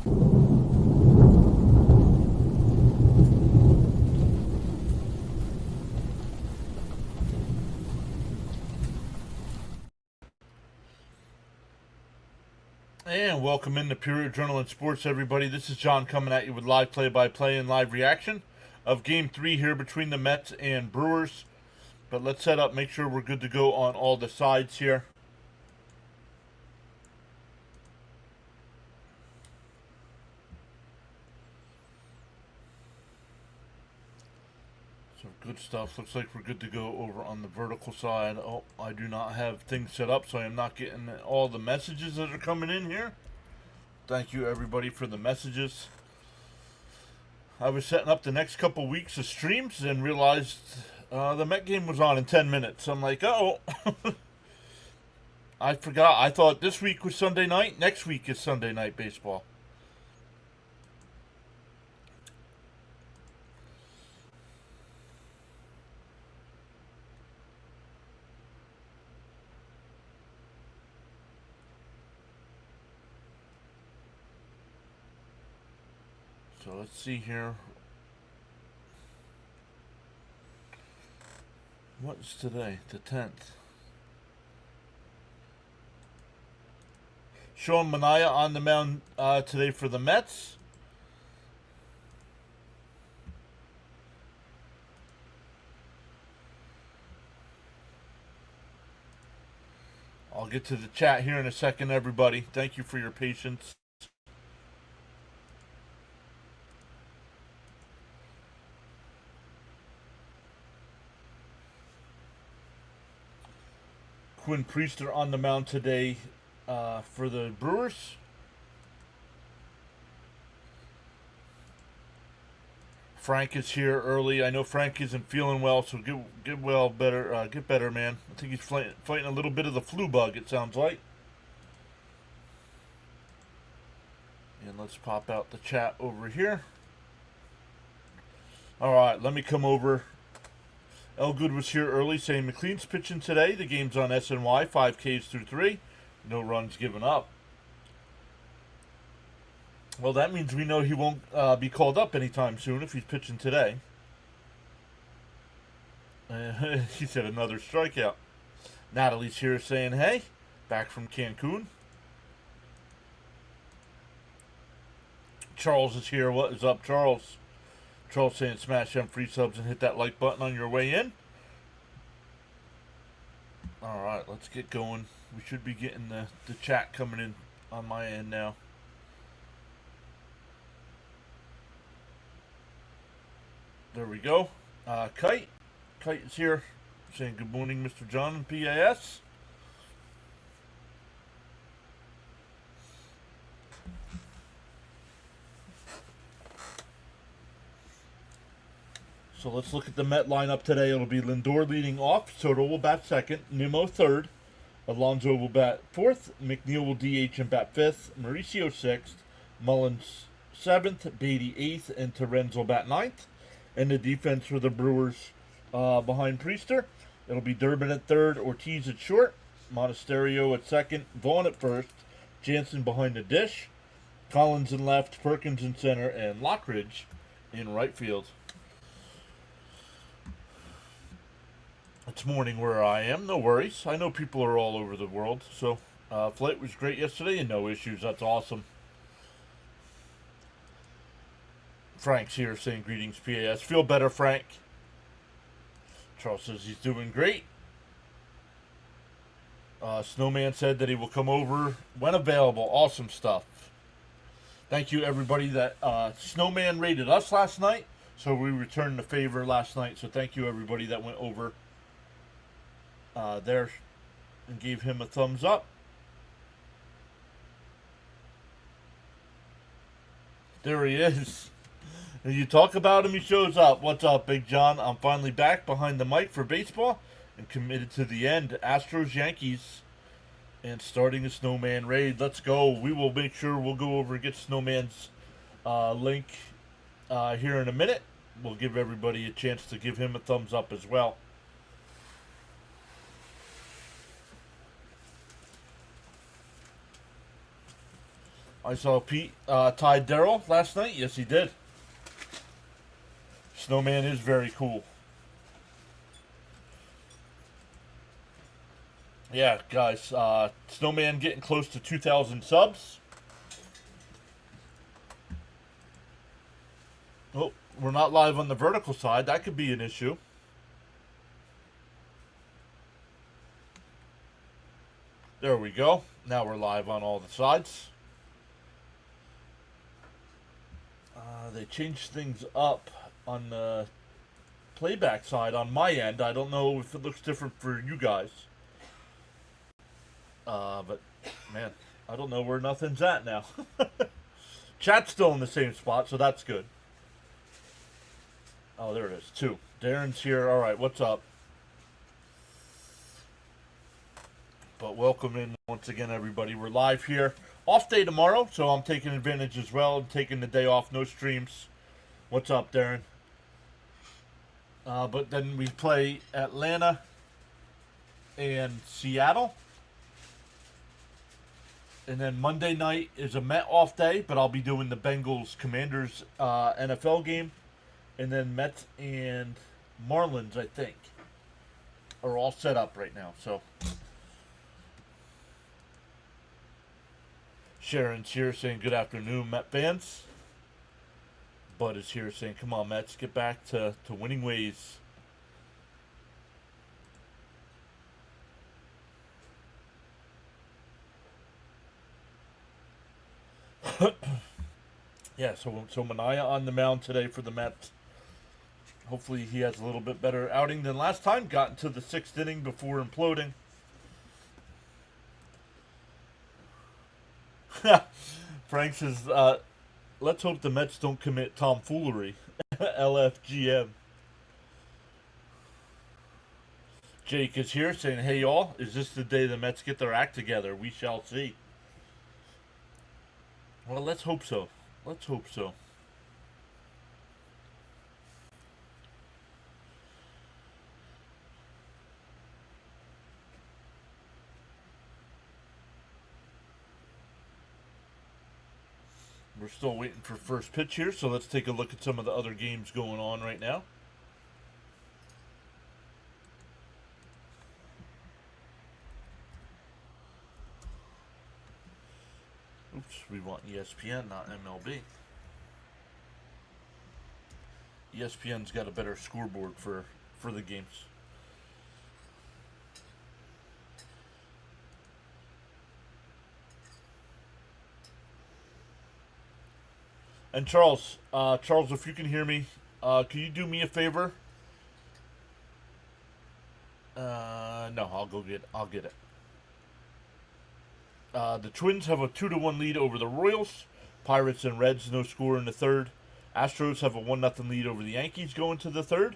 And welcome into PureAdrenaline Sports, everybody. This is John coming at you with live play-by-play and live reaction of Game 3 here between the Mets and Brewers. But let's set up, make sure we're good to go on all the sides here. So good stuff. Looks like we're good to go over on the vertical side. Oh, I do not have things set up, so I am not getting all the messages that are coming in here. Thank you, everybody, for the messages. I was setting up the next couple weeks of streams and realized the Met game was on in 10 minutes. I'm like, oh, I forgot. I thought this week was Sunday night. Next week is Sunday night baseball. So let's see here. What's today? The 10th. Sean Manaea on the mound today for the Mets. I'll get to the chat here in a second, everybody. Thank you for your patience. Quinn Priester on the mound today for the Brewers. Frank is here early. I know Frank isn't feeling well, so get better, man. I think he's fighting a little bit of the flu bug, it sounds like. And let's pop out the chat over here. All right, let me come over. Elgood was here early saying McLean's pitching today. The game's on SNY, 5 Ks through 3. No runs given up. Well, that means we know he won't be called up anytime soon if he's pitching today. He said another strikeout. Natalie's here saying, hey, back from Cancun. Charles is here. What is up, Charles? Charles saying smash them free subs and hit that like button on your way in. Alright, let's get going. We should be getting the chat coming in on my end now. There we go. Kite is here saying good morning, Mr. John and PAS. So let's look at the Met lineup today. It'll be Lindor leading off. Soto will bat second. Nimmo third. Alonso will bat fourth. McNeil will DH and bat fifth. Mauricio sixth. Mullins seventh. Beatty eighth. And Terrenz will bat ninth. And the defense for the Brewers behind Priester. It'll be Durbin at third. Ortiz at short. Monasterio at second. Vaughn at first. Jansen behind the dish. Collins in left. Perkins in center. And Lockridge in right field. It's morning where I am, no worries. I know people are all over the world, so flight was great yesterday and no issues. That's awesome. Frank's here saying greetings, PAS. Feel better, Frank. Charles says he's doing great. Snowman said that he will come over when available. Awesome stuff. Thank you, everybody that Snowman rated us last night, so we returned the favor last night. So thank you, everybody that went over there and gave him a thumbs up. There he is. And you talk about him, he shows up. What's up, Big John? I'm finally back behind the mic for baseball and committed to the end. Astros, Yankees, and starting a Snowman raid. Let's go. We will make sure we'll go over and get Snowman's link here in a minute. We'll give everybody a chance to give him a thumbs up as well. I saw Pete tied Daryl last night. Yes, he did. Snowman is very cool. Yeah, guys. Snowman getting close to 2,000 subs. Oh, we're not live on the vertical side. That could be an issue. There we go. Now we're live on all the sides. They changed things up on the playback side on my end. I don't know if it looks different for you guys. But, man, I don't know where nothing's at now. Chat's still in the same spot, so that's good. Oh, there it is. 2. Darren's here. All right, what's up? But welcome in once again, everybody. We're live here. Off day tomorrow, so I'm taking advantage as well. I'm taking the day off, no streams. What's up, Darren? But then we play Atlanta and Seattle. And then Monday night is a Met off day, but I'll be doing the Bengals Commanders NFL game. And then Mets and Marlins, I think, are all set up right now. So Sharon's here saying good afternoon, Met fans. Bud is here saying, come on, Mets, get back to winning ways. Yeah, so Mania on the mound today for the Mets. Hopefully he has a little bit better outing than last time. Got into the 6th inning before imploding. Frank says, let's hope the Mets don't commit tomfoolery. LFGM. Jake is here saying, hey y'all, is this the day the Mets get their act together? We shall see. Well, let's hope so. Let's hope so. We're still waiting for first pitch here, so let's take a look at some of the other games going on right now. Oops, we want ESPN, not MLB. ESPN's got a better scoreboard for the games. And Charles, if you can hear me, can you do me a favor? No, I'll get it. The Twins have a 2-1 lead over the Royals. Pirates and Reds, no score in the 3rd. Astros have a 1-0 lead over the Yankees going to the 3rd.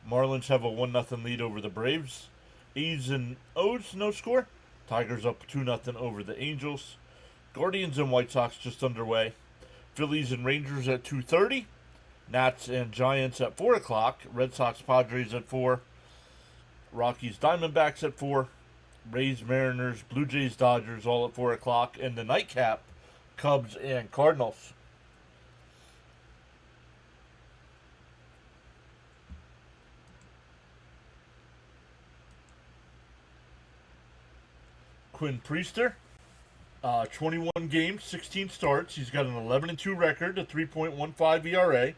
Marlins have a 1-0 lead over the Braves. A's and O's, no score. Tigers up 2-0 over the Angels. Guardians and White Sox just underway. Phillies and Rangers at 2:30. Nats and Giants at 4 o'clock. Red Sox Padres at 4. Rockies Diamondbacks at 4. Rays Mariners, Blue Jays Dodgers all at 4 o'clock. And the nightcap, Cubs and Cardinals. Quinn Priester. 21 games, 16 starts. He's got an 11-2 record, a 3.15 ERA.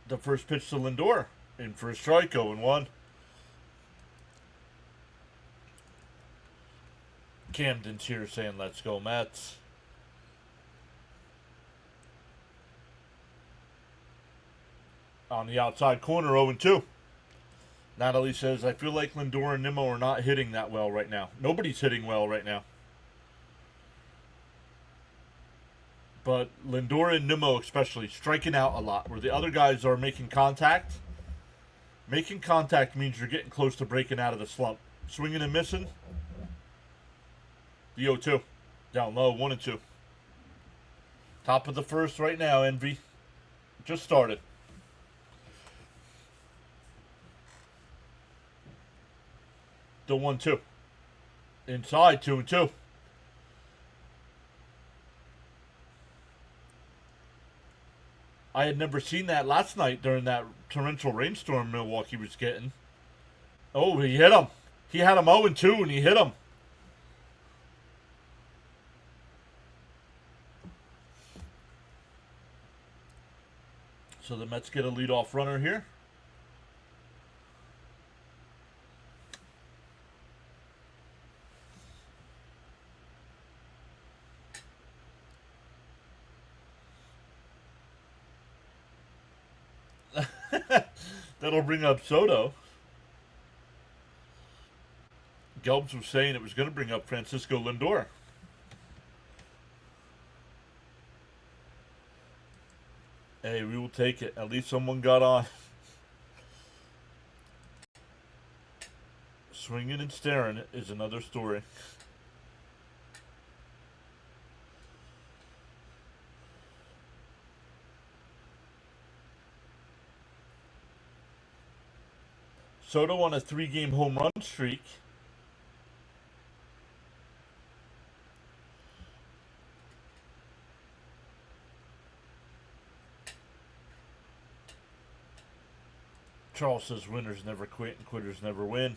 The first pitch to Lindor, in for a strike, 0-1. Camden's here saying, let's go, Mets. On the outside corner, 0-2. Natalie says, I feel like Lindor and Nimmo are not hitting that well right now. Nobody's hitting well right now. But Lindor and Nimmo especially striking out a lot, where the other guys are making contact. Making contact means you're getting close to breaking out of the slump. Swinging and missing. The 0-2. Down low, 1-2. Top of the first right now, Envy. Just started. The 1-2. Inside, 2-2. I had never seen that last night during that torrential rainstorm Milwaukee was getting. Oh, he hit him. He had him 0-2 and he hit him. So the Mets get a leadoff runner here. That'll bring up Soto. Gelbs was saying it was going to bring up Francisco Lindor. Hey, we will take it. At least someone got on. Swinging and staring is another story. Soto on a 3-game home run streak. Charles says winners never quit and quitters never win.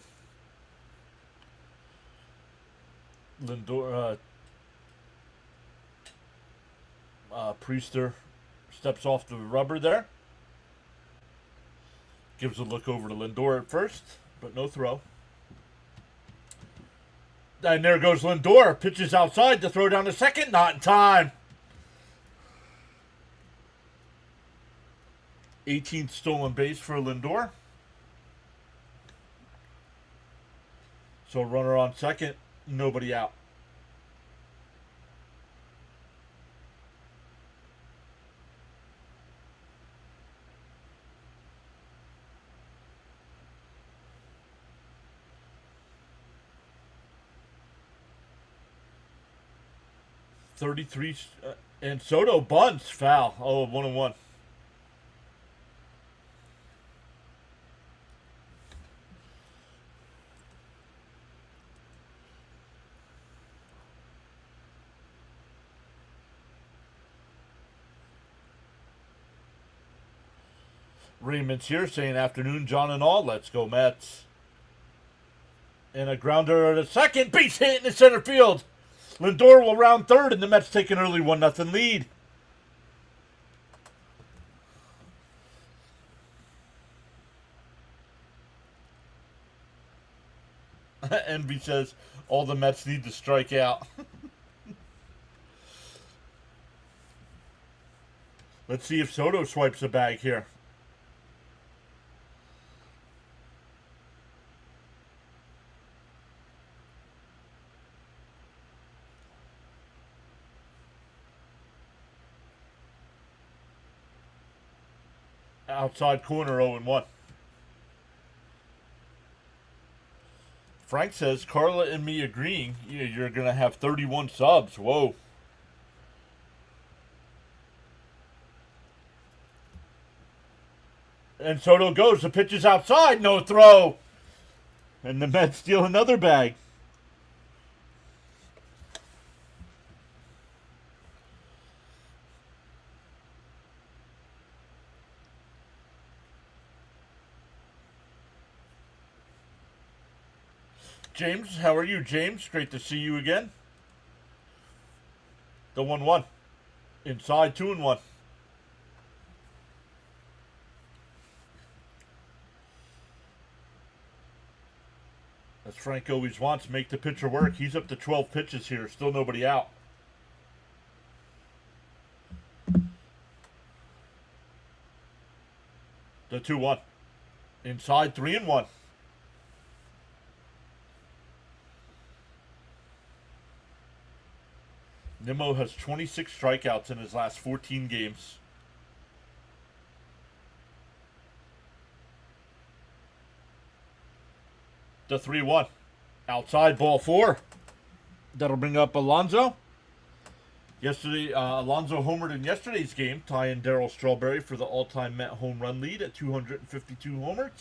Lindor, Priester steps off the rubber there. Gives a look over to Lindor at first, but no throw. And there goes Lindor. Pitches outside to throw down to second. Not in time. 18th stolen base for Lindor. So runner on second. Nobody out. And Soto bunts foul. Oh, 1-1. Raymond's here saying afternoon, John and all. Let's go, Mets. And a grounder at a second. Base hit in the center field. Lindor will round third, and the Mets take an early 1-0 lead. Envy says all the Mets need to strike out. Let's see if Soto swipes a bag here. Outside corner 0-1. Frank says, Carla and me agreeing, you're going to have 31 subs. Whoa. And Soto goes. The pitch is outside. No throw. And the Mets steal another bag. James, how are you, James? Great to see you again. The 1-1. Inside 2-1. As Frank always wants, make the pitcher work. He's up to 12 pitches here. Still nobody out. The 2-1. Inside 3-1. Nimmo has 26 strikeouts in his last 14 games. The 3-1. Outside ball 4. That'll bring up Alonso. Yesterday, Alonso homered in yesterday's game, tying Darryl Strawberry for the all-time Met home run lead at 252 homers.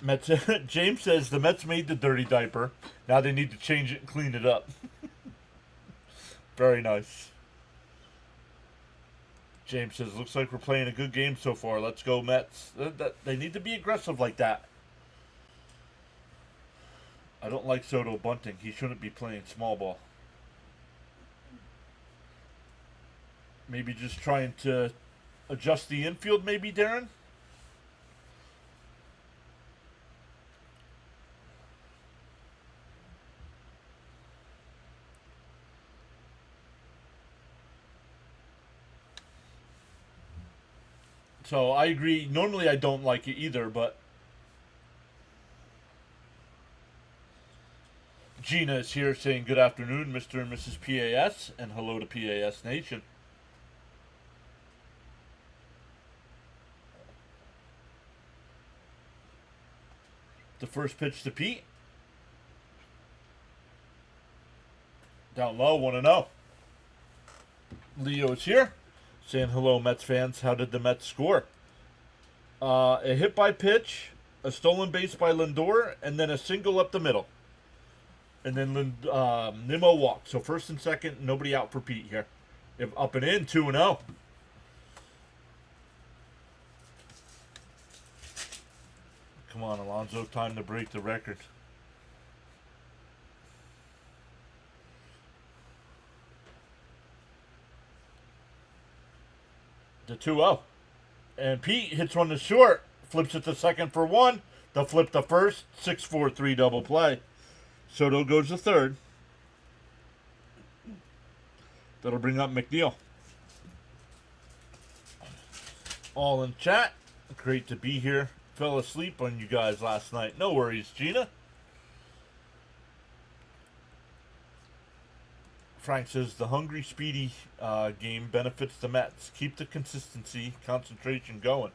Mets, James says the Mets made the dirty diaper. Now they need to change it and clean it up. Very nice. James says, looks like we're playing a good game so far. Let's go, Mets. They need to be aggressive like that. I don't like Soto bunting. He shouldn't be playing small ball. Maybe just trying to adjust the infield, maybe, Darren? So I agree. Normally I don't like it either, but Gina is here saying good afternoon, Mr. and Mrs. PAS, and hello to PAS Nation. The first pitch to Pete. Down low, 1-0. Leo is here saying hello, Mets fans. How did the Mets score? A hit by pitch, a stolen base by Lindor, and then a single up the middle. And then Nimmo walked. So first and second, nobody out for Pete here. If up and in, 2-0. Come on, Alonso. Time to break the record. The 2-0. And Pete hits one to short. Flips it to second for one. They'll flip the first. 6-4-3 double play. Soto goes to third. That'll bring up McNeil. All in chat. Great to be here. Fell asleep on you guys last night. No worries, Gina. Frank says the hungry, speedy game benefits the Mets. Keep the consistency, concentration going.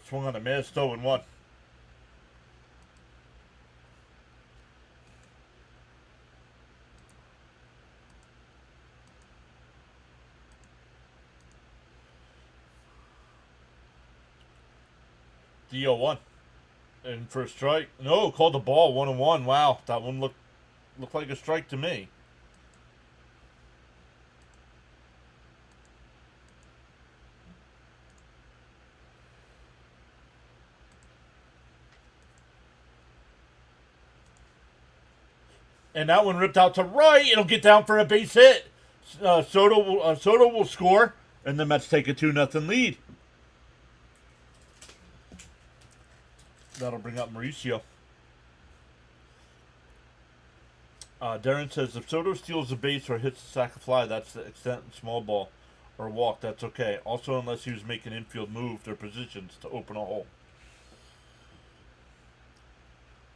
Swung on a miss, 0-1. The 0-1. And for a strike. No, called the ball 1-1. Wow, that one looked like a strike to me. And that one ripped out to right. It'll get down for a base hit. Soto will score, and the Mets take a 2-0 lead. That'll bring up Mauricio. Darren says, if Soto steals a base or hits a sac fly, that's the extent of small ball or walk. That's okay. Also, unless he was making infield move their positions to open a hole.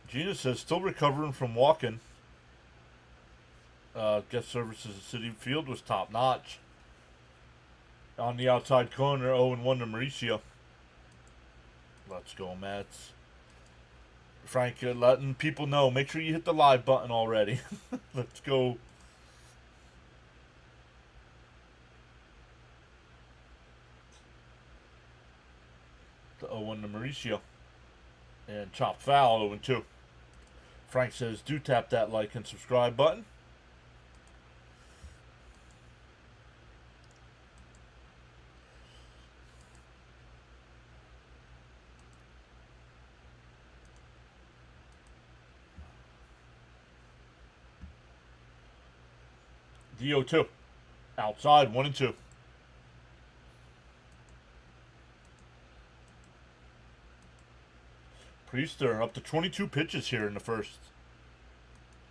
Gina says, still recovering from walking. Guest services at City Field was top notch. On the outside corner, 0-1 to Mauricio. Let's go, Mets. Frank, letting people know. Make sure you hit the live button already. Let's go. The 0-1 to Mauricio. And chopped foul, 0-2. Frank says, do tap that like and subscribe button. The 0-2. Outside, 1-2. Priester up to 22 pitches here in the first.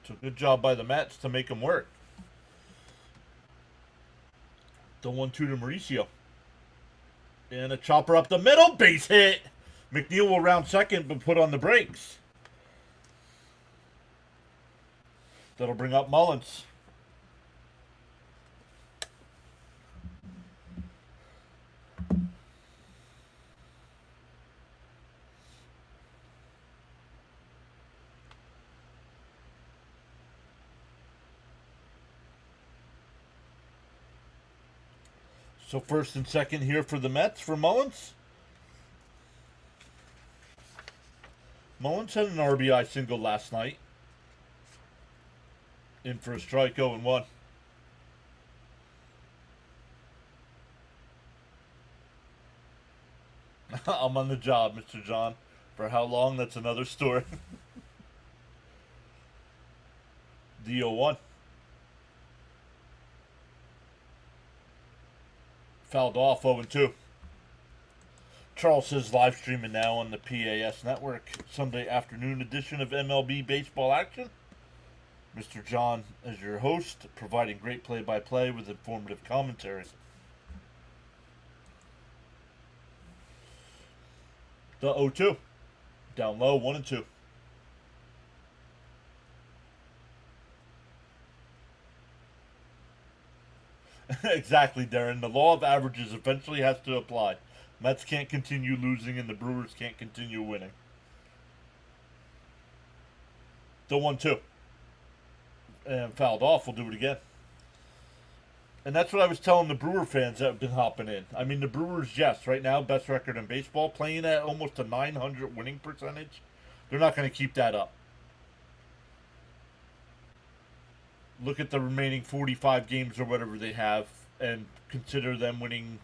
It's a good job by the Mets to make them work. The 1-2 to Mauricio. And a chopper up the middle. Base hit. McNeil will round second but put on the brakes. That'll bring up Mullins. So first and second here for the Mets for Mullins. Mullins had an RBI single last night. In for a strike, 0-1. I'm on the job, Mr. John. For how long, that's another story. The 0-1. Fouled off, 0-2. Charles says live streaming now on the PAS network. Sunday afternoon edition of MLB baseball action. Mr. John as your host, providing great play-by-play with informative commentary. The 0-2. Down low, 1-2. Exactly, Darren. The law of averages eventually has to apply. Mets can't continue losing and the Brewers can't continue winning. The 1-2. And fouled off. We'll do it again. And that's what I was telling the Brewer fans that have been hopping in. I mean, the Brewers, yes, right now, best record in baseball, playing at almost a .900 winning percentage. They're not going to keep that up. Look at the remaining 45 games or whatever they have and consider them winning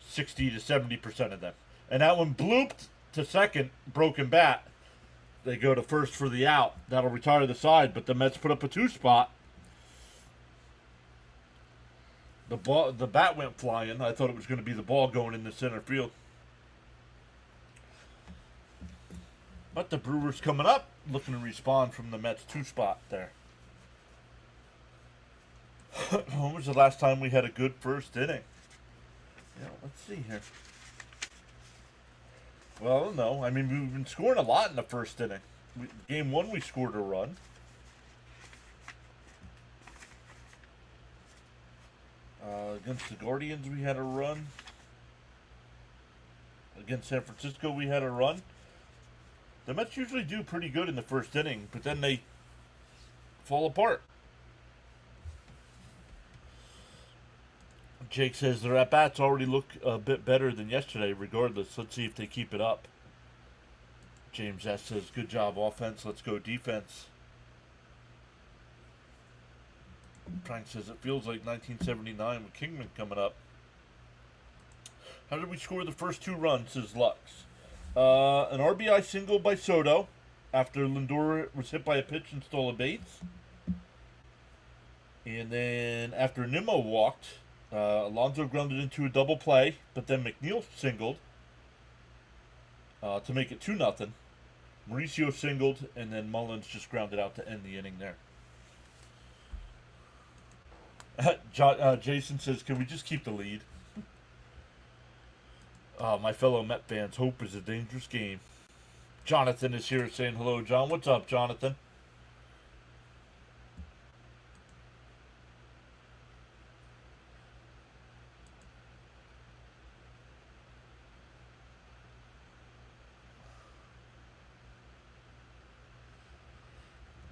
60 to 70% of them. And that one blooped to second, broken bat. They go to first for the out. That'll retire the side, but the Mets put up a 2-spot. The bat went flying. I thought it was going to be the ball going in the center field. But the Brewers coming up, looking to respond from the Mets 2-spot there. When was the last time we had a good first inning? Yeah, let's see here. Well, no. I mean, we've been scoring a lot in the first inning. Game 1, we scored a run. Against the Guardians, we had a run. Against San Francisco, we had a run. The Mets usually do pretty good in the first inning, but then they fall apart. Jake says their at-bats already look a bit better than yesterday, regardless. Let's see if they keep it up. James S. says, good job, offense. Let's go, defense. Frank says it feels like 1979 with Kingman coming up. How did we score the first 2 runs, says Lux? An RBI single by Soto after Lindor was hit by a pitch and stole a base. And then after Nimmo walked, Alonso grounded into a double play, but then McNeil singled to make it 2-0. Mauricio singled, and then Mullins just grounded out to end the inning there. Jason says, can we just keep the lead? My fellow Met fans, hope is a dangerous game. Jonathan is here saying hello, John. What's up, Jonathan?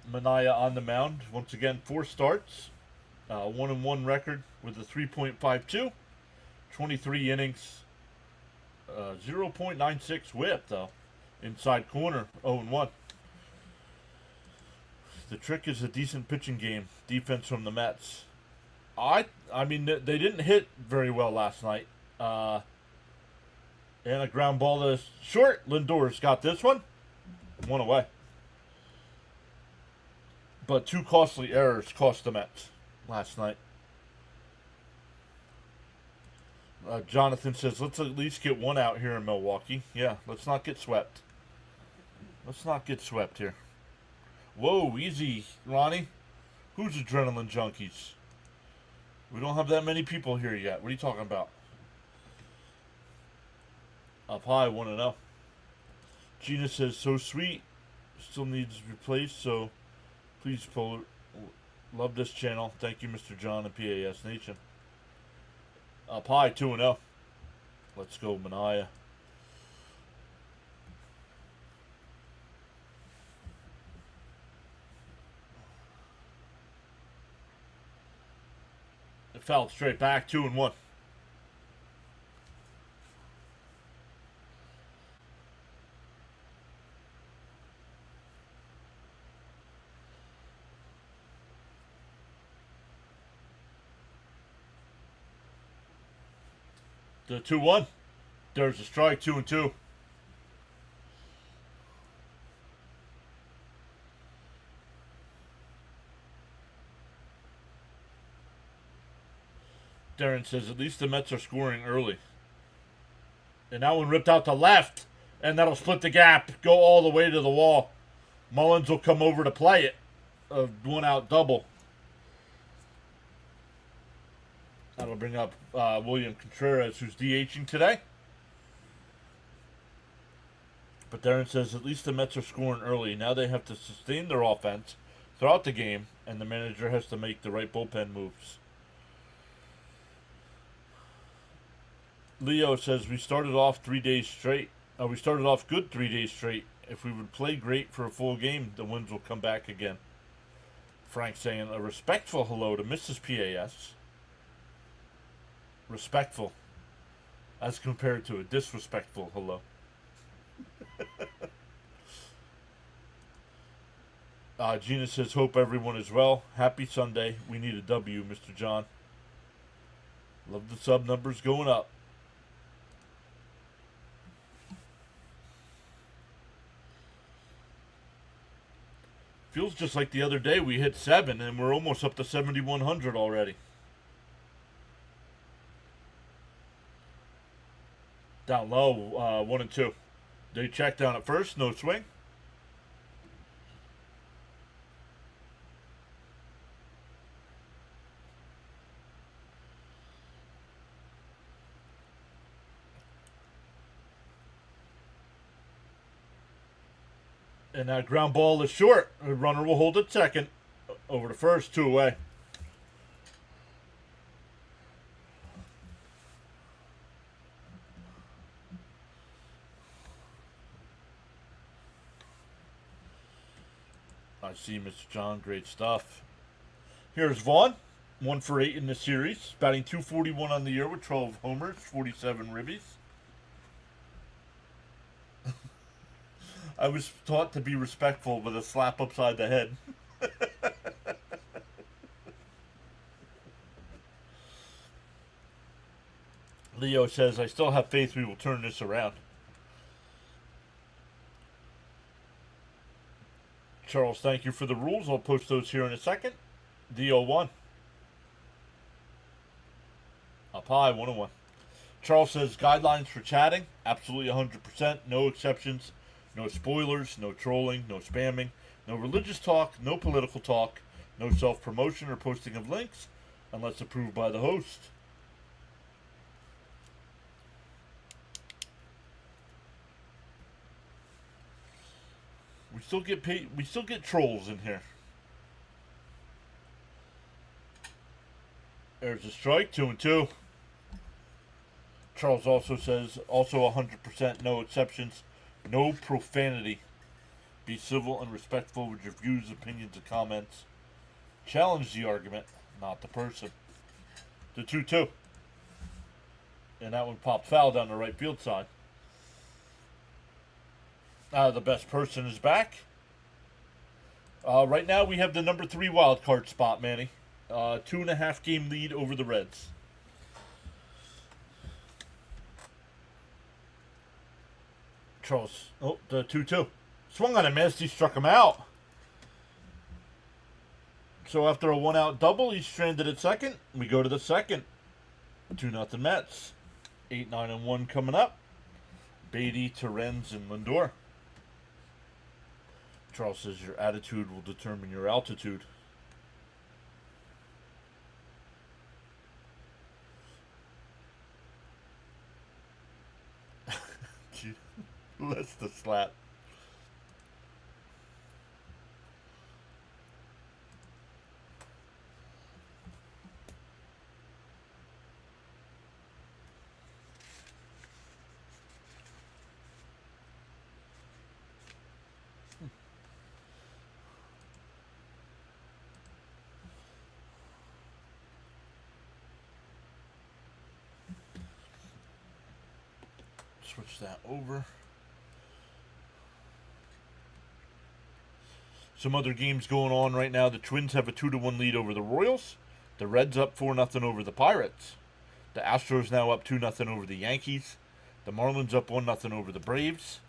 Manaya on the mound. Once again, 4 starts. 1-1 record with a 3.52. 23 innings. 0.96 whip, though. Inside corner, 0-1. The trick is a decent pitching game. Defense from the Mets. I mean, they didn't hit very well last night. And a ground ball to short. Lindor's got this one. 1 away. But 2 costly errors cost the Mets last night. Jonathan says, let's at least get 1 out here in Milwaukee. Yeah, let's not get swept. Let's not get swept here. Whoa, easy, Ronnie. Who's adrenaline junkies? We don't have that many people here yet. What are you talking about? Up high, 1-0. Gina says, so sweet. Still needs replaced, so please pull it. Love this channel. Thank you, Mr. John and PAS Nation. Up high, 2-0. Let's go, Manaya. It fouled straight back, 2-1. The 2-1. There's a strike, 2-2. Darren says at least the Mets are scoring early. And that one ripped out to left. And that'll split the gap. Go all the way to the wall. Mullins will come over to play it. A 1-out double. That'll bring up William Contreras, who's DHing today. But Darren says at least the Mets are scoring early. Now they have to sustain their offense throughout the game, and the manager has to make the right bullpen moves. Leo says we started off 3 days straight. We started off good 3 days straight. If we would play great for a full game, the wins will come back again. Frank saying a respectful hello to Mrs. PAS. Respectful. As compared to a disrespectful hello. Gina says, hope everyone is well. Happy Sunday. We need a W, Mr. John. Love the sub numbers going up. Feels just like the other day we hit 7 and we're almost up to 7,100 already. Down low, 1 and 2. They check down at first, no swing. And that ground ball is short. The runner will hold it second. Over to first, 2 away. I see, Mr. John. Great stuff. Here's Vaughn. 1 for 8 in the series. Batting .241 on the year with 12 homers, 47 ribbies. I was taught to be respectful with a slap upside the head. Leo says, I still have faith we will turn this around. Charles, thank you for the rules. I'll post those here in a second. DO1. Up high, 1-1. Charles says, guidelines for chatting, absolutely 100%, no exceptions. No spoilers, no trolling, no spamming, no religious talk, no political talk, no self-promotion or posting of links, unless approved by the host. We still get paid. We still get trolls in here. There's a strike, 2 and 2. Charles also says, also 100%, no exceptions. No profanity. Be civil and respectful with your views, opinions, and comments. Challenge the argument, not the person. The 2-2. And that one popped foul down the right field side. The best person is back. Right now we have the number 3 wild card spot, Manny. 2.5 game lead over the Reds. Charles. Oh, the 2-2. Swung on a miss. He struck him out. So after a 1-out double, he's stranded at second. We go to the second. 2-0 Mets. 8, 9, and 1 coming up. Beatty, Terens, and Lindor. Charles says your attitude will determine your altitude. Less the slap. Switch that over. Some other games going on right now. The Twins have a 2-1 lead over the Royals. The Reds up 4-0 over the Pirates. The Astros now up 2-0 over the Yankees. The Marlins up 1-0 over the Braves.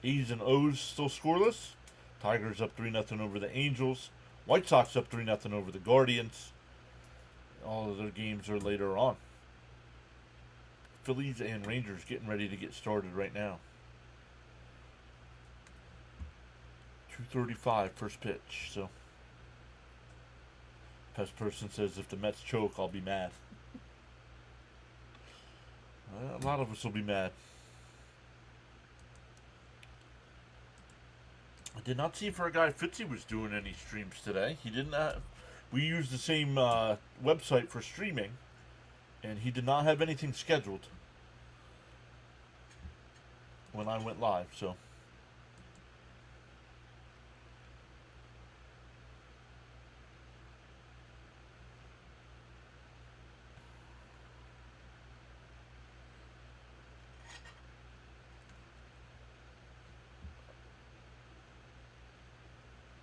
A's and O's still scoreless. Tigers up 3-0 over the Angels. White Sox up 3-0 over the Guardians. All of their games are later on. Phillies and Rangers getting ready to get started right now. 2:35 first pitch. So, Pest Person says if the Mets choke, I'll be mad. A lot of us will be mad. I did not see if our guy Fitzy was doing any streams today. He didn't have. We use the same website for streaming, and he did not have anything scheduled when I went live. So.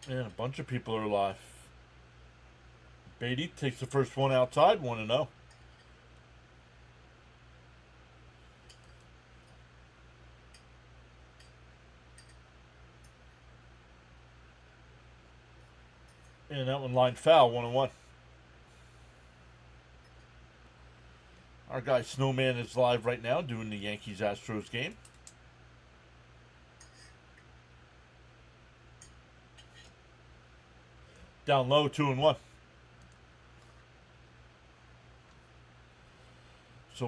And a bunch of people are live. Beatty takes the first one outside, 1-0. And that one lined foul, 1-1. Our guy Snowman is live right now doing the Yankees-Astros game. Down low, 2-1. So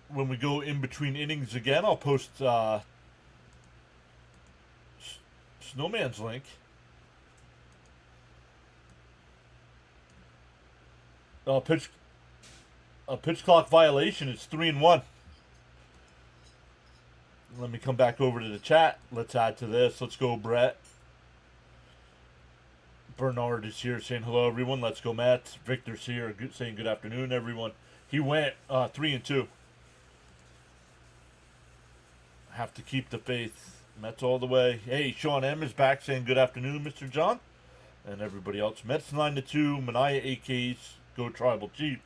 when we go in between innings again, I'll post Snowman's link. Pitch clock violation is 3-1. Let me come back over to the chat. Let's add to this. Let's go, Brett. Bernard is here saying hello, everyone. Let's go, Mets. Victor's here saying good afternoon, everyone. He went 3-2. Have to keep the faith. Mets all the way. Hey, Sean M is back saying good afternoon, Mr. John. And everybody else. Mets 9-2. Mania AKs. Go Tribal Chief.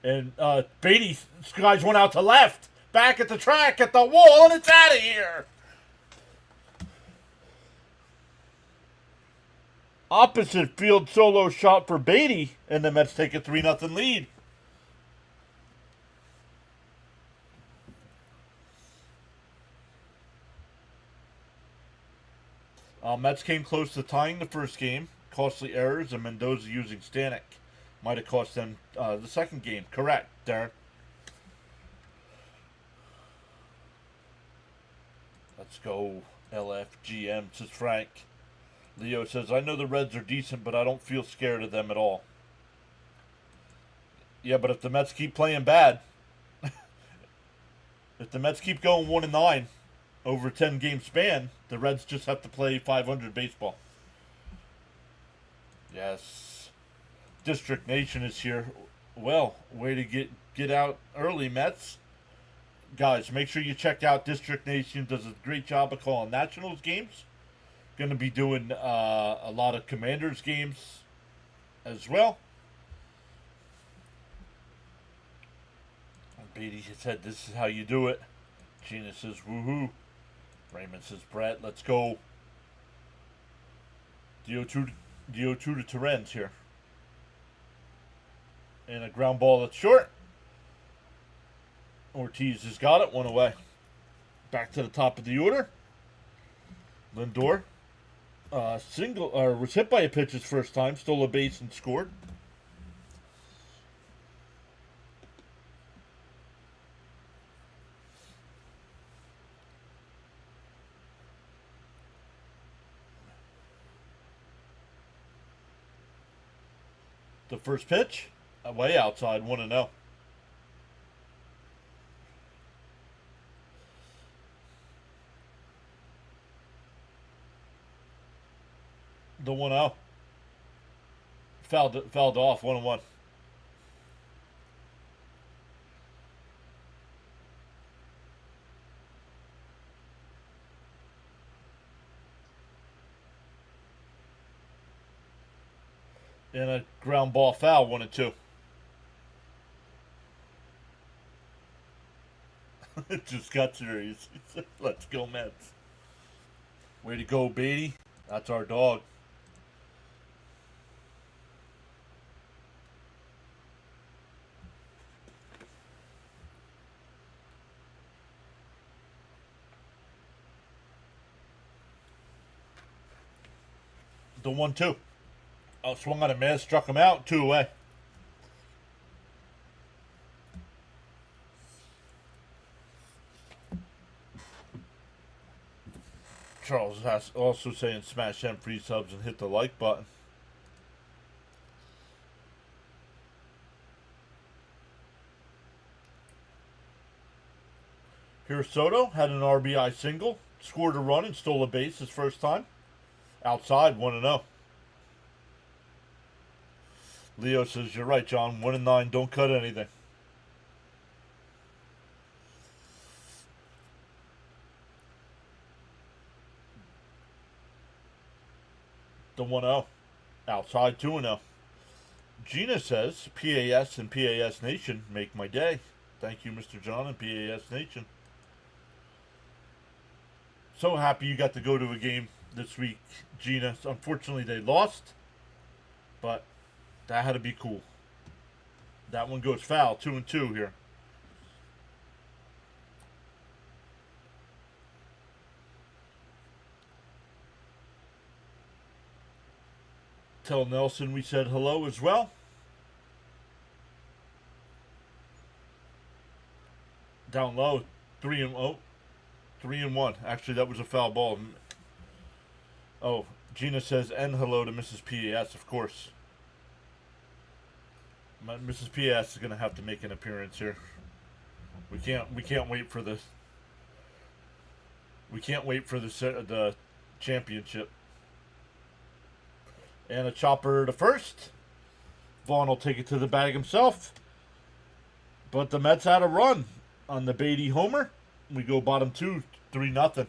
And Beatty's guys went out to left. Back at the track, at the wall, and it's out of here. Opposite field solo shot for Beatty, and the Mets take a 3-0 lead. Mets came close to tying the first game. Costly errors and Mendoza using Stanek might have cost them the second game. Correct, Darren. Let's go, LFGM, says Frank. Leo says, I know the Reds are decent, but I don't feel scared of them at all. Yeah, but if the Mets keep playing bad, if the Mets keep going 1-9 over a 10-game span, the Reds just have to play 500 baseball. Yes. District Nation is here. Well, way to get out early, Mets. Guys, make sure you check out District Nation. Does a great job of calling Nationals games. Going to be doing a lot of Commanders games as well. Beatty said, this is how you do it. Gina says, woohoo. Raymond says, Brett, let's go. DO2 to Terrence here. And a ground ball that's short. Ortiz has got it, one away. Back to the top of the order. Lindor. Was hit by a pitch his first time, stole a base and scored. The first pitch, way outside, 1-0. The 1-0. Fouled off, 1-1. And a ground ball foul, 1-2. Just got serious. Let's go, Mets. Way to go, Beatty. That's our dog. The 1-2. Oh, swung on a miss, struck him out, 2 away. Charles has also saying smash them free subs and hit the like button. Here's Soto, had an RBI single, scored a run and stole a base his first time. Outside, 1-0. Leo says, you're right, John. 1-9, don't cut anything. The 1-0. Outside, 2-0. Gina says, PAS and PAS Nation make my day. Thank you, Mr. John and PAS Nation. So happy you got to go to a game this week, Gina. Unfortunately, they lost, but that had to be cool. That one goes foul, 2-2 here. Tell Nelson we said hello as well. Down low, 3-1. Actually, that was a foul ball. Oh, Gina says, and hello to Mrs. PAS, of course. Mrs. PAS is going to have to make an appearance here. We can't wait for this. We can't wait for the championship. And a chopper to first. Vaughn will take it to the bag himself. But the Mets had a run on the Beatty homer. We go bottom 2, 3-0.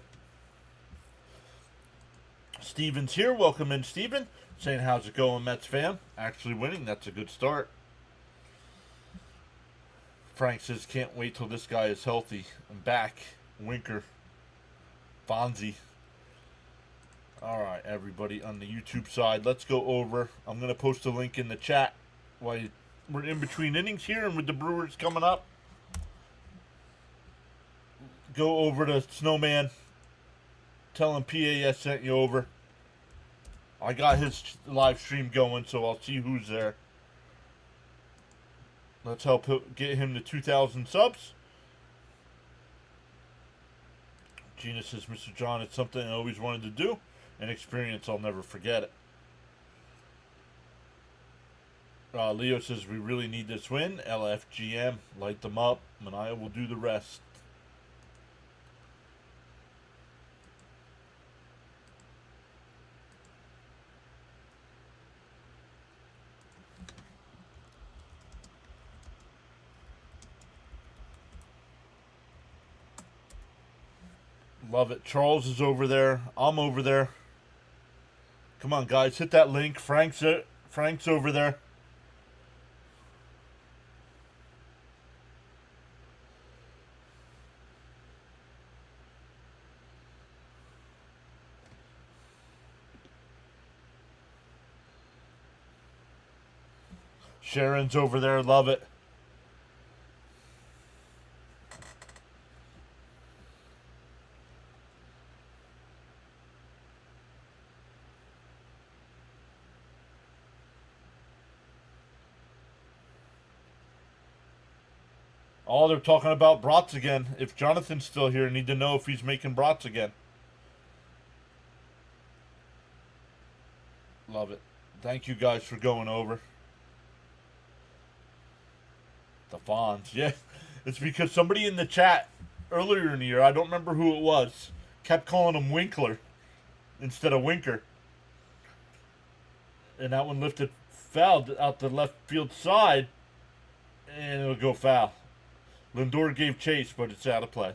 Steven's here. Welcome in, Steven. Saying, how's it going, Mets fan? Actually winning. That's a good start. Frank says, can't wait till this guy is healthy. I'm back. Winker. Fonzie. All right, everybody on the YouTube side, let's go over. I'm going to post a link in the chat while we're in between innings here and with the Brewers coming up. Go over to Snowman. Tell him PAS sent you over. I got his live stream going, so I'll see who's there. Let's help get him to 2,000 subs. Gina says, Mr. John, it's something I always wanted to do. An experience, I'll never forget it. Leo says, we really need this win. LFGM, light them up. Mania will do the rest. Love it. Charles is over there. I'm over there. Come on, guys. Hit that link. Frank's over there. Sharon's over there. Love it. Oh, they're talking about brats again. If Jonathan's still here, I need to know if he's making brats again. Love it. Thank you guys for going over. The Fonz. Yeah, it's because somebody in the chat earlier in the year, I don't remember who it was, kept calling him Winkler instead of Winker. And that one lifted foul out the left field side, and it'll go foul. Lindor gave chase, but it's out of play.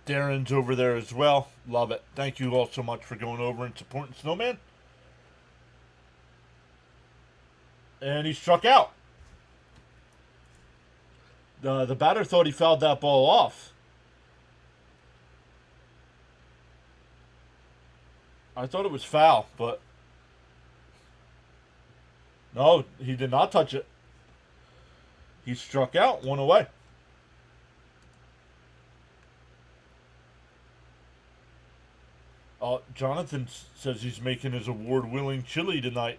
Darren's over there as well. Love it. Thank you all so much for going over and supporting Snowman. And he struck out. The batter thought he fouled that ball off. I thought it was foul, but no, he did not touch it. He struck out, one away. Jonathan says he's making his award-winning chili tonight.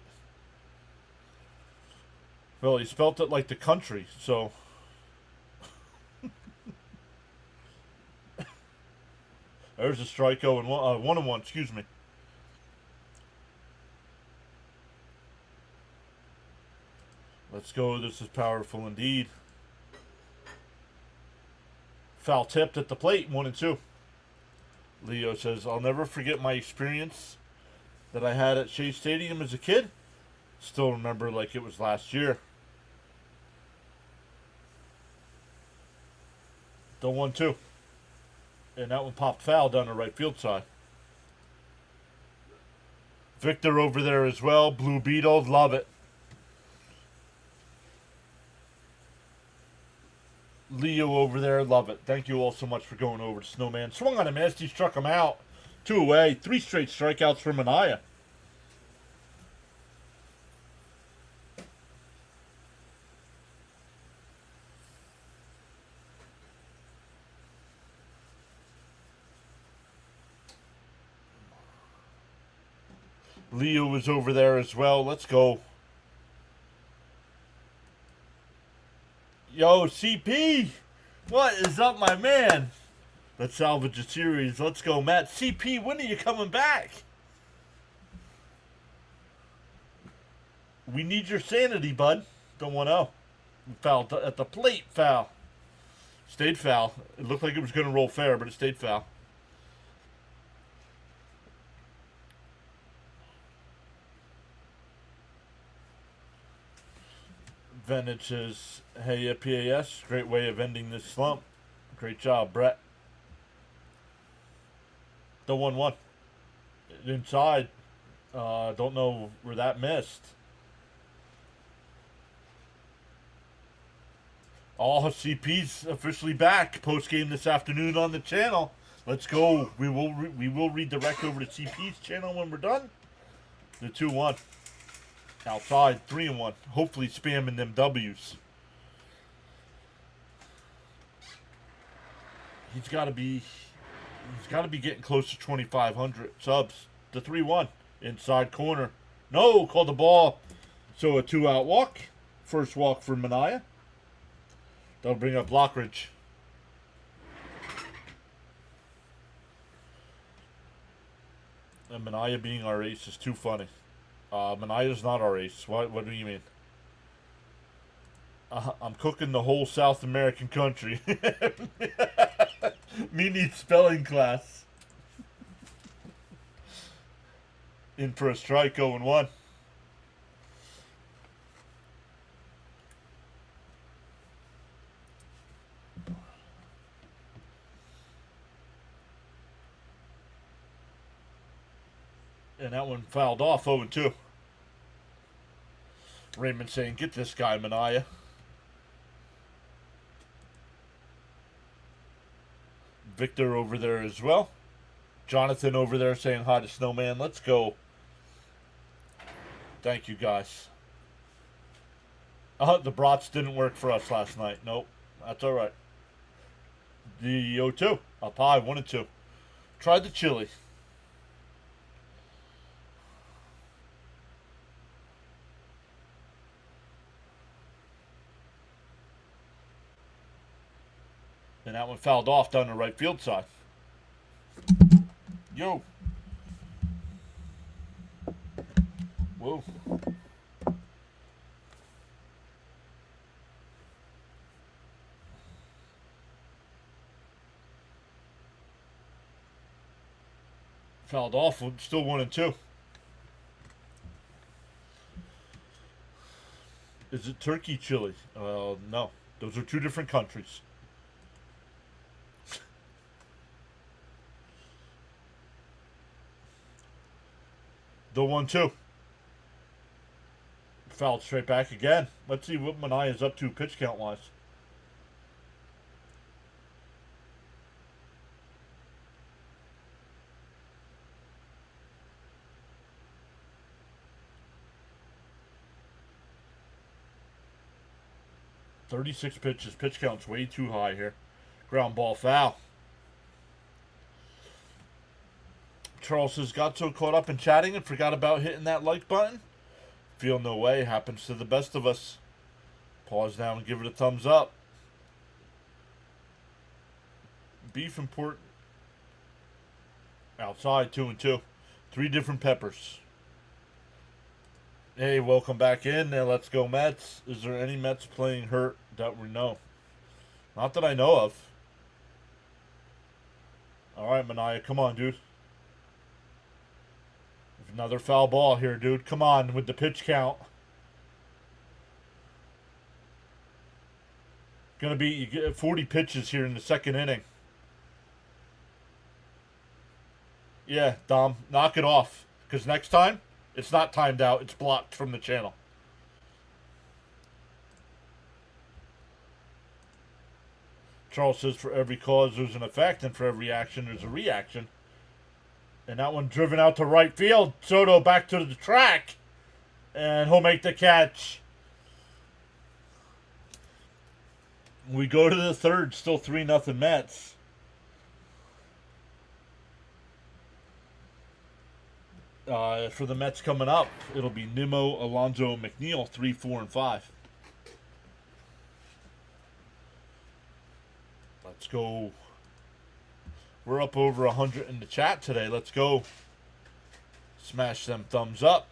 Well, he spelt it like the country, so. There's a strikeout and 1-1, excuse me. Let's go. This is powerful indeed. Foul tipped at the plate, 1-2. Leo says, I'll never forget my experience that I had at Shea Stadium as a kid. Still remember like it was last year. The 1-2. And that one popped foul down the right field side. Victor over there as well. Blue Beetle, love it. Leo over there, love it. Thank you all so much for going over to Snowman. Swung on a miss, he struck him out. 2 away, 3 straight strikeouts for Mania. Leo was over there as well. Let's go. Yo, CP! What is up, my man? Let's salvage a series. Let's go, Matt. CP, when are you coming back? We need your sanity, bud. Don't want to. Foul at the plate, foul. Stayed foul. It looked like it was going to roll fair, but it stayed foul. Vintage says, hey, PAS, great way of ending this slump. Great job, Brett. The 1-1. Inside. Don't know where that missed. Oh, CP's officially back. Post game this afternoon on the channel. Let's go. We will redirect over to CP's channel when we're done. The 2-1. Outside, 3-1. Hopefully spamming them W's. He's got to be getting close to 2,500 subs. The 3-1 inside corner. No, called the ball. So a 2-out walk. First walk for Mania. That'll bring up Lockridge. And Mania being our ace is too funny. Mania's not our ace. What do you mean? I'm cooking the whole South American country. Me needs spelling class. In for a strike, 0-1. And that one fouled off, 0-2. Raymond saying, get this guy, Mania. Victor over there as well. Jonathan over there saying hi to Snowman. Let's go. Thank you, guys. The brats didn't work for us last night. Nope. That's all right. The 0-2. Up high, 1-2. Tried the chili. And that one fouled off down the right field side. Yo. Whoa. Fouled off, still 1-2. Is it turkey chili? No. Those are 2 different countries. The 1-2. Fouled straight back again. Let's see what Manaea is up to pitch count wise. .36 pitches. Pitch count's way too high here. Ground ball foul. Charles has got so caught up in chatting and forgot about hitting that like button. Feel no way. Happens to the best of us. Pause now and give it a thumbs up. Beef and pork outside, 2-2. 3 different peppers. Hey, welcome back in. Now let's go Mets. Is there any Mets playing hurt that we know? Not that I know of. All right, Manaea, come on, dude. Another foul ball here, dude. Come on with the pitch count. Gonna be you get 40 pitches here in the second inning. Yeah, Dom, knock it off. Because next time, it's not timed out. It's blocked from the channel. Charles says for every cause there's an effect, and for every action there's a reaction. And that one driven out to right field. Soto back to the track. And he'll make the catch. We go to the third. Still 3-0 Mets. For the Mets coming up, it'll be Nimmo, Alonso, McNeil, 3, 4, and 5. Let's go. We're up over 100 in the chat today. Let's go. Smash them thumbs up.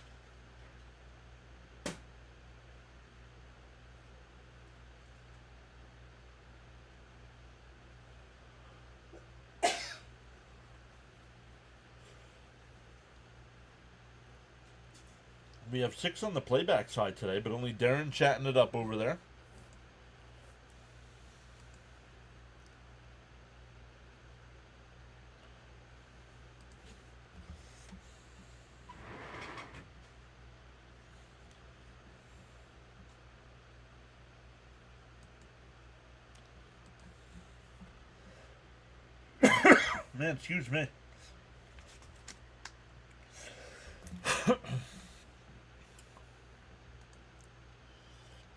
We have 6 on the playback side today, but only Darren chatting it up over there. Man, excuse me.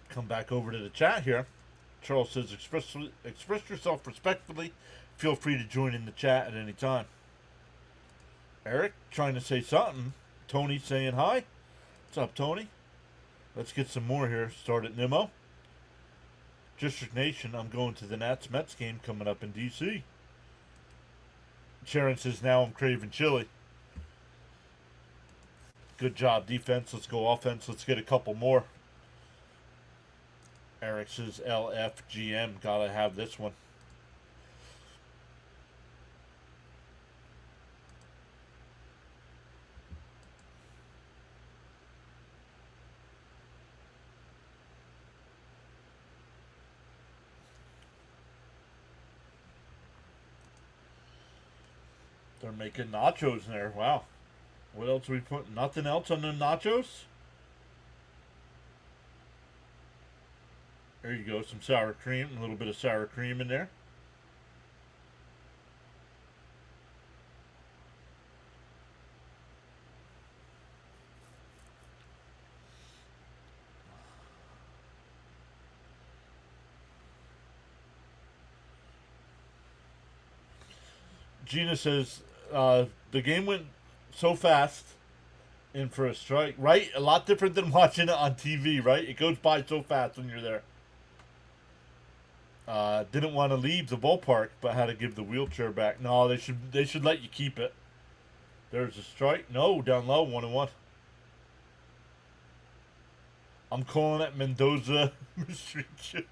Come back over to the chat here. Charles says, express yourself respectfully. Feel free to join in the chat at any time. Eric, trying to say something. Tony saying hi. What's up, Tony? Let's get some more here. Start at Nimmo. District Nation, I'm going to the Nats-Mets game coming up in D.C. Sharon says, now I'm craving chili. Good job, defense. Let's go offense. Let's get a couple more. Eric says, LFGM. Gotta have this one. They're making nachos in there. Wow. What else are we putting? Nothing else on the nachos? There you go. Some sour cream. A little bit of sour cream in there. Gina says, the game went so fast in for a strike. Right? A lot different than watching it on TV, right? It goes by so fast when you're there. Didn't want to leave the ballpark, but had to give the wheelchair back. No, they should let you keep it. There's a strike. No, down low, 1-1. I'm calling it Mendoza Mystery Chili.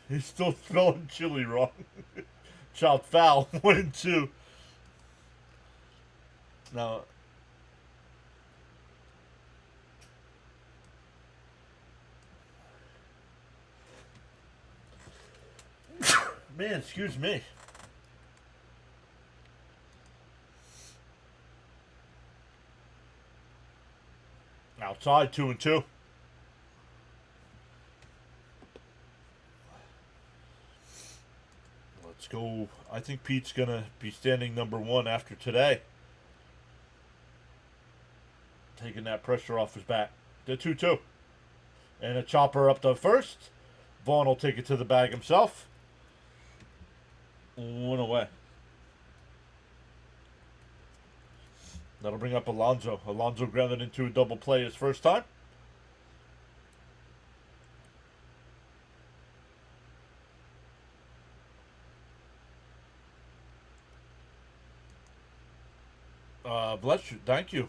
He's still spelling chili wrong. Chopped foul, 1-2. Now, man, excuse me. Outside, 2-2. Let's go. I think Pete's going to be standing number 1 after today. Taking that pressure off his back. The 2-2. And a chopper up to first. Vaughn will take it to the bag himself. 1 away. That'll bring up Alonso. Alonso grounded into a double play his first time. Bless you. Thank you.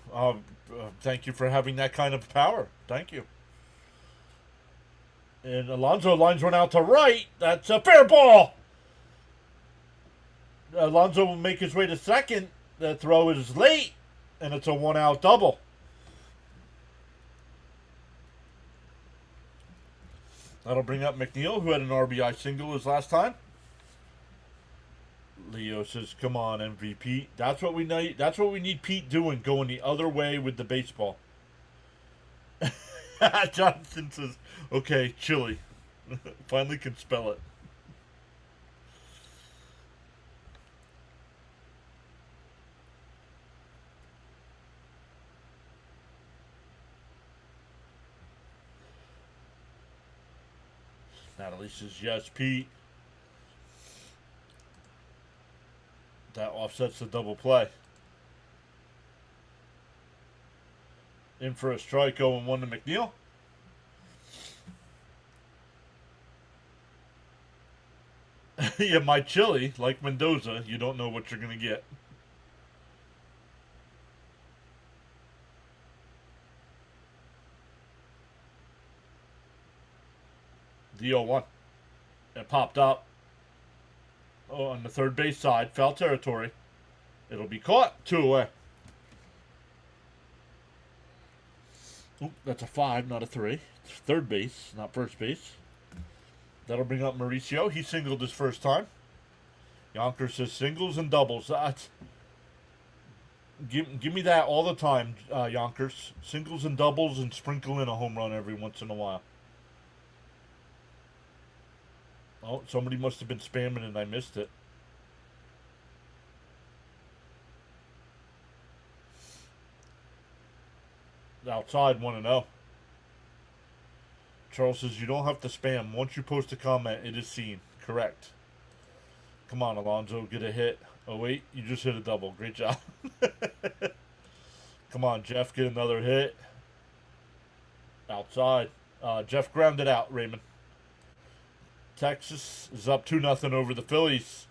Thank you for having that kind of power. Thank you. And Alonso lines one out to right. That's a fair ball. Alonso will make his way to second. The throw is late, and it's a 1-out double. That'll bring up McNeil, who had an RBI single his last time. Leo says, "Come on, MVP." That's what we need. That's what we need Pete doing, going the other way with the baseball. Jonathan says, "Okay, chili." Finally can spell it. Natalie says, "Yes, Pete." That offsets the double play. In for a strike, 0-1 to McNeil. Yeah, my chili, like Mendoza, you don't know what you're going to get. The 0-1. It popped up. Oh, on the third base side, foul territory. It'll be caught. 2 away. Oop, that's a 5, not a 3. It's third base, not first base. That'll bring up Mauricio. He singled his first time. Yonker says singles and doubles. Give me that all the time, Yonkers. Singles and doubles, and sprinkle in a home run every once in a while. Oh, somebody must have been spamming and I missed it. Outside, 1-0. Charles says you don't have to spam. Once you post a comment, it is seen. Correct. Come on, Alonso, get a hit. Oh, wait, you just hit a double. Great job. Come on, Jeff, get another hit. Outside. Jeff grounded out, Raymond. Texas is up 2-0 over the Phillies.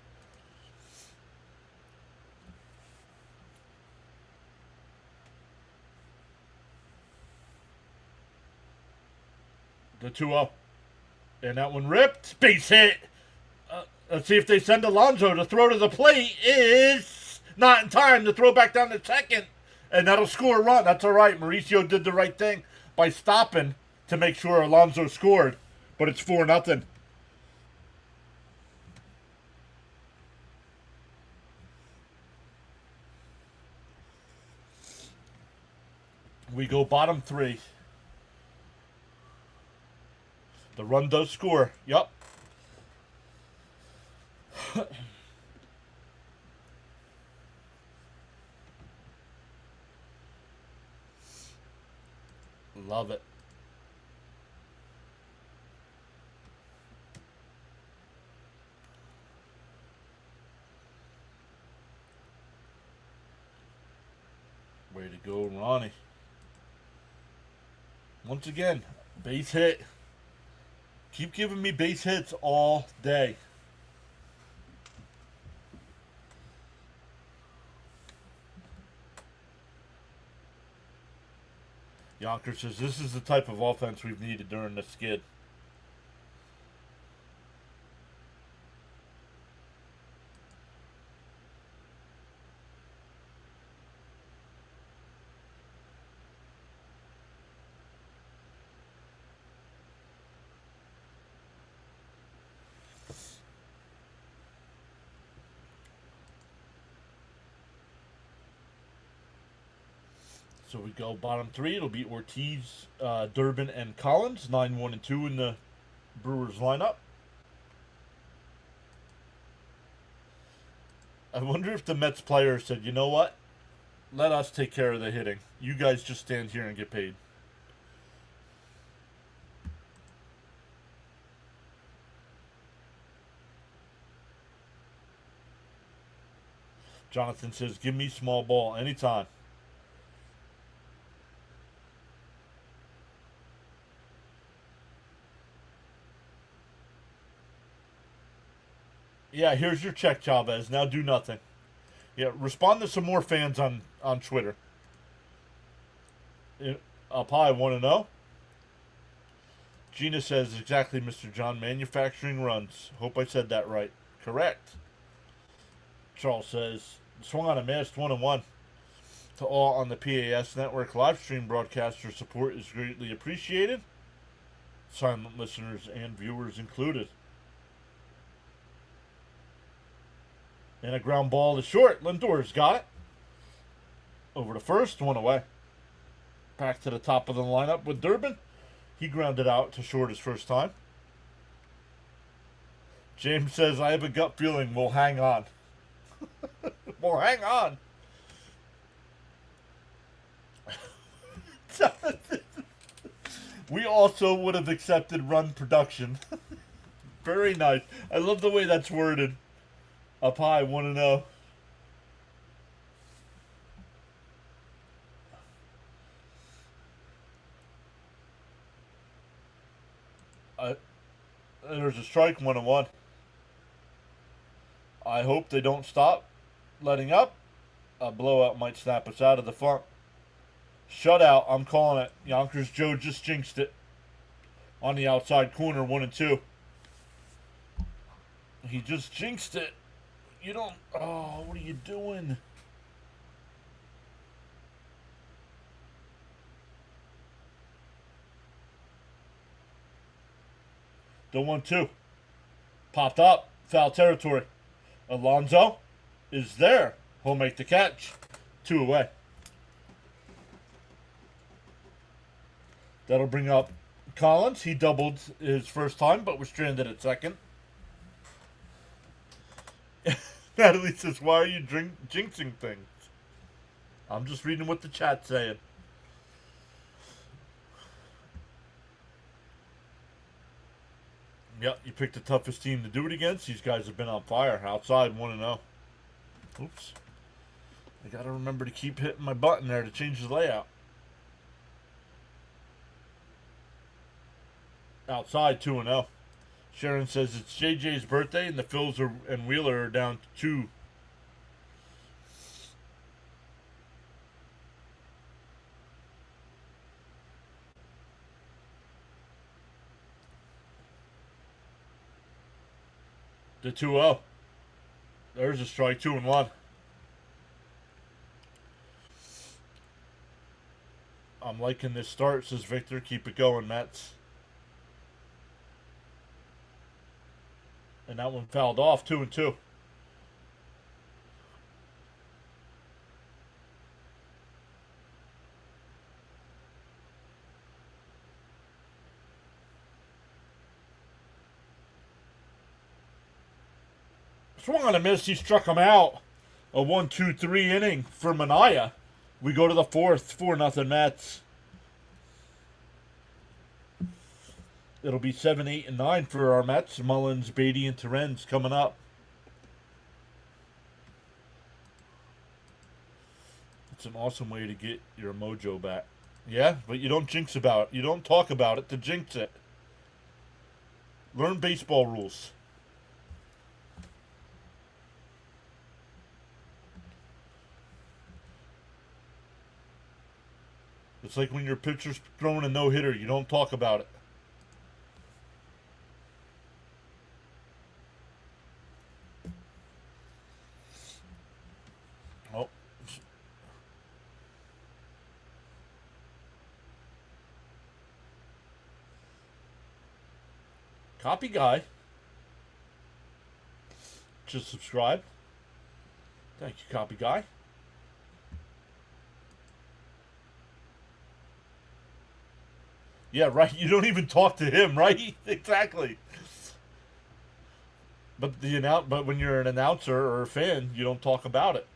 The 2-0. And that one ripped. Base hit. Let's see if they send Alonso to throw to the plate. Is not in time to throw back down to second. And that'll score a run. That's all right. Mauricio did the right thing by stopping to make sure Alonso scored. But it's 4-0. We go bottom 3. The run does score. Yup. Love it. Way to go, Ronnie. Once again, base hit. Keep giving me base hits all day. Yonker says this is the type of offense we've needed during the skid. So we go bottom three. It'll be Ortiz, Durbin, and Collins. 9, 1, and 2 in the Brewers lineup. I wonder if the Mets player said, you know what? Let us take care of the hitting. You guys just stand here and get paid. Jonathan says, give me small ball anytime. Yeah, here's your check, Chavez. Now do nothing. Yeah, respond to some more fans on Twitter. Up high, 1-0. Gina says, exactly, Mr. John. Manufacturing runs. Hope I said that right. Correct. Charles says, swung on a mast, 1-1. To all on the PAS network live stream broadcaster support is greatly appreciated. Silent listeners and viewers included. And a ground ball to short. Lindor's got it. Over to first, 1 away. Back to the top of the lineup with Durbin. He grounded out to short his first time. James says, I have a gut feeling we'll hang on. We'll hang on. We also would have accepted run production. Very nice. I love the way that's worded. Up high, 1-0. There's a strike, 1-1. I hope they don't stop letting up. A blowout might snap us out of the funk. Shutout, I'm calling it. Yonkers Joe just jinxed it. On the outside corner, 1-2. He just jinxed it. You don't... Oh, what are you doing? The 1-2. Popped up. Foul territory. Alonso is there. He'll make the catch. 2 away. That'll bring up Collins. He doubled his first time, but was stranded at second. Natalie says, why are you jinxing things? I'm just reading what the chat's saying. Yep, you picked the toughest team to do it against. These guys have been on fire. Outside, 1-0. Oops. I got to remember to keep hitting my button there to change the layout. Outside, 2-0. Sharon says it's JJ's birthday and the Phils and Wheeler are down to 2. The 2-0. There's a strike, 2-1. I'm liking this start, says Victor. Keep it going, Mets. And that one fouled off, 2-2. Swung on a miss, he struck him out. A 1-2-3 inning for Manaea. We go to the fourth, 4-0 Mets. It'll be 7, 8, and 9 for our Mets. Mullins, Beatty, and Terrence coming up. It's an awesome way to get your mojo back. Yeah, but you don't jinx about it. You don't talk about it to jinx it. Learn baseball rules. It's like when your pitcher's throwing a no-hitter. You don't talk about it. Oh. Copy guy. Just subscribe. Thank you, copy guy. Yeah, right. You don't even talk to him, right? Exactly. But when you're an announcer or a fan, you don't talk about it.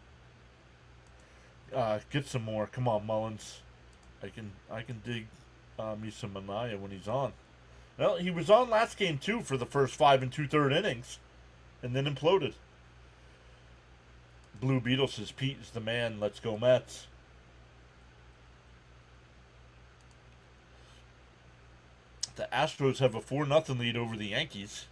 Get some more. Come on, Mullins. I can dig me some Mania when he's on. Well, he was on last game too for the first 5 2/3 innings, and then imploded. Blue Beetle says Pete is the man. Let's go Mets. The Astros have a 4-0 lead over the Yankees.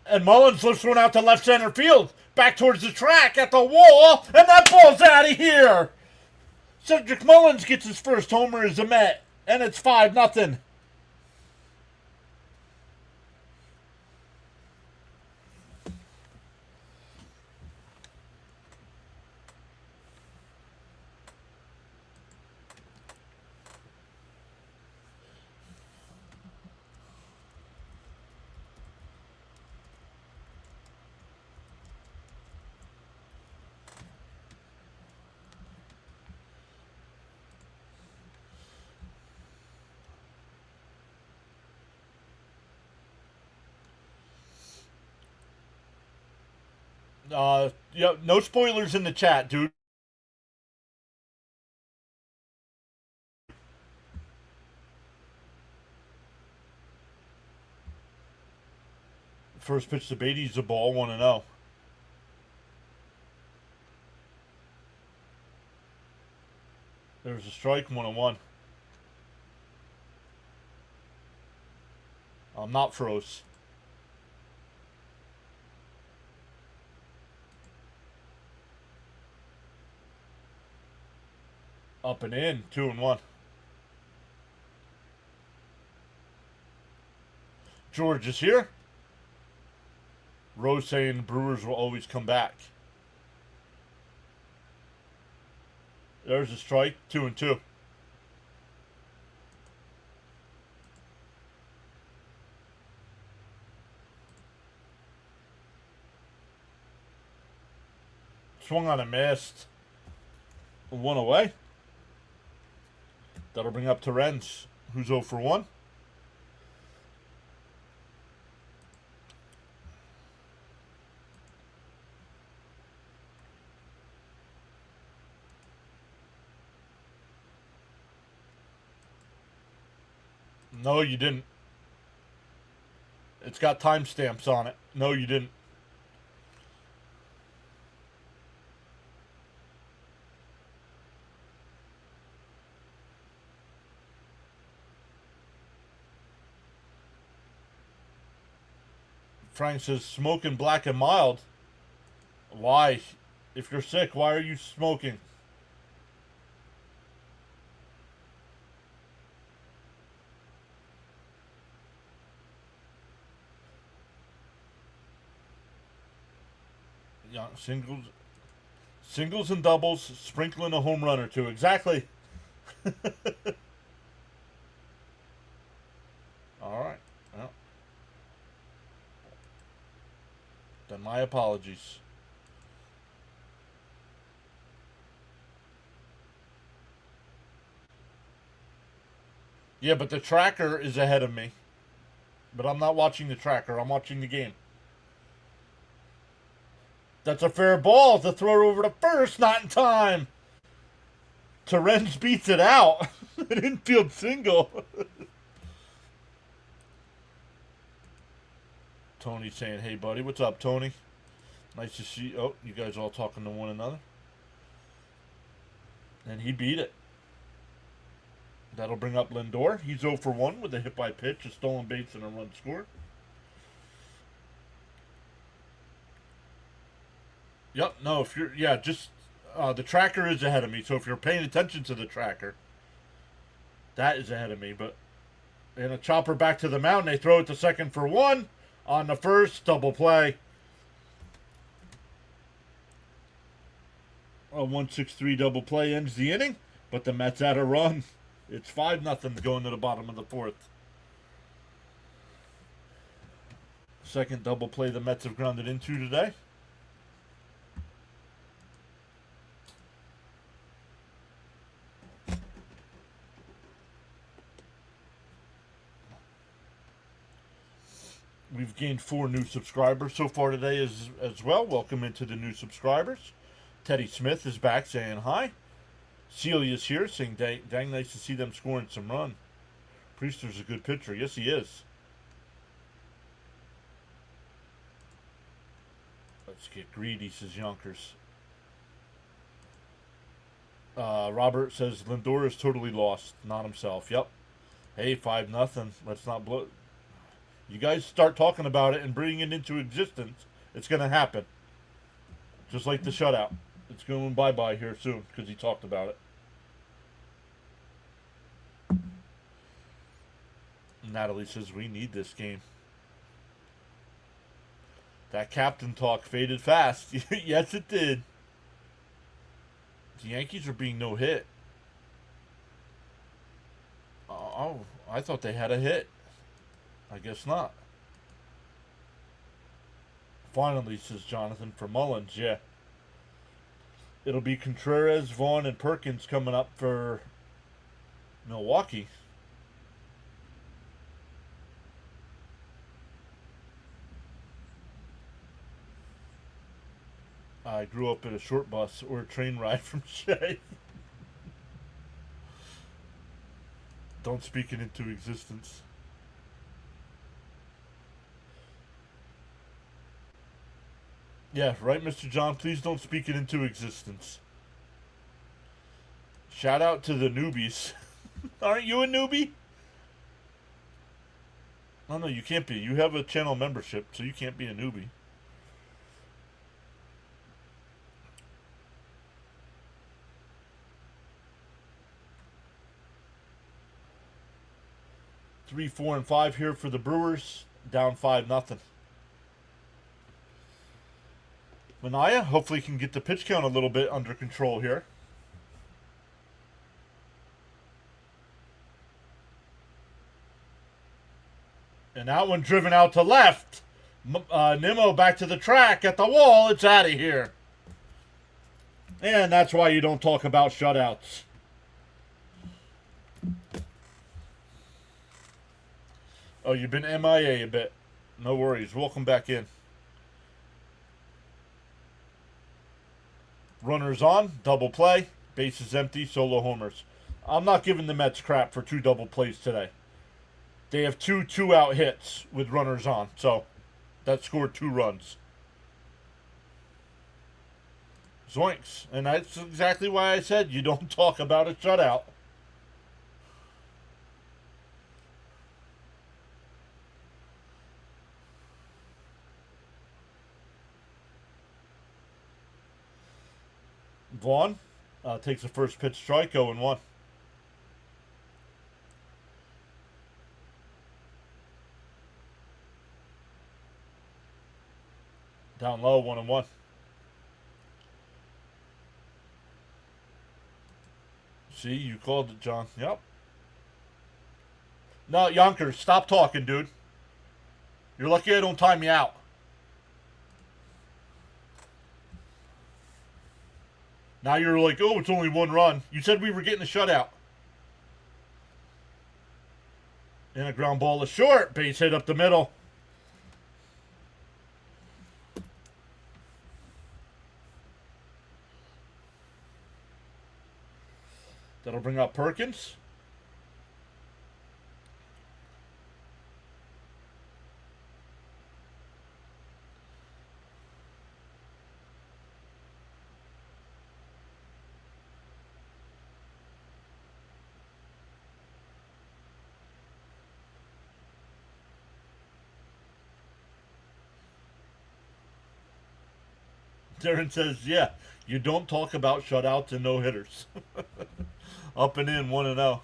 And Mullins lifts one out to left center field. Back towards the track at the wall. And that ball's out of here. Cedric Mullins gets his first homer as a Met. And it's 5-0. Yeah, no spoilers in the chat, dude. First pitch to Beatty's a ball, 1-0. There's a strike, 1-1. I'm not froze. Up and in, 2-1. George is here. Rose saying the Brewers will always come back. There's a strike, 2-2. Swung on a missed. 1 away. That'll bring up Terrence, who's 0 for 1. No, you didn't. It's got timestamps on it. No, you didn't. Frank says, smoking black and mild. Why? If you're sick, why are you smoking? Yeah, singles and doubles, sprinkling a home run or two. Exactly. All right. Well, then my apologies. Yeah, but the tracker is ahead of me. But I'm not watching the tracker. I'm watching the game. That's a fair ball to throw over to first. Not in time. Terrence beats it out. An infield single. Tony saying, hey, buddy. What's up, Tony? Nice to see you. Oh, you guys all talking to one another. And he beat it. That'll bring up Lindor. He's 0 for 1 with a hit by pitch, a stolen base, and a run scored. Yep, no, if you're, yeah, just, the tracker is ahead of me, so if you're paying attention to the tracker, that is ahead of me, but, and a chopper back to the mound, they throw it to second for 1, On the first, double play. A 1-6-3 double play ends the inning, but the Mets had a run. It's 5-0 going to the bottom of the fourth. Second double play the Mets have grounded into today. We've gained 4 new subscribers so far today as well. Welcome into the new subscribers. Teddy Smith is back saying hi. Celia's here saying dang nice to see them scoring some run. Priester's a good pitcher. Yes, he is. Let's get greedy, says Yonkers. Robert says Lindor is totally lost, not himself. Yep. Hey, 5-0. Let's not blow. You guys start talking about it and bringing it into existence, it's going to happen. Just like the shutout. It's going bye-bye here soon because he talked about it. Natalie says we need this game. That captain talk faded fast. Yes, it did. The Yankees are being no hit. Oh, I thought they had a hit. I guess not. Finally, says Jonathan, for Mullins, yeah. It'll be Contreras, Vaughn, and Perkins coming up for Milwaukee. I grew up in a short bus or a train ride from Shay. Don't speak it into existence. Yeah, right, Mr. John. Please don't speak it into existence. Shout out to the newbies. Aren't you a newbie? Oh, no, you can't be. You have a channel membership, so you can't be a newbie. Three, 4, and 5 here for the Brewers. Down 5-0. Mania hopefully can get the pitch count a little bit under control here. And that one driven out to left. Nimmo back to the track at the wall. It's out of here. And that's why you don't talk about shutouts. Oh, you've been MIA a bit. No worries. Welcome back in. Runners on, double play, bases empty, solo homers. I'm not giving the Mets crap for 2 double plays today. They have 2 2-out hits with runners on, so that scored 2 runs. Zoinks. And that's exactly why I said you don't talk about a shutout. Vaughn takes the first pitch strike, 0-1. Down low, 1-1. See, you called it, John. Yep. No, Yonkers, stop talking, dude. You're lucky I don't time you out. Now you're like, oh, it's only 1 run. You said we were getting a shutout. And a ground ball is short. Base hit up the middle. That'll bring up Perkins. Darren says, yeah, you don't talk about shutouts and no-hitters. Up and in, 1-0.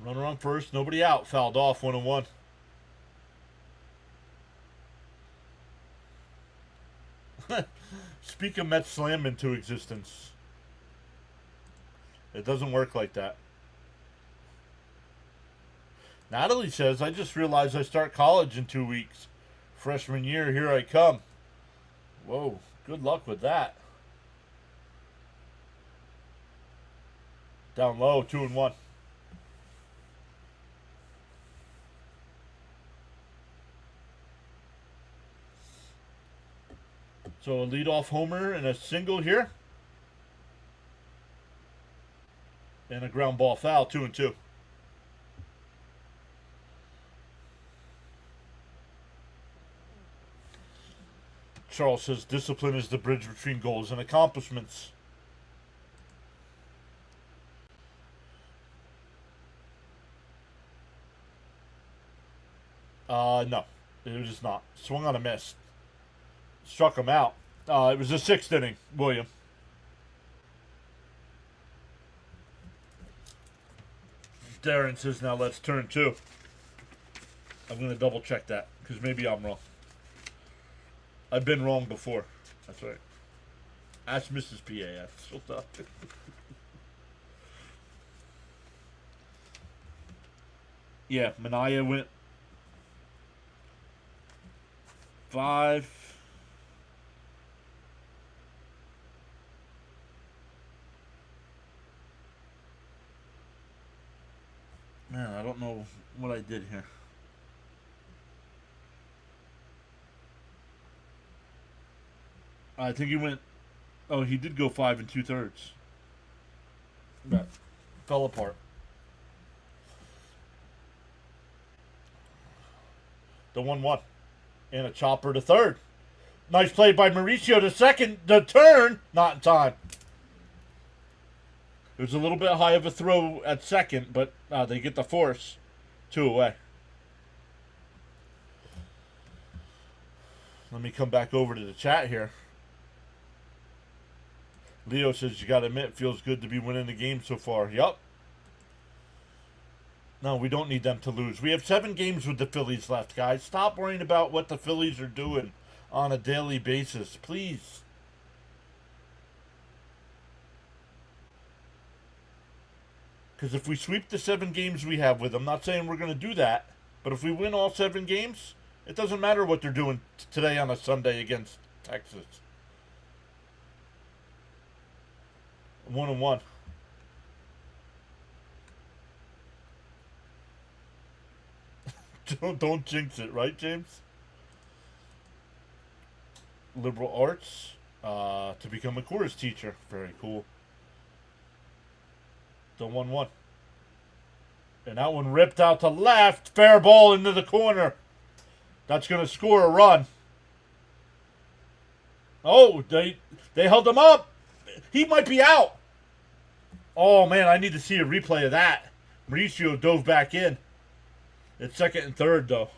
Runner on first, nobody out. Fouled off, 1-1. Speak of Mets slam into existence. It doesn't work like that. Natalie says, I just realized I start college in 2 weeks. Freshman year, here I come. Whoa, good luck with that. Down low, 2-1. So a leadoff homer and a single here. And a ground ball foul, 2-2. Charles says discipline is the bridge between goals and accomplishments. No, it was not. Swung on a miss. Struck him out. It was the 6th inning, William. Darren says now let's turn 2. I'm going to double check that because maybe I'm wrong. I've been wrong before. That's right. Ask Mrs. PAS. She'll talk. Yeah, Mania went 5. Man, I don't know what I did here. I think he went. Oh, he did go 5 2/3. That fell apart. The 1-1. And a chopper to third. Nice play by Mauricio to second. The turn, not in time. It was a little bit high of a throw at second, but they get the force. 2 away. Let me come back over to the chat here. Leo says, you got to admit, it feels good to be winning the game so far. Yup. No, we don't need them to lose. We have 7 games with the Phillies left, guys. Stop worrying about what the Phillies are doing on a daily basis, please. Because if we sweep the 7 games we have with them, I'm not saying we're going to do that, but if we win all 7 games, it doesn't matter what they're doing today on a Sunday against Texas. 1-1. Don't jinx it, right, James? Liberal arts to become a chorus teacher. Very cool. The 1-1. And that one ripped out to left. Fair ball into the corner. That's going to score a run. Oh, they held him up. He might be out. Oh, man, I need to see a replay of that. Mauricio dove back in. It's second and third, though.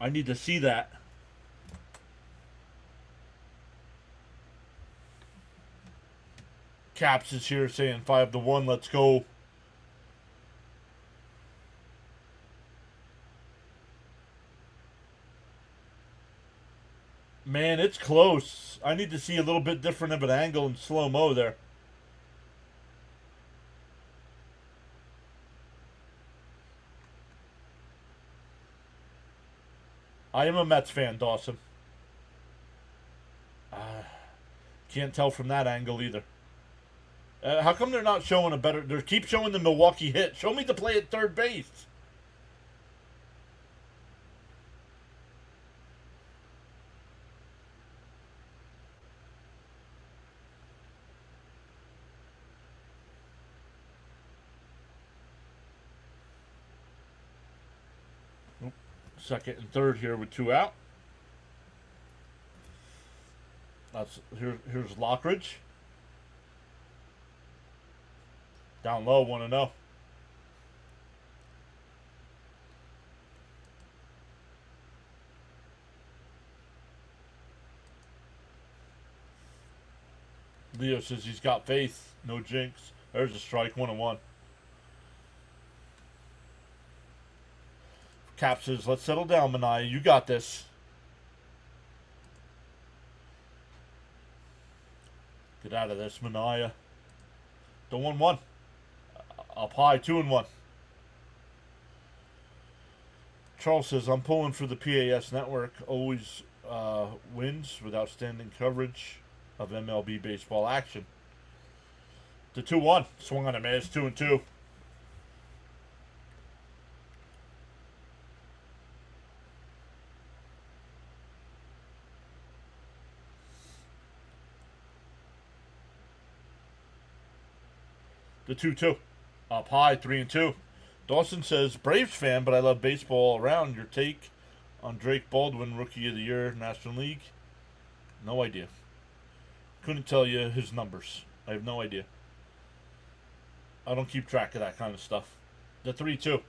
I need to see that. Caps is here saying 5-1. Let's go. Man, it's close. I need to see a little bit different of an angle in slow-mo there. I am a Mets fan, Dawson. Can't tell from that angle either. How come they're not showing a better... They keep showing the Milwaukee hit. Show me the play at third base. Second and third here with 2 out. Here's Lockridge. Down low, 1-0. Leo says he's got faith. No jinx. There's a strike, 1-1. Cap says, let's settle down, Mania. You got this. Get out of this, Mania. The 1-1. Up high, 2-1. Charles says, I'm pulling for the PAS network. Always wins with outstanding coverage of MLB baseball action. The 2-1. Swung on him, man. It's 2-2. The 2-2. Up high, 3-2. Dawson says, Braves fan, but I love baseball all around. Your take on Drake Baldwin, Rookie of the Year, National League? No idea. Couldn't tell you his numbers. I have no idea. I don't keep track of that kind of stuff. The 3-2.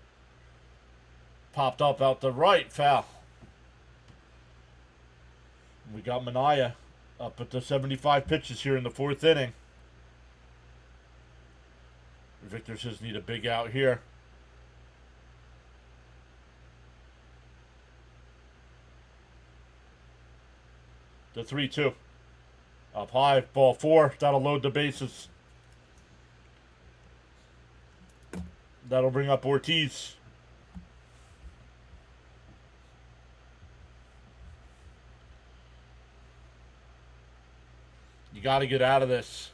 Popped up out the right, foul. We got Mania up at the 75 pitches here in the 4th inning. Victor says need a big out here. The 3-2. Up high, ball 4. That'll load the bases. That'll bring up Ortiz. You got to get out of this.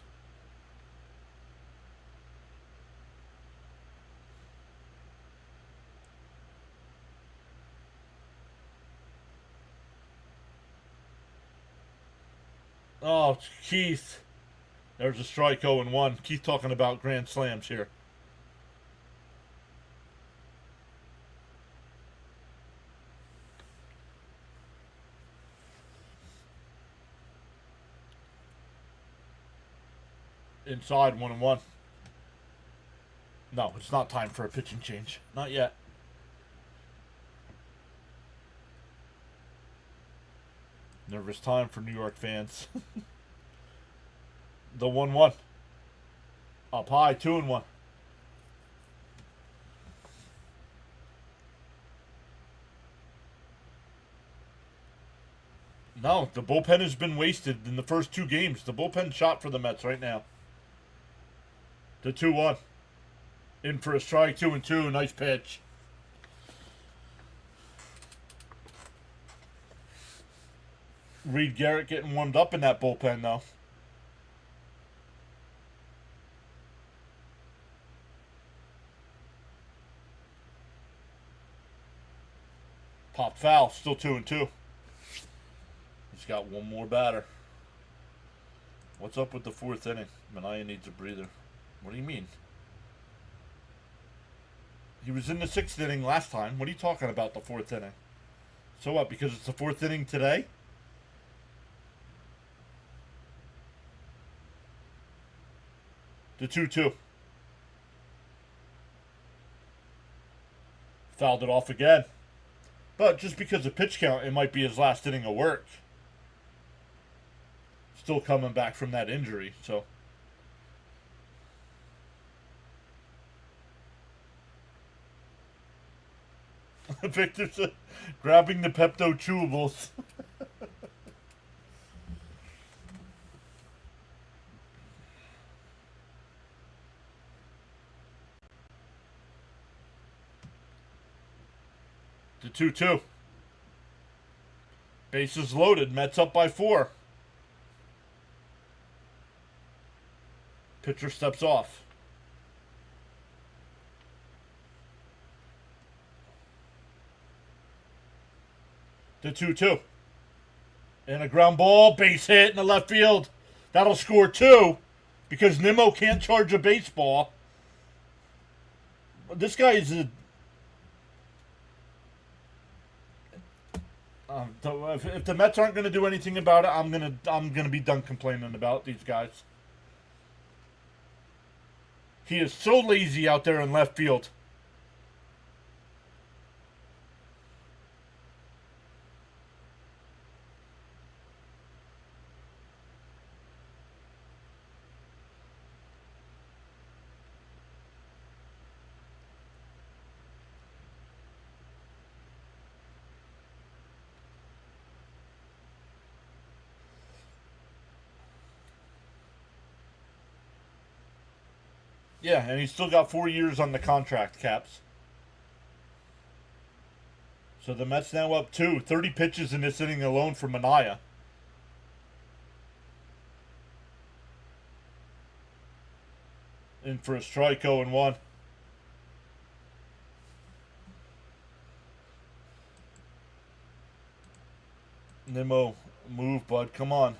Oh, Keith. There's a strike 0-1. Keith talking about grand slams here. Inside 1-1. No, it's not time for a pitching change. Not yet. Nervous time for New York fans. The 1-1. Up high, 2-1. No, the bullpen has been wasted in the first 2 games. The bullpen shot for the Mets right now. The 2-1. In for a strike, 2-2. Nice pitch. Reed Garrett getting warmed up in that bullpen, though. Pop foul, still 2-2. He's got one more batter. What's up with the 4th inning? Mania needs a breather. What do you mean? He was in the 6th inning last time. What are you talking about, the 4th inning? So what, because it's the 4th inning today? The 2-2. Fouled it off again. But just because of pitch count, it might be his last inning of work. Still coming back from that injury, so. Victor said, grabbing the Pepto chewables. The 2-2. Bases loaded. Mets up by 4. Pitcher steps off. The 2-2. And a ground ball. Base hit in the left field. That'll score 2 because Nimmo can't charge a baseball. This guy is a... if the Mets aren't going to do anything about it, I'm gonna be done complaining about these guys. He is so lazy out there in left field. Yeah, and he's still got 4 years on the contract, Caps. So the Mets now up 2. 30 pitches in this inning alone for Manaea. In for a strike, 0-1. Nimmo, move, bud. Come on.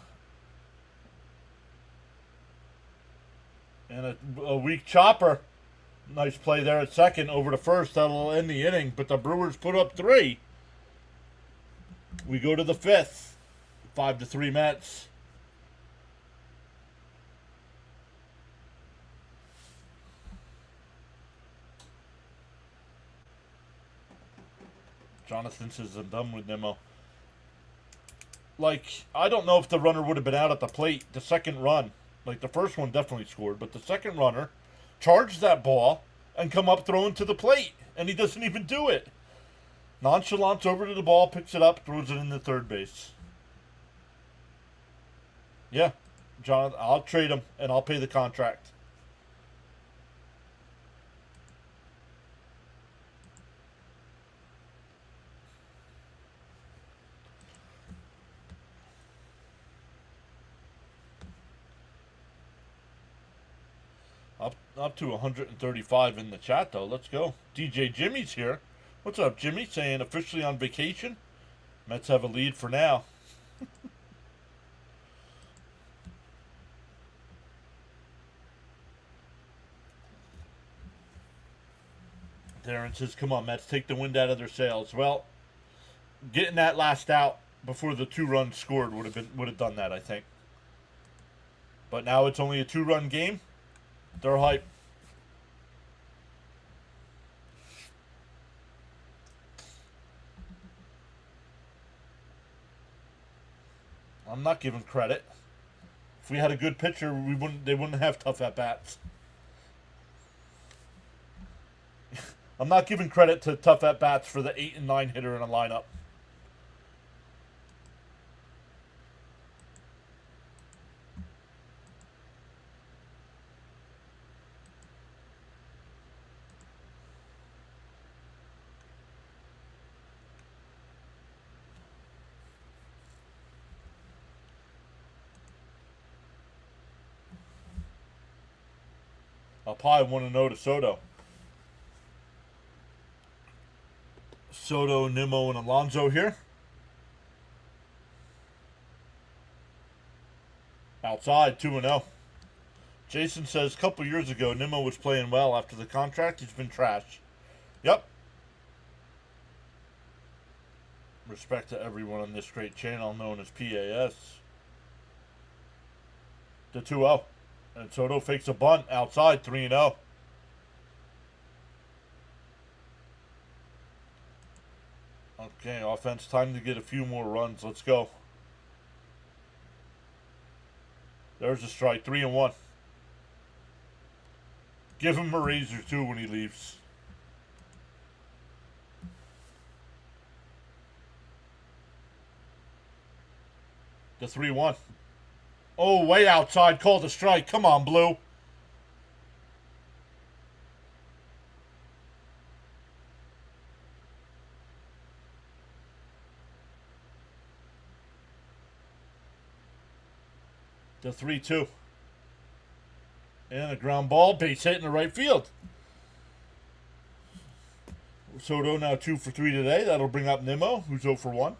And a weak chopper. Nice play there at second. Over to first. That'll end the inning. But the Brewers put up 3. We go to the 5th. 5-3 Mets. Jonathan says, I'm done with Nimmo. Like, I don't know if the runner would have been out at the plate. The second run. Like, the first one definitely scored. But the second runner charged that ball and come up throwing to the plate. And he doesn't even do it. Nonchalance over to the ball, picks it up, throws it into third base. Yeah, John, I'll trade him and I'll pay the contract. Up to 135 in the chat, though. Let's go. DJ Jimmy's here. What's up, Jimmy? Saying officially on vacation. Mets have a lead for now. Darren says, come on, Mets, take the wind out of their sails. Well, getting that last out before the 2 runs scored would have done that, I think. But now it's only a 2-run game. They're hype. I'm not giving credit. If we had a good pitcher, they wouldn't have tough at bats. I'm not giving credit to tough at bats for the 8 and 9 hitter in a lineup. I'll probably want to know to Soto. Soto, Nimmo, and Alonso here. Outside, 2-0. Jason says, a couple years ago, Nimmo was playing well. After the contract, he's been trash. Yep. Respect to everyone on this great channel known as PAS. The 2-0. And Soto fakes a bunt outside, 3-0. Okay, offense, time to get a few more runs. Let's go. There's a strike, 3-1. Give him a razor, too, when he leaves. The 3-1. Oh, way outside. Called a strike. Come on, Blue. The 3-2. And a ground ball. Base hit in the right field. Soto now 2 for 3 today. That'll bring up Nimmo, who's 0 for 1.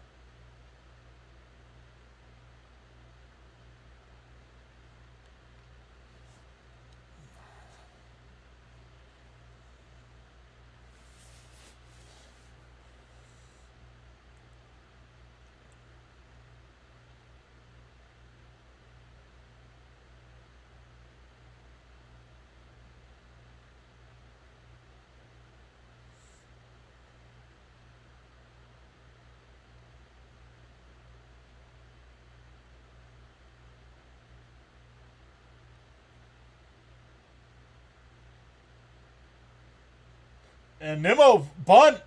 And Nimmo bunt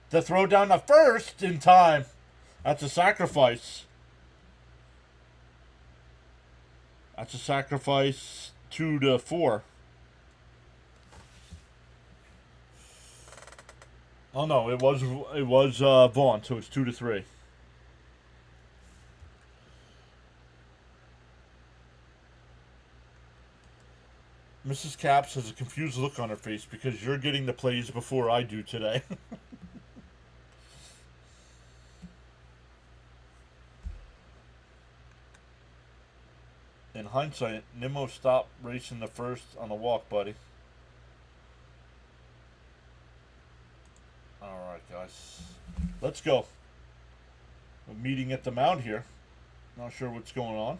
to throw down the first in time. That's a sacrifice. That's a sacrifice 2-4. Oh no, it was Vaughn, so it's 2-3. Mrs. Caps has a confused look on her face because you're getting the plays before I do today. In hindsight, Nimmo stopped racing the first on the walk, buddy. Alright, guys. Let's go. We're meeting at the mound here. Not sure what's going on.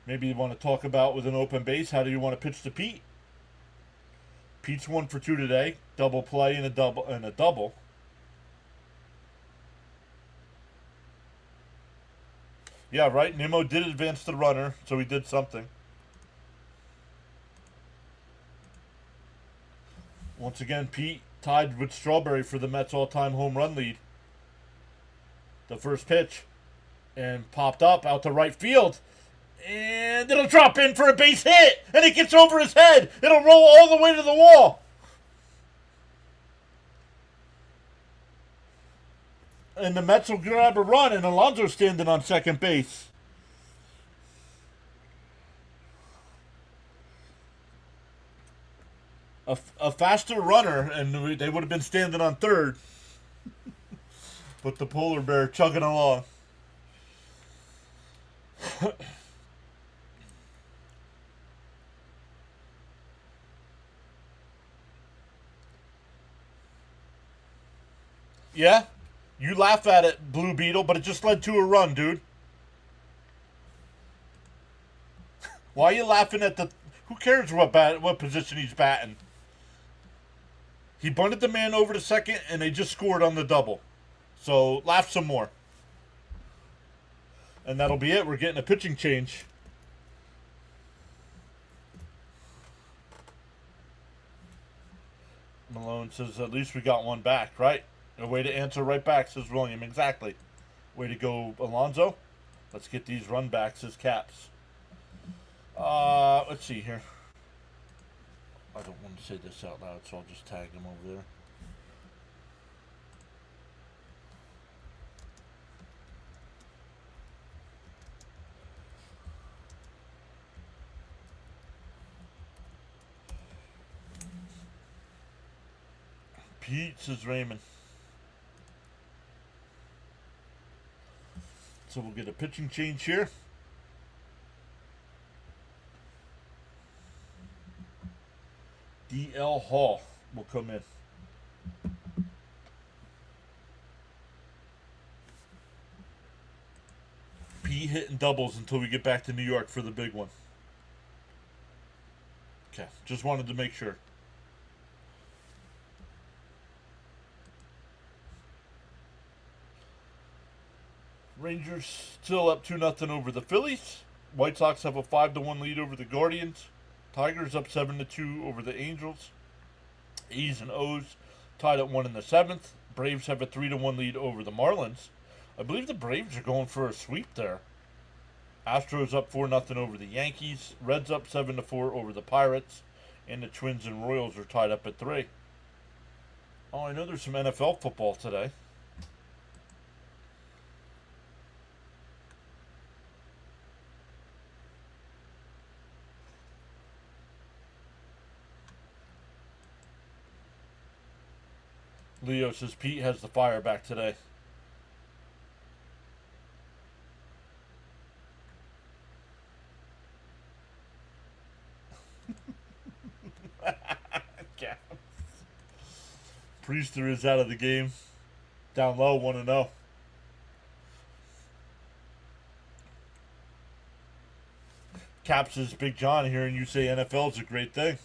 Maybe you want to talk about with an open base. How do you want to pitch to Pete? Pete's 1 for 2 today. Double play and a double. Yeah, right. Nimmo did advance the runner, so he did something. Once again, Pete tied with Strawberry for the Mets' all-time home run lead. The first pitch, and popped up out to right field. And it'll drop in for a base hit, and it gets over his head. It'll roll all the way to the wall. And the Mets will grab a run, and Alonso's standing on second base. A faster runner, and they would have been standing on third. But the polar bear chugging along. Yeah, you laugh at it, Blue Beetle, but it just led to a run, dude. Why are you laughing at the... Who cares what position he's batting? He bunted the man over to second, and they just scored on the double. So, laugh some more. And that'll be it. We're getting a pitching change. Malone says, at least we got one back, right? A way to answer right back, says William. Exactly. Way to go, Alonso. Let's get these run backs as Caps. Let's see here. I don't want to say this out loud, so I'll just tag them over there. Pete, says Raymond. So we'll get a pitching change here. D.L. Hall will come in. P hitting doubles until we get back to New York for the big one. Okay, just wanted to make sure. Rangers still up 2-0 over the Phillies. White Sox have a 5-1 lead over the Guardians. Tigers up 7-2 over the Angels. A's and O's tied at 1 in the 7th. Braves have a 3-1 lead over the Marlins. I believe the Braves are going for a sweep there. Astros up 4-0 over the Yankees. Reds up 7-4 over the Pirates. And the Twins and Royals are tied up at 3. Oh, I know there's some NFL football today. Leo says Pete has the fire back today. Priester is out of the game. Down low, 1-0. Caps is Big John hearing you say NFL is a great thing.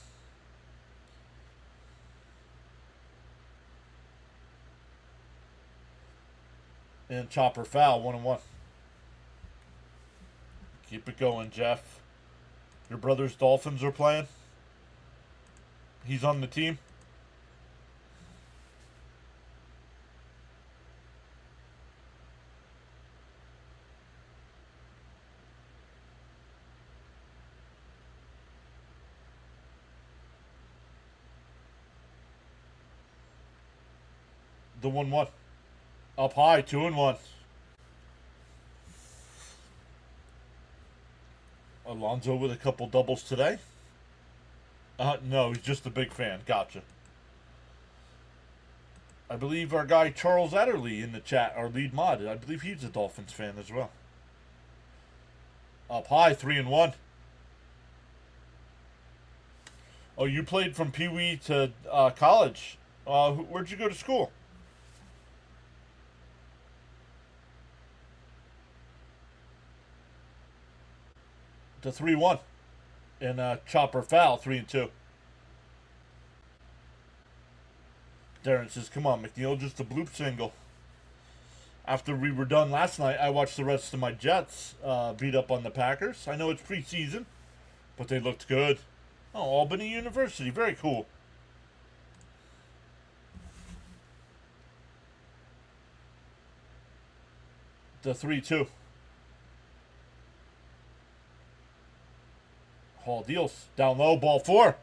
And Chopper foul, 1-1. Keep it going, Jeff. Your brother's Dolphins are playing. He's on the team. The 1-1. Up high, 2-1. Alonso with a couple doubles today. No, he's just a big fan. Gotcha. I believe our guy Charles Adderley in the chat, our lead mod, I believe he's a Dolphins fan as well. Up high, 3-1. Oh, you played from Pee Wee to college. Where'd you go to school? To 3-1. And chopper foul, 3-2. Darren says, come on, McNeil, just a bloop single. After we were done last night, I watched the rest of my Jets beat up on the Packers. I know it's preseason, but they looked good. Oh, Albany University, very cool. The 3-2. Hall deals. Down low, ball 4.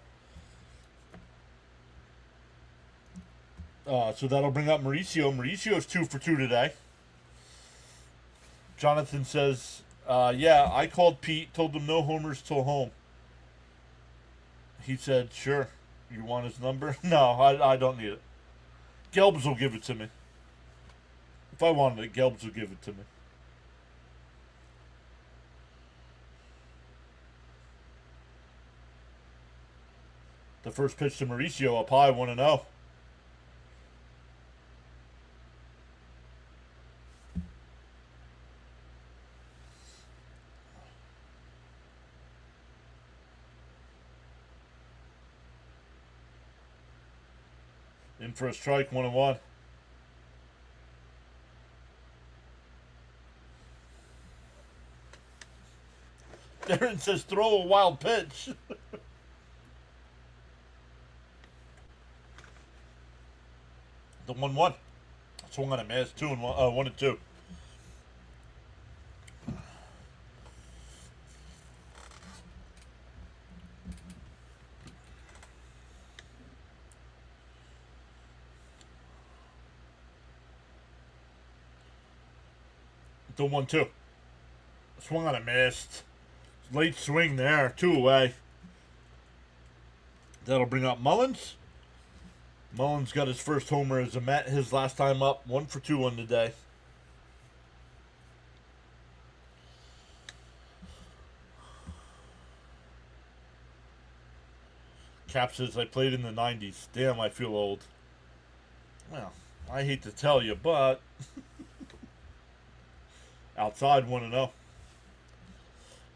So that'll bring up Mauricio. Mauricio's 2 for 2 today. Jonathan says, yeah, I called Pete, told him no homers till home. He said, sure. You want his number? No, I don't need it. Gelbs will give it to me. If I wanted it, Gelbs will give it to me. The first pitch to Mauricio up high, 1-0. In for a strike, 1-1. Darren says throw a wild pitch. The 1-1. Swung on a miss. 1-2. The 1-2. Swung on a missed. Late swing there. 2 away. That'll bring up Mullins. Mullins got his first homer as a Met his last time up. 1 for 2 on the day. Cap says I played in the 90s. Damn, I feel old. Well, I hate to tell you, but outside 1-0.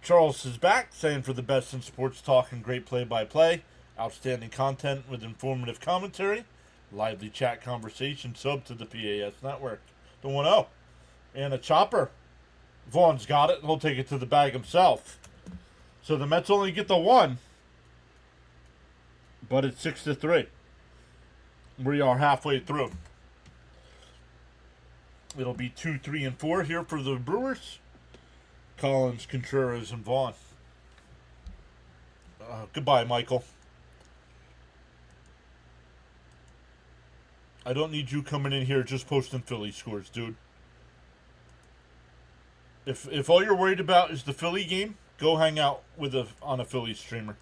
Charles is back, saying for the best in sports talk and great play-by-play. Outstanding content with informative commentary. Lively chat conversation. Sub to the PAS network. The 1-0. And a chopper. Vaughn's got it. He'll take it to the bag himself. So the Mets only get the 1. But it's 6-3. We are halfway through. It'll be 2, 3, and 4 here for the Brewers. Collins, Contreras, and Vaughn. Goodbye, Michael. I don't need you coming in here just posting Philly scores, dude. If all you're worried about is the Philly game, go hang out with on a Philly streamer.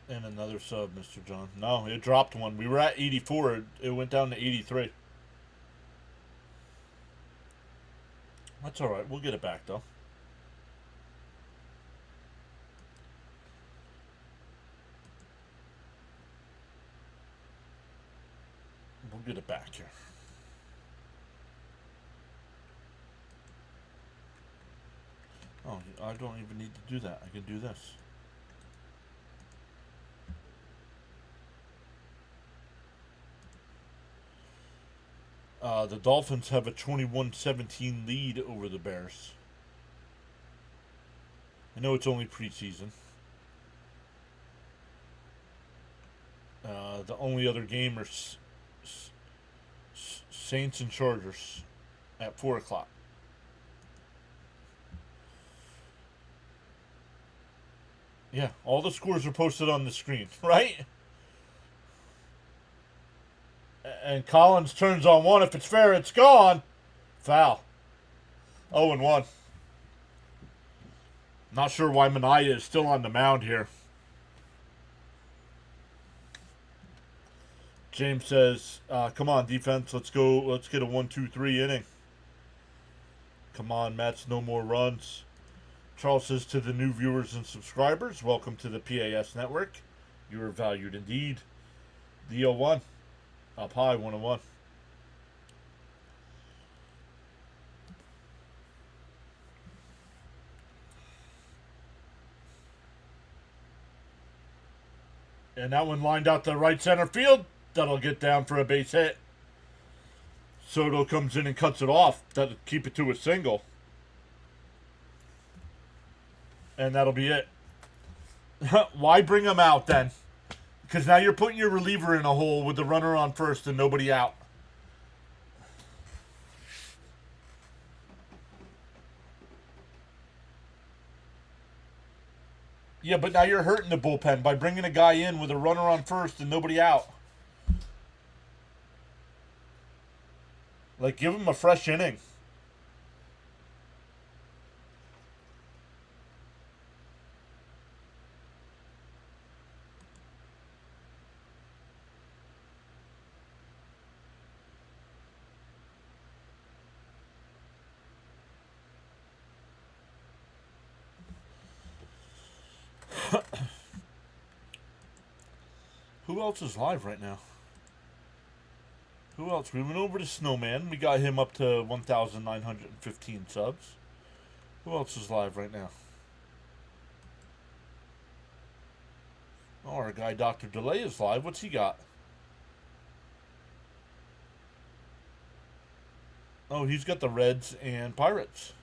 And another sub, Mr. John. No, it dropped 1. We were at 84. It went down to 83. That's all right. We'll get it back, though. We'll get it back here. Oh, I don't even need to do that. I can do this. The Dolphins have a 21-17 lead over the Bears. I know it's only preseason. The only other game are Saints and Chargers at 4 o'clock. Yeah, all the scores are posted on the screen, right? And Collins turns on one. If it's fair, it's gone. Foul. 0-1. Not sure why Minaya is still on the mound here. James says, come on, defense. Let's go. Let's get a 1-2-3 inning. Come on, Mets. No more runs. Charles says to the new viewers and subscribers, welcome to the PAS network. You are valued indeed. The 0-1. Up high, 1-1. And that one lined out to right center field. That'll get down for a base hit. Soto comes in and cuts it off. That'll keep it to a single. And that'll be it. Why bring him out then? Because now you're putting your reliever in a hole with the runner on first and nobody out. Yeah, but now you're hurting the bullpen by bringing a guy in with a runner on first and nobody out. Like, give him a fresh inning. Who else is live right now? Who else? We went over to Snowman. We got him up to 1,915 subs. Who else is live right now? Oh, our guy Dr. Delay is live. What's he got? Oh, he's got the Reds and Pirates.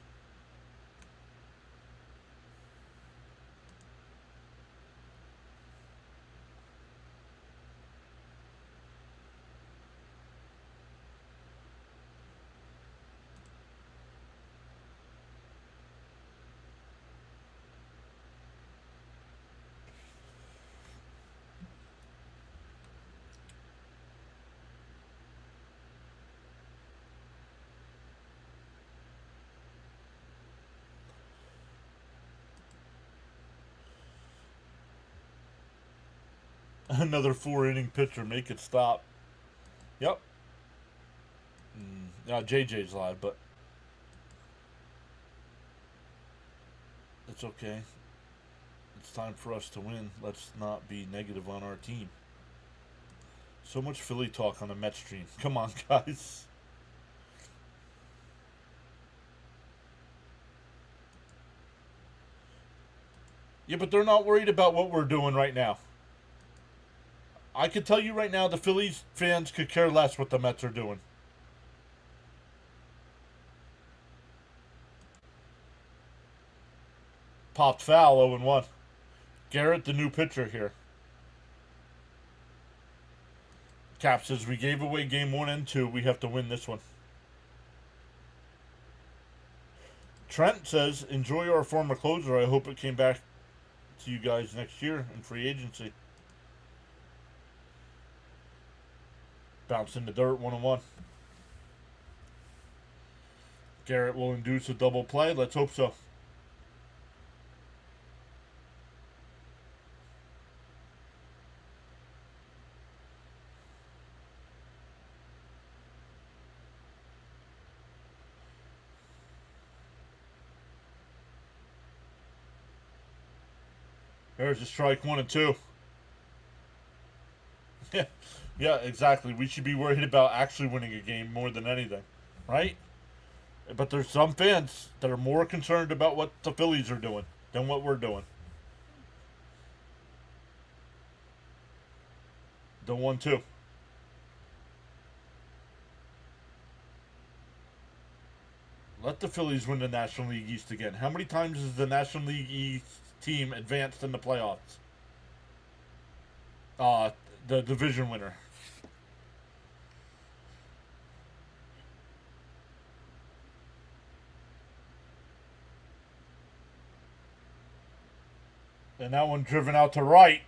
Another 4-inning pitcher. Make it stop. Yep. JJ's live, but it's okay. It's time for us to win. Let's not be negative on our team. So much Philly talk on the Mets stream. Come on, guys. Yeah, but they're not worried about what we're doing right now. I could tell you right now, the Phillies fans could care less what the Mets are doing. Popped foul, 0-1. Garrett, the new pitcher here. Cap says, we gave away game 1 and 2. We have to win this one. Trent says, enjoy our former closer. I hope it came back to you guys next year in free agency. Bounce in the dirt, 1-1. Garrett will induce a double play. Let's hope so. There's a strike, 1 and 2. Yeah, exactly. We should be worried about actually winning a game more than anything, right? But there's some fans that are more concerned about what the Phillies are doing than what we're doing. The 1-2. Let the Phillies win the National League East again. How many times has the National League East team advanced in the playoffs? The division winner. And that one driven out to right.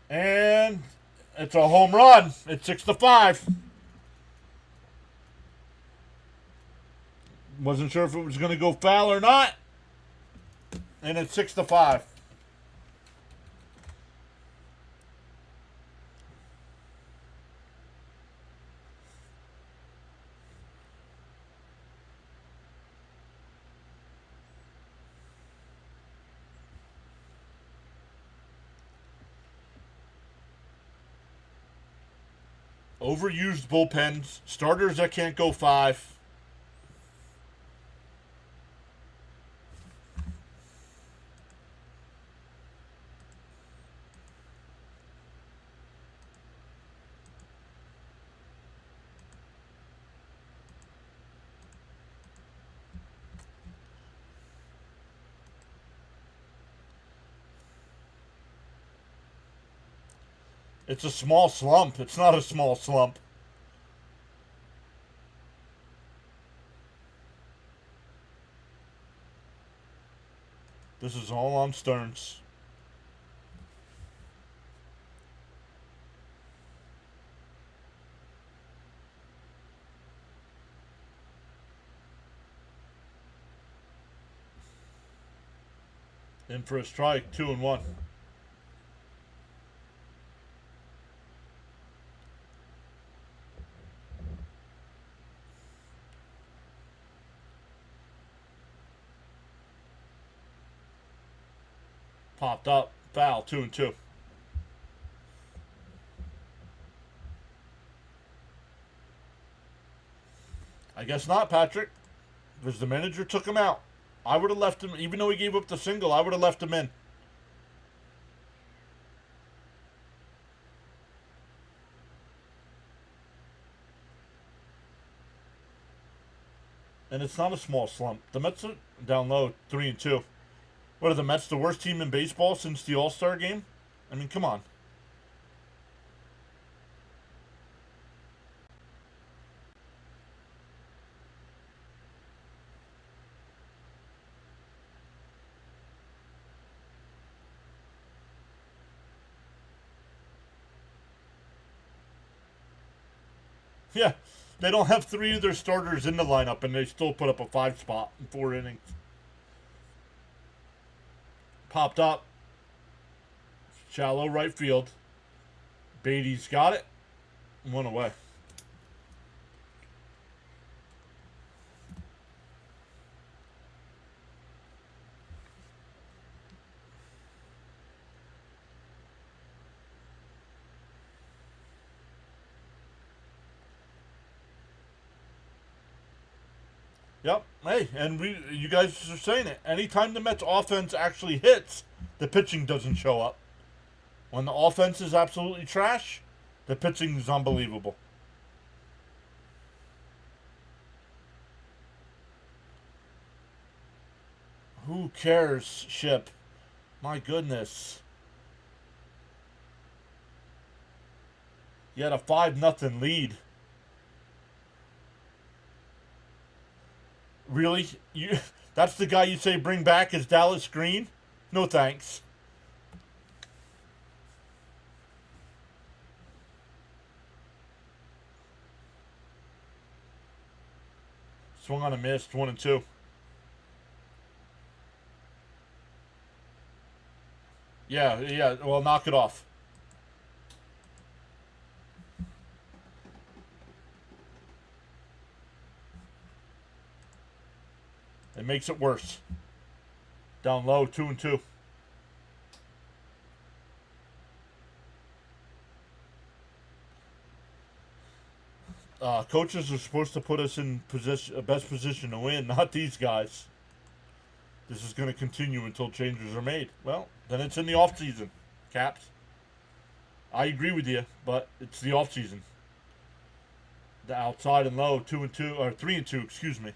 And it's a home run. It's 6-5. Wasn't sure if it was going to go foul or not. And it's 6-5. Overused bullpens. Starters that can't go 5. It's a small slump. It's not a small slump. This is all on Stearns. In for a strike, 2-1. Popped up, foul, 2-2. I guess not, Patrick, because the manager took him out. I would have left him, even though he gave up the single, I would have left him in. And it's not a small slump. The Mets are down low, 3-2. What are the Mets, the worst team in baseball since the All-Star game? I mean, come on. Yeah, they don't have 3 of their starters in the lineup, and they still put up a 5 spot in 4 innings. Popped up. Shallow right field. Beatty's got it. 1 away. Yep. Hey, and you guys are saying it. Anytime the Mets offense actually hits, the pitching doesn't show up. When the offense is absolutely trash, the pitching is unbelievable. Who cares, Ship? My goodness. You had a 5-0 lead. Really? That's the guy you say bring back is Dallas Green? No thanks. Swung on a miss, 1-2. Yeah, well, knock it off. It makes it worse. Down low, 2-2. Coaches are supposed to put us in best position to win, not these guys. This is going to continue until changes are made. Well, then it's in the off season, Caps. I agree with you, but it's the off season. The outside and low, 2-2 or 3-2, excuse me.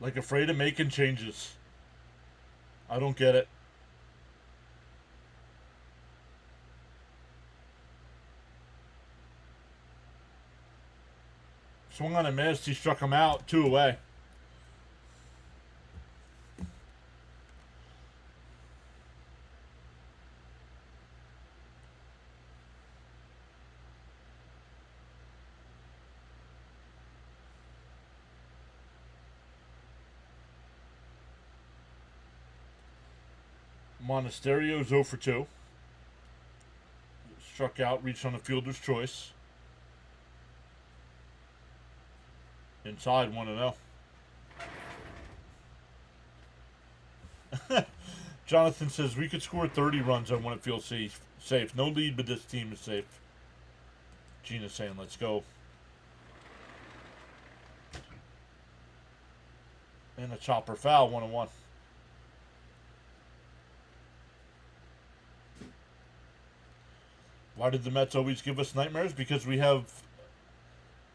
Like afraid of making changes. I don't get it. Swung on a miss. He struck him out. 2 away. Monasterio's 0 for 2. Struck out, reached on the fielder's choice. Inside 1-0. Jonathan says we could score 30 runs. I want to feel safe. No lead, but this team is safe. Gina's saying, let's go. And a chopper foul, 1-1. Why did the Mets always give us nightmares? Because we have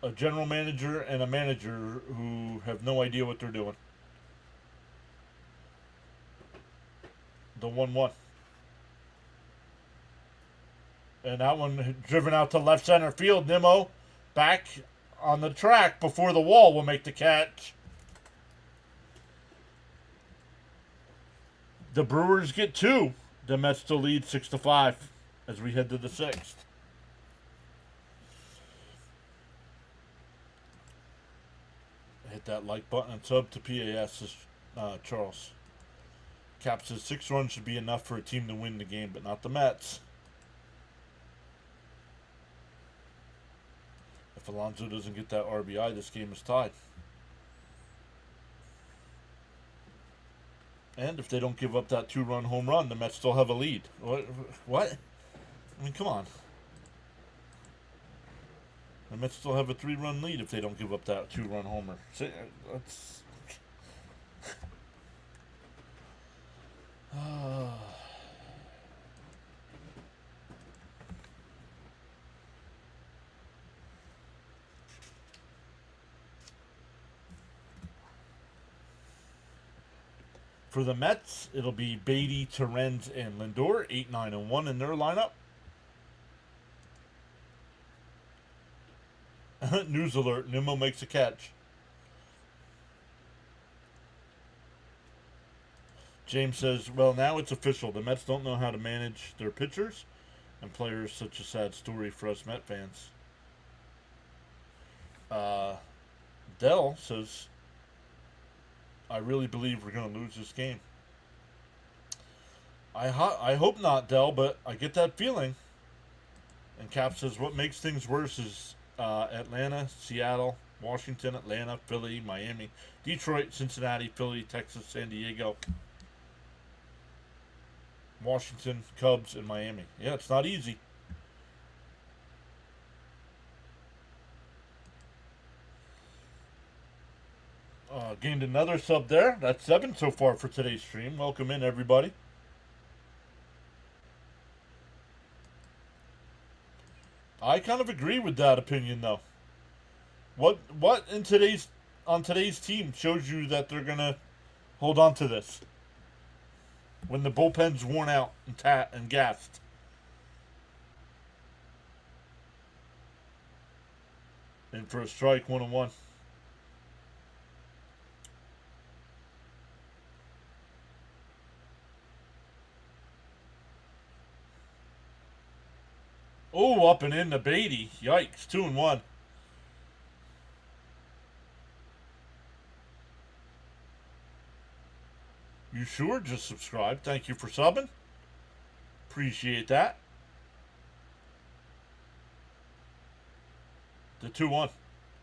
a general manager and a manager who have no idea what they're doing. The 1-1. And that one driven out to left center field. Nimmo back on the track before the wall will make the catch. The Brewers get 2. The Mets still lead 6-5 as we head to the 6th. Hit that like button and sub to PAS, Charles. Cap says 6 runs should be enough for a team to win the game, but not the Mets. If Alonso doesn't get that RBI, this game is tied. And if they don't give up that 2-run home run, the Mets still have a lead. What? I mean, come on. The Mets still have a 3-run lead if they don't give up that 2-run homer. That's... For the Mets, it'll be Beatty, Terrens, and Lindor, 8, 9, and 1 in their lineup. News alert, Nimmo makes a catch. James says, well, now it's official. The Mets don't know how to manage their pitchers and players. Such a sad story for us Met fans. Dell says, I really believe we're going to lose this game. I hope not, Dell, but I get that feeling. And Cap says, what makes things worse is Atlanta, Seattle, Washington, Atlanta, Philly, Miami, Detroit, Cincinnati, Philly, Texas, San Diego, Washington, Cubs, and Miami. Yeah, it's not easy. Gained another sub there. That's 7 so far for today's stream. Welcome in, everybody. I kind of agree with that opinion, though. What on today's team shows you that they're gonna hold on to this when the bullpen's worn out and gassed? And for a strike, 1-1. Oh, up and in the Beatty. Yikes, 2-1. You sure? Just subscribe. Thank you for subbing. Appreciate that. The 2-1.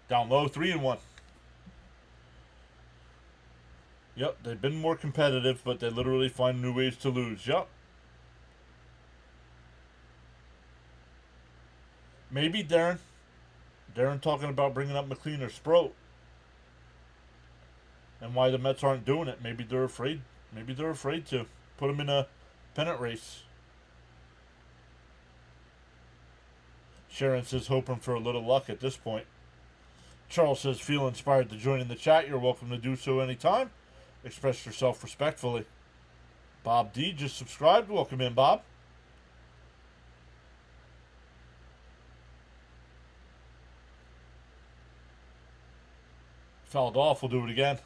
Down low, 3-1. Yep, they've been more competitive, but they literally find new ways to lose. Yep. Maybe Darren talking about bringing up McLean or Sproat. And why the Mets aren't doing it. Maybe they're afraid. Maybe they're afraid to put them in a pennant race. Sharon says hoping for a little luck at this point. Charles says, feel inspired to join in the chat. You're welcome to do so anytime. Express yourself respectfully. Bob D just subscribed. Welcome in, Bob. Fouled off. We'll do it again.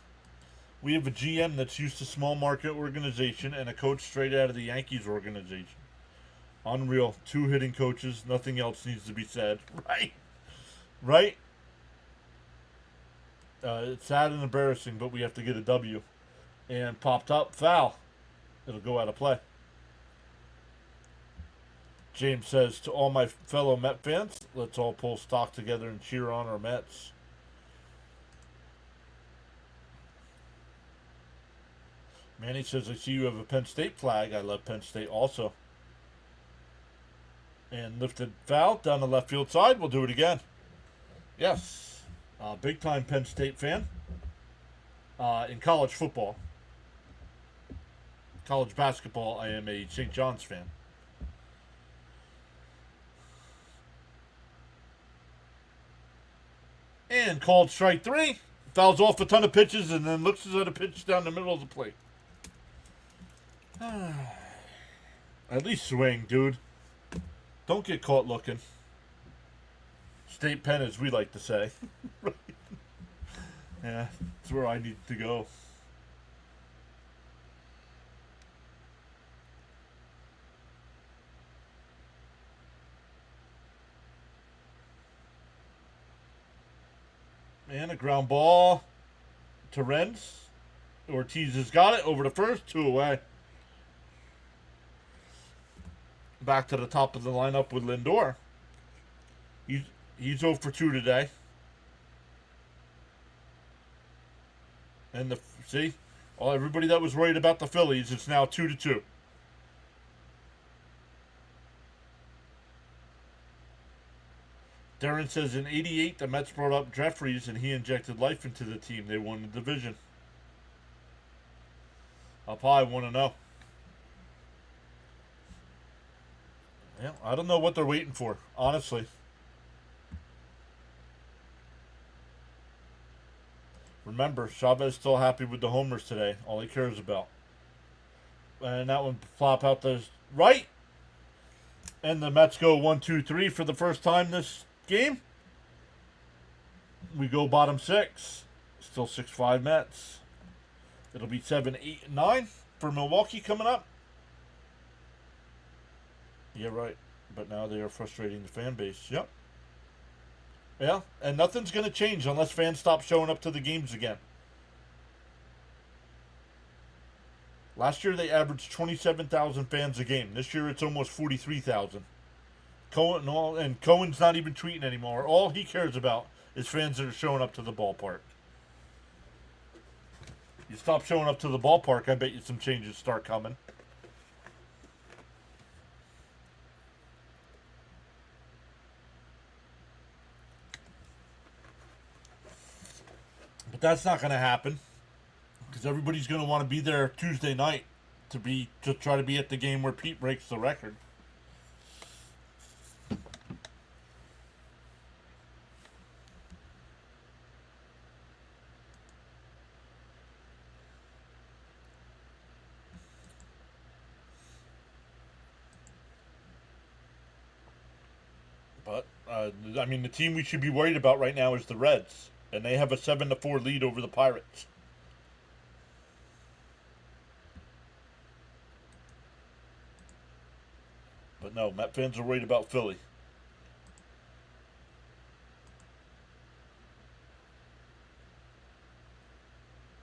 We have a GM that's used to small market organization and a coach straight out of the Yankees organization. Unreal. 2 hitting coaches. Nothing else needs to be said. Right? Right? It's sad and embarrassing, but we have to get a W. And popped up. Foul. It'll go out of play. James says, to all my fellow Met fans, let's all pull stock together and cheer on our Mets. Manny says, I see you have a Penn State flag. I love Penn State also. And lifted foul down the left field side. We'll do it again. Yes. Big time Penn State fan. In college football. College basketball, I am a St. John's fan. And called strike 3. Fouls off a ton of pitches and then looks at a pitch down the middle of the plate. At least swing, dude. Don't get caught looking. State pen, as we like to say. Right. Yeah, that's where I need to go. And a ground ball to Renz. Ortiz has got it over the first, 2 away. Back to the top of the lineup with Lindor. He's 0 for 2 today. And see, everybody that was worried about the Phillies, it's now 2-2. Darren says in '88 the Mets brought up Jeffries and he injected life into the team. They won the division. Up high, 1-0. Yeah, I don't know what they're waiting for, honestly. Remember, Chavez still happy with the homers today. All he cares about. And that one flop out the right. And the Mets go 1-2-3 for the first time this game. We go bottom 6. Still 6-5 Mets. It'll be 7, 8, and 9 for Milwaukee coming up. Yeah, right. But now they are frustrating the fan base. Yep. Yeah, and nothing's going to change unless fans stop showing up to the games again. Last year they averaged 27,000 fans a game. This year it's almost 43,000. Cohen's not even tweeting anymore. All he cares about is fans that are showing up to the ballpark. You stop showing up to the ballpark, I bet you some changes start coming. But that's not going to happen because everybody's going to want to be there Tuesday night to try to be at the game where Pete breaks the record. But I mean, the team we should be worried about right now is the Reds. And they have a 7-4 lead over the Pirates. But no, Met fans are worried about Philly.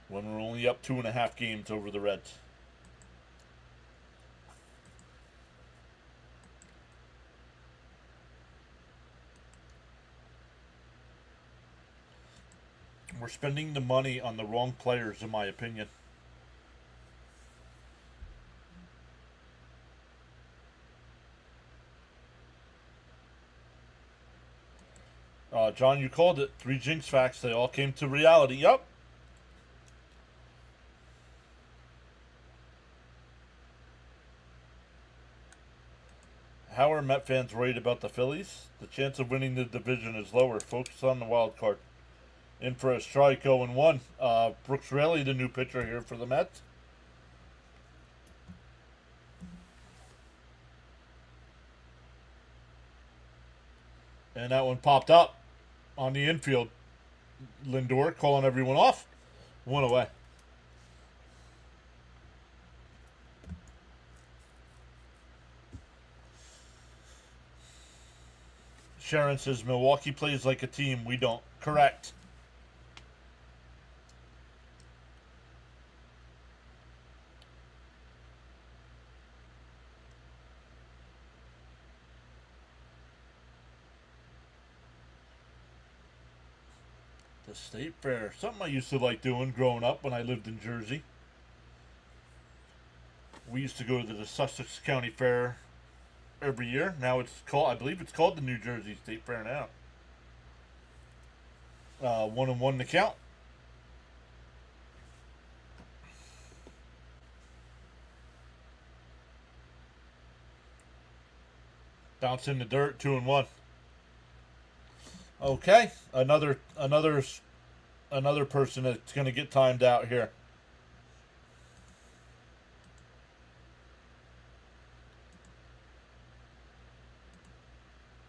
When we're only up 2.5 games over the Reds. We're spending the money on the wrong players, in my opinion. John, you called it. 3 jinx facts. They all came to reality. Yup. How are Met fans worried about the Phillies? The chance of winning the division is lower. Focus on the wild card. In for a strike, 0-1. Brooks Raley, the new pitcher here for the Mets. And that one popped up on the infield. Lindor calling everyone off. 1 away. Sharon says Milwaukee plays like a team. We don't. Correct. The State Fair. Something I used to like doing growing up when I lived in Jersey. We used to go to the Sussex County Fair every year. Now it's called, I believe it's called the New Jersey State Fair now. 1-1 to count. Bounce in the dirt, 2-1. Okay, another person that's going to get timed out here.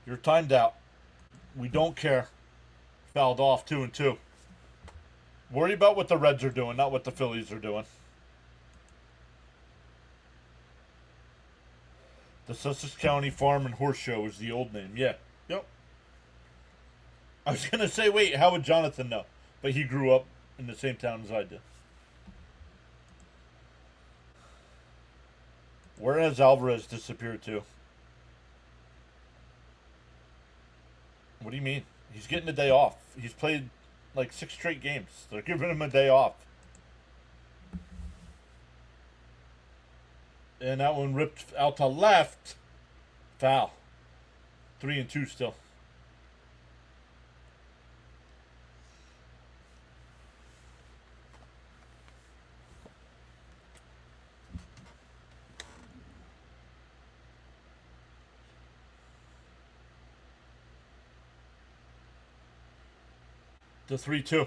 You're timed out. We don't care. Fouled off, 2-2. Worry about what the Reds are doing, not what the Phillies are doing. The Sussex County Farm and Horse Show is the old name. Yeah. Yep. I was going to say, wait, how would Jonathan know? But he grew up in the same town as I did. Where has Alvarez disappeared to? What do you mean? He's getting a day off. He's played like 6 straight games. They're giving him a day off. And that one ripped out to left. Foul. 3-2 still. The 3-2.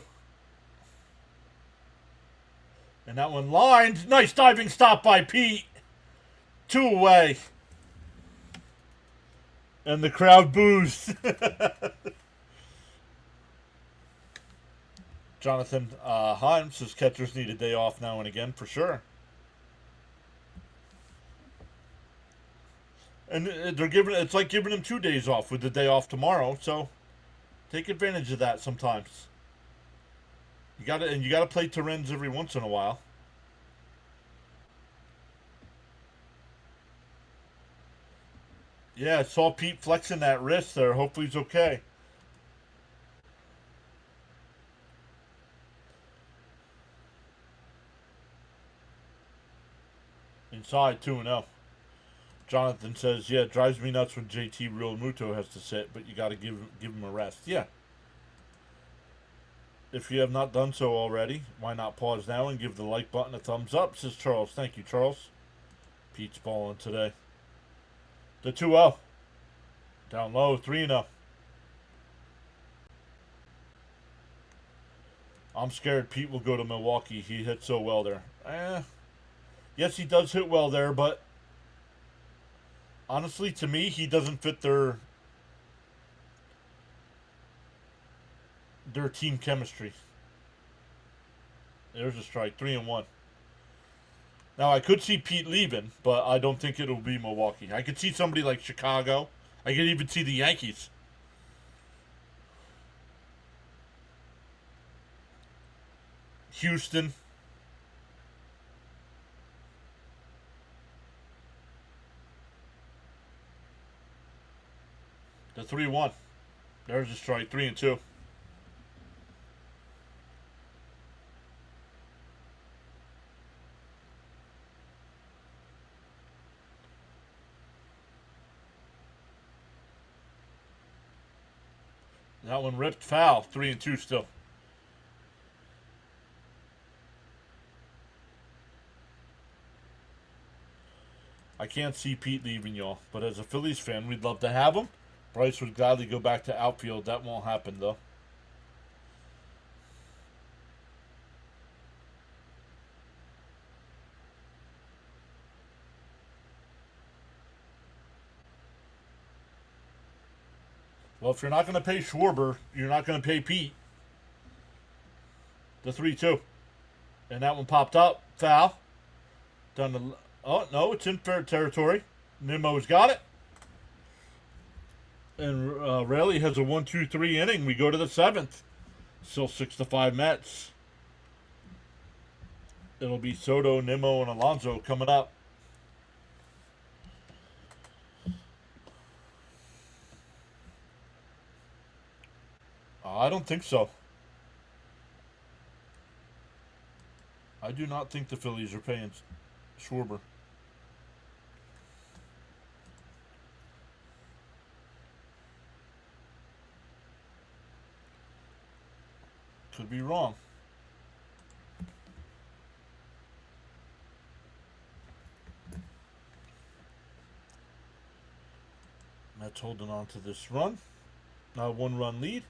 And that one lined. Nice diving stop by Pete. 2 away. And the crowd boos. Jonathan Himes says catchers need a day off now and again, for sure. And it's like giving him 2 days off with the day off tomorrow, so take advantage of that sometimes. You gotta play Torrens every once in a while. Yeah, I saw Pete flexing that wrist there. Hopefully he's okay. Inside 2-0. Jonathan says, yeah, it drives me nuts when JT Realmuto has to sit, but you got to give him a rest. Yeah. If you have not done so already, why not pause now and give the like button a thumbs up, says Charles. Thank you, Charles. Pete's balling today. The 2-0. Down low, 3-0. I'm scared Pete will go to Milwaukee. He hit so well there. Yes, he does hit well there, but honestly, to me, he doesn't fit their team chemistry. There's a strike, 3-1. Now, I could see Pete leaving, but I don't think it'll be Milwaukee. I could see somebody like Chicago. I could even see the Yankees. Houston. The 3-1. There's a strike, 3-2. That one ripped foul, 3-2 still. I can't see Pete leaving, y'all. But as a Phillies fan, we'd love to have him. Bryce would gladly go back to outfield. That won't happen, though. Well, if you're not going to pay Schwarber, you're not going to pay Pete. The 3-2. And that one popped up. Foul. Down the. Oh, no, it's in fair territory. Nimmo's got it. And Raleigh has a 1-2-3 inning. We go to the 7th. Still 6-5 Mets. It'll be Soto, Nimmo, and Alonso coming up. I don't think so. I do not think the Phillies are paying Schwarber. Could be wrong. Mets holding on to this run. 1-run lead.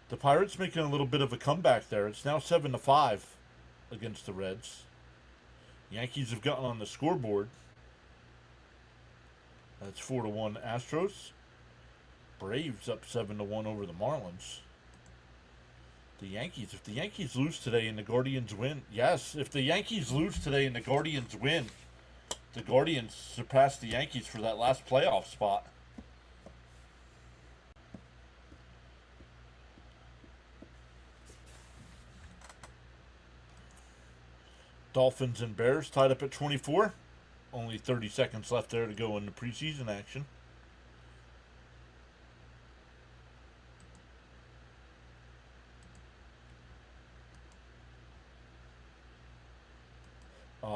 The Pirates making a little bit of a comeback there. It's now 7-5 against the Reds. Yankees have gotten on the scoreboard. That's 4-1 Astros. Braves up 7-1 over the Marlins. The Yankees, if the Yankees lose today and the Guardians win, yes, if the Yankees lose today and the Guardians win, the Guardians surpass the Yankees for that last playoff spot. Dolphins and Bears tied up at 24. Only 30 seconds left there to go in the preseason action.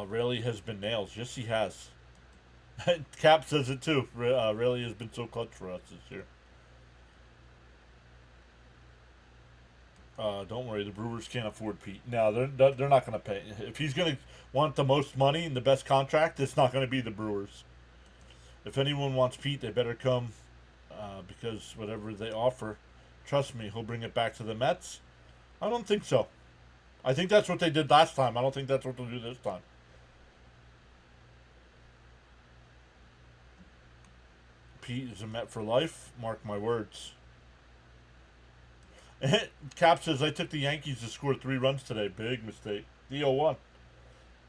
Rayleigh has been nailed. Yes, he has. Cap says it too. Rayleigh has been so clutch for us this year. Don't worry, the Brewers can't afford Pete. No, they're not going to pay. If he's going to want the most money and the best contract, it's not going to be the Brewers. If anyone wants Pete, they better come because whatever they offer, trust me, he'll bring it back to the Mets. I don't think so. I think that's what they did last time. I don't think that's what they'll do this time. Pete is a Met for life. Mark my words. Cap says, I took the Yankees to score 3 runs today. Big mistake. The 0-1.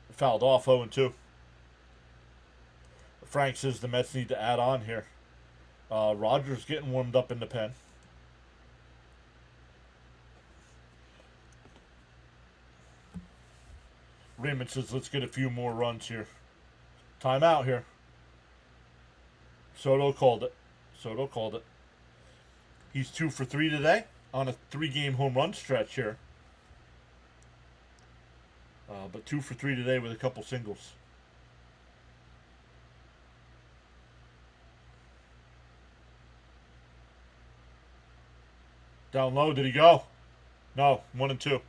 Fouled off 0-2. Frank says the Mets need to add on here. Rogers getting warmed up in the pen. Raymond says, let's get a few more runs here. Timeout here. Soto called it. Soto called it. He's 2 for 3 today on a 3-game home run stretch here. But 2 for 3 today with a couple singles. Down low, did he go? No, 1-2.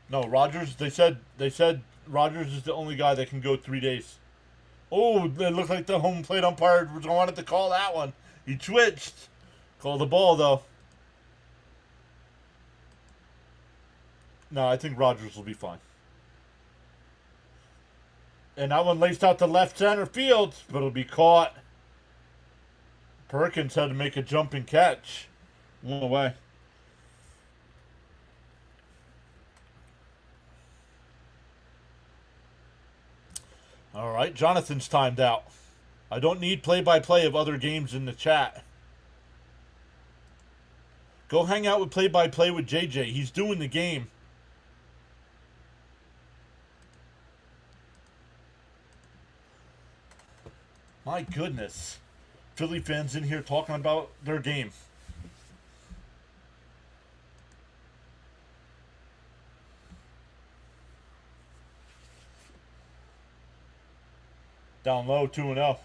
No, Rogers, they said Rogers is the only guy that can go 3 days. Oh, it looked like the home plate umpire wanted to call that one. He twitched. Called the ball, though. No, I think Rogers will be fine. And that one laced out to left center field, but it'll be caught. Perkins had to make a jumping catch. One away. All right, Jonathan's timed out. I don't need play-by-play of other games in the chat. Go hang out with play-by-play with JJ. He's doing the game. My goodness. Philly fans in here talking about their game. Down low, 2-0.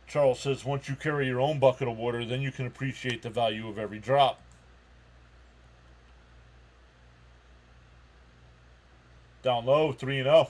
Charles says, once you carry your own bucket of water, then you can appreciate the value of every drop. Down low, 3-0.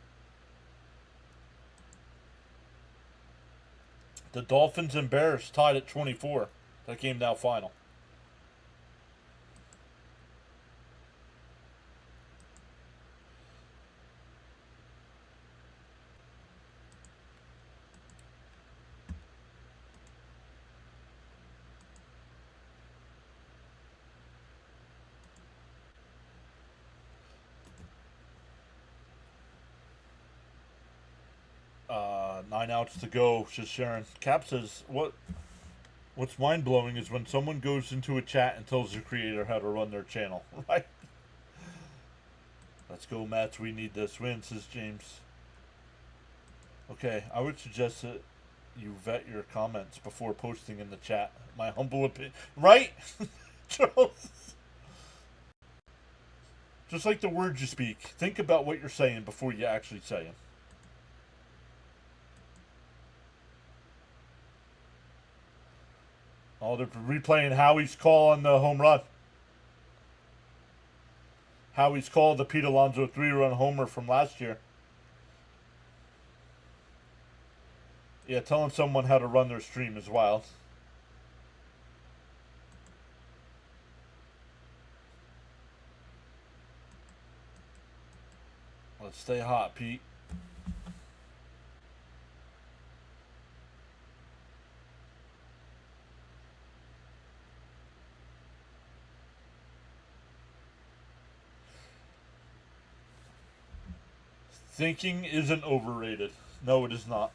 The Dolphins and Bears tied at 24. That game now final. Nine outs to go, says Sharon. Cap says, what's mind-blowing is when someone goes into a chat and tells their creator how to run their channel, right? Let's go, Mats. We need this win, says James. Okay, I would suggest that you vet your comments before posting in the chat. My humble opinion. Right? Charles? Just like the words you speak. Think about what you're saying before you actually say them. Oh, they're replaying Howie's call on the home run. Howie's call, the Pete Alonso 3-run homer from last year. Yeah, telling someone how to run their stream is wild. Let's stay hot, Pete. Thinking isn't overrated. No, it is not.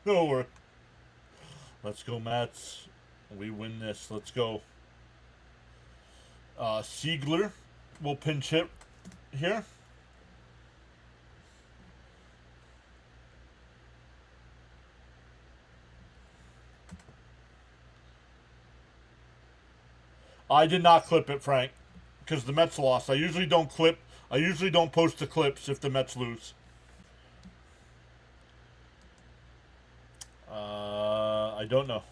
No worry. Let's go, Mats. We win this. Let's go. Siegler will pinch hit here. I did not clip it, Frank, because the Mets lost. I usually don't clip. I usually don't post the clips if the Mets lose. I don't know.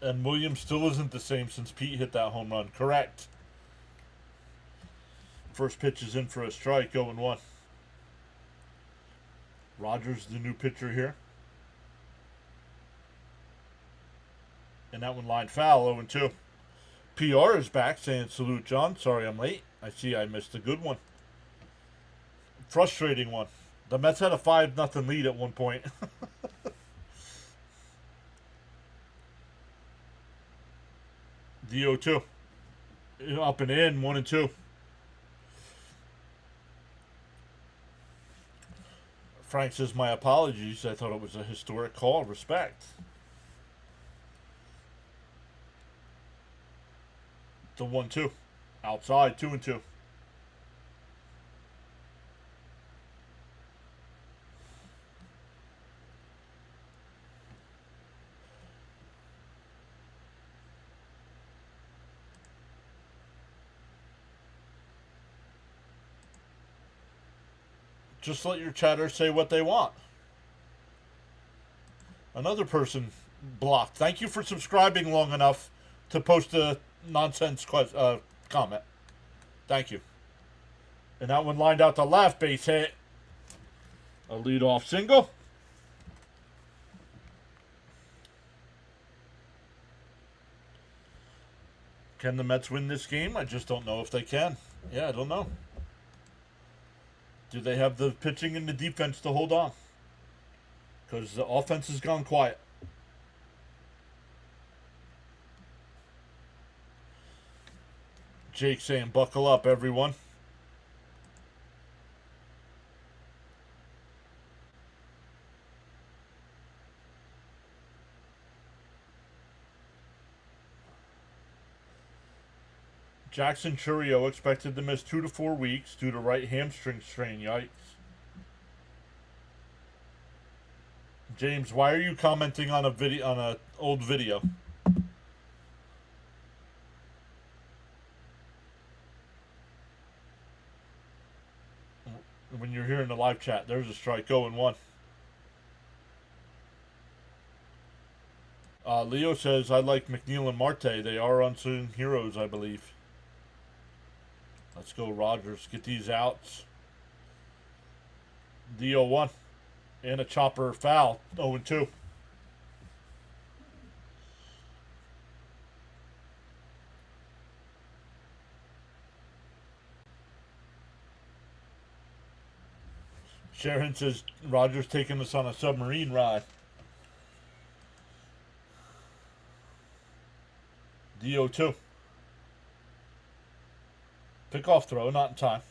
And Williams still isn't the same since Pete hit that home run. Correct. First pitch is in for a strike, 0-1. Rogers, the new pitcher here. And that one lined foul, 0-2. PR is back saying, salute, John. Sorry I'm late. I see I missed a good one. Frustrating one. The Mets had a 5-0 lead at one point. The 0-2. Up and in, 1-2. Frank says, my apologies. I thought it was a historic call. Respect. The 1-2. Outside, 2-2. Just let your chatter say what they want. Another person blocked. Thank you for subscribing long enough to post a nonsense comment. Thank you. And that one lined out to left, base hit. A leadoff single. Can the Mets win this game? I just don't know if they can. Yeah, I don't know. Do they have the pitching and the defense to hold on? Because the offense has gone quiet. Jake saying, buckle up, everyone. Jackson Churio expected to miss 2 to 4 weeks due to right hamstring strain. Yikes. James, why are you commenting on a old video? When you're here in the live chat, there's a strike. 0-1. Leo says, I like McNeil and Marte. They are unsung heroes, I believe. Let's go, Rogers. Get these outs. The 0-1. And a chopper foul. 0-2. Sharon says, Rogers taking us on a submarine ride. DO2. Pickoff throw, not in time.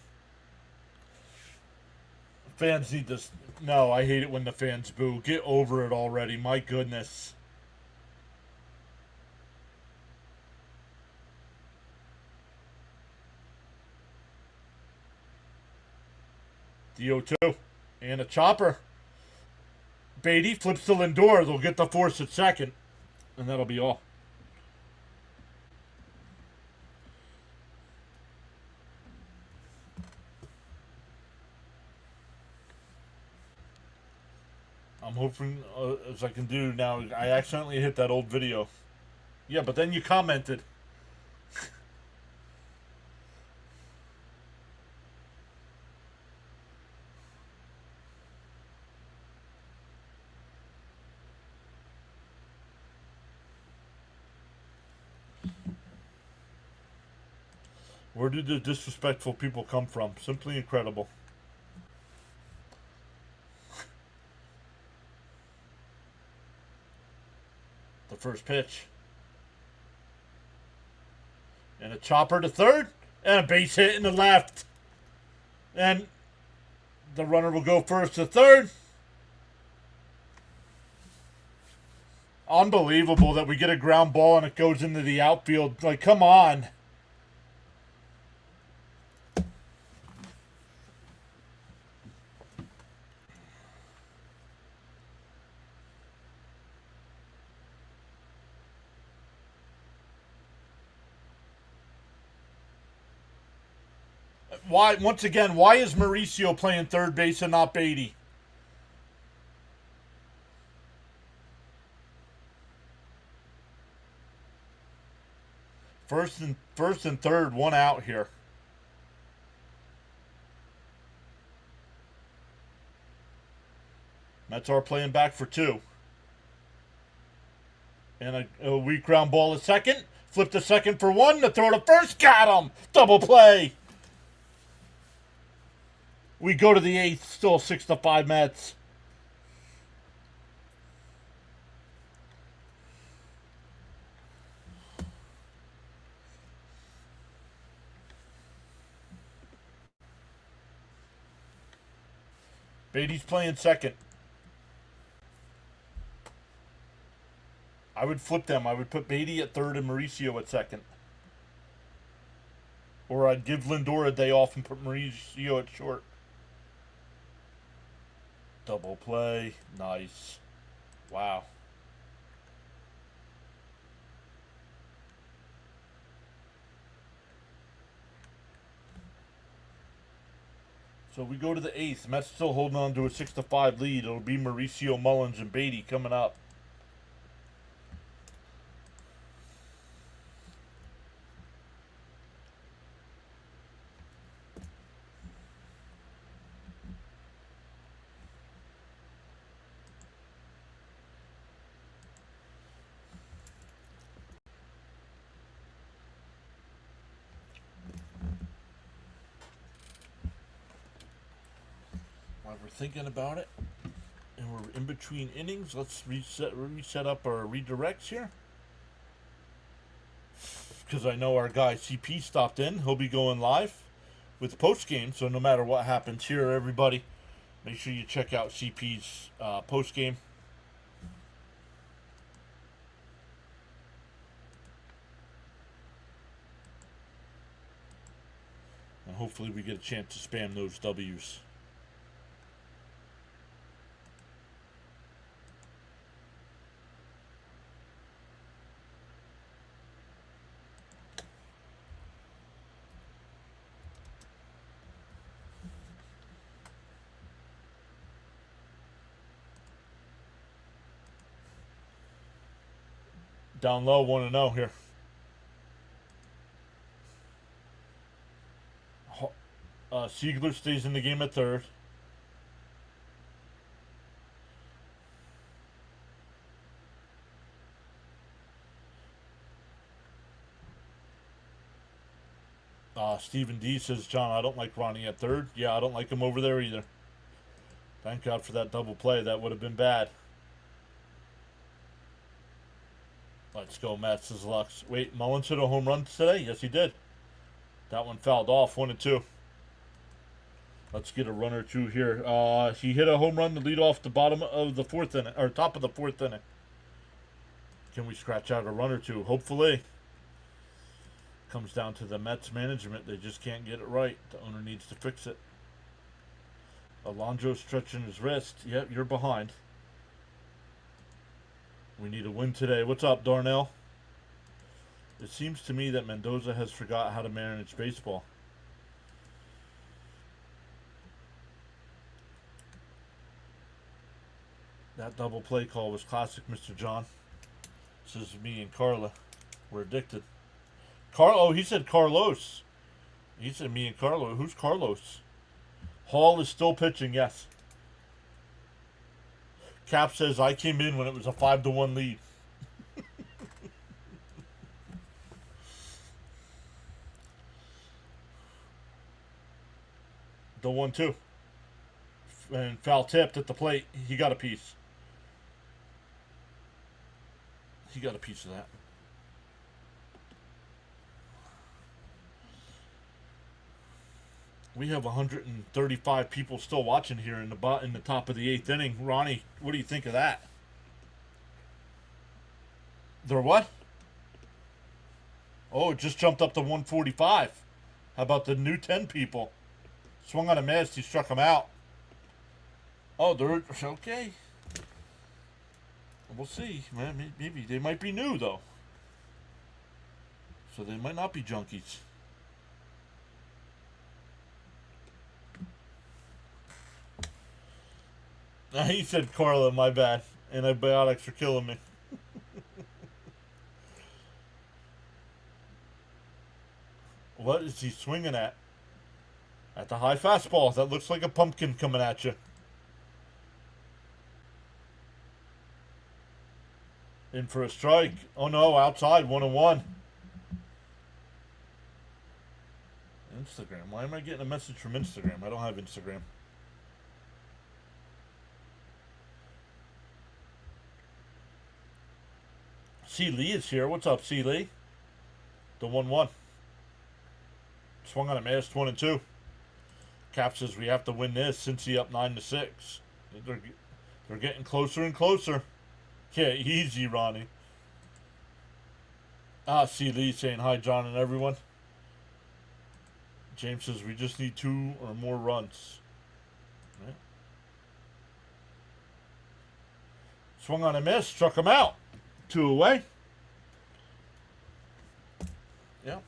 Fans need this. No, I hate it when the fans boo. Get over it already. My goodness. DO2. And a chopper. Beatty flips to Lindor. They'll get the force at second. And that'll be all. I'm hoping, as I can do now, I accidentally hit that old video. Yeah, but then you commented. Where did the disrespectful people come from? Simply incredible. The first pitch. And a chopper to third. And a base hit in the left. And the runner will go first to third. Unbelievable that we get a ground ball and it goes into the outfield. Like, come on. Why, once again, why is Mauricio playing third base and not Beatty? First and third, one out here. Mets are playing back for two. And a weak ground ball at second. Flip to second for one. The throw to first. Got him. Double play. We go to the eighth. Still 6-5 Mets. Beatty's playing second. I would flip them. I would put Beatty at third and Mauricio at second. Or I'd give Lindor a day off and put Mauricio at short. Double play. Nice. Wow. So we go to the eighth. Mets still holding on to a 6-5 lead. It'll be Mauricio, Mullins, and Beatty coming up. While we're thinking about it, and we're in between innings, let's reset up our redirects here. Because I know our guy CP stopped in. He'll be going live with post game. So no matter what happens here, everybody, make sure you check out CP's post game. And hopefully we get a chance to spam those W's. Down low, 1-0 here. Siegler stays in the game at third. Stephen D says, John, I don't like Ronnie at third. Yeah, I don't like him over there either. Thank God for that double play. That would have been bad. Let's go, Mets. Says Lux. Wait, Mullins hit a home run today? Yes, he did. That one fouled off, 1-2. Let's get a run or two here. He hit a home run to lead off the bottom of the fourth inning, or top of the fourth inning. Can we scratch out a run or two? Hopefully. Comes down to the Mets management. They just can't get it right. The owner needs to fix it. Alonso stretching his wrist. Yep, you're behind. We need a win today. What's up, Darnell? It seems to me that Mendoza has forgot how to manage baseball. That double play call was classic, Mr. John. This is me and Carla. We're addicted. Oh, he said Carlos. He said me and Carlo. Who's Carlos? Hall is still pitching, yes. Cap says I came in when it was a 5-1 lead. The 1-2. And foul tipped at the plate. He got a piece. He got a piece of that. We have 135 people still watching here in the top of the 8th inning. Ronnie, what do you think of that? They're what? Oh, it just jumped up to 145. How about the new 10 people? Swung on a miss. He struck him out. Oh, they're okay. We'll see. Maybe they might be new though, so they might not be junkies. He said, Carla, my bad. Antibiotics are killing me. What is he swinging at? At the high fastball. That looks like a pumpkin coming at you. In for a strike. Oh no, outside, 1-1. Instagram. Why am I getting a message from Instagram? I don't have Instagram. C. Lee is here. What's up, C. Lee? The 1-1. Swung on a miss, 1-2. Cap says we have to win this. Cincy up 9-6. They're getting closer and closer. Yeah, easy, Ronnie. C. Lee saying hi, John and everyone. James says we just need 2 or more runs. Yeah. Swung on a miss, struck him out. 2 away. Yeah.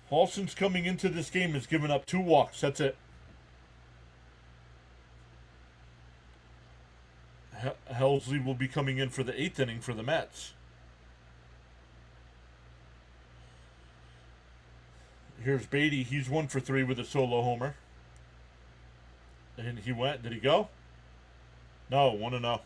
Halson's coming into this game has given up 2 walks. That's it. Helsley will be coming in for the 8th inning for the Mets. Here's Beatty. He's 1 for 3 with a solo homer. And he went. Did he go? No, 1-0.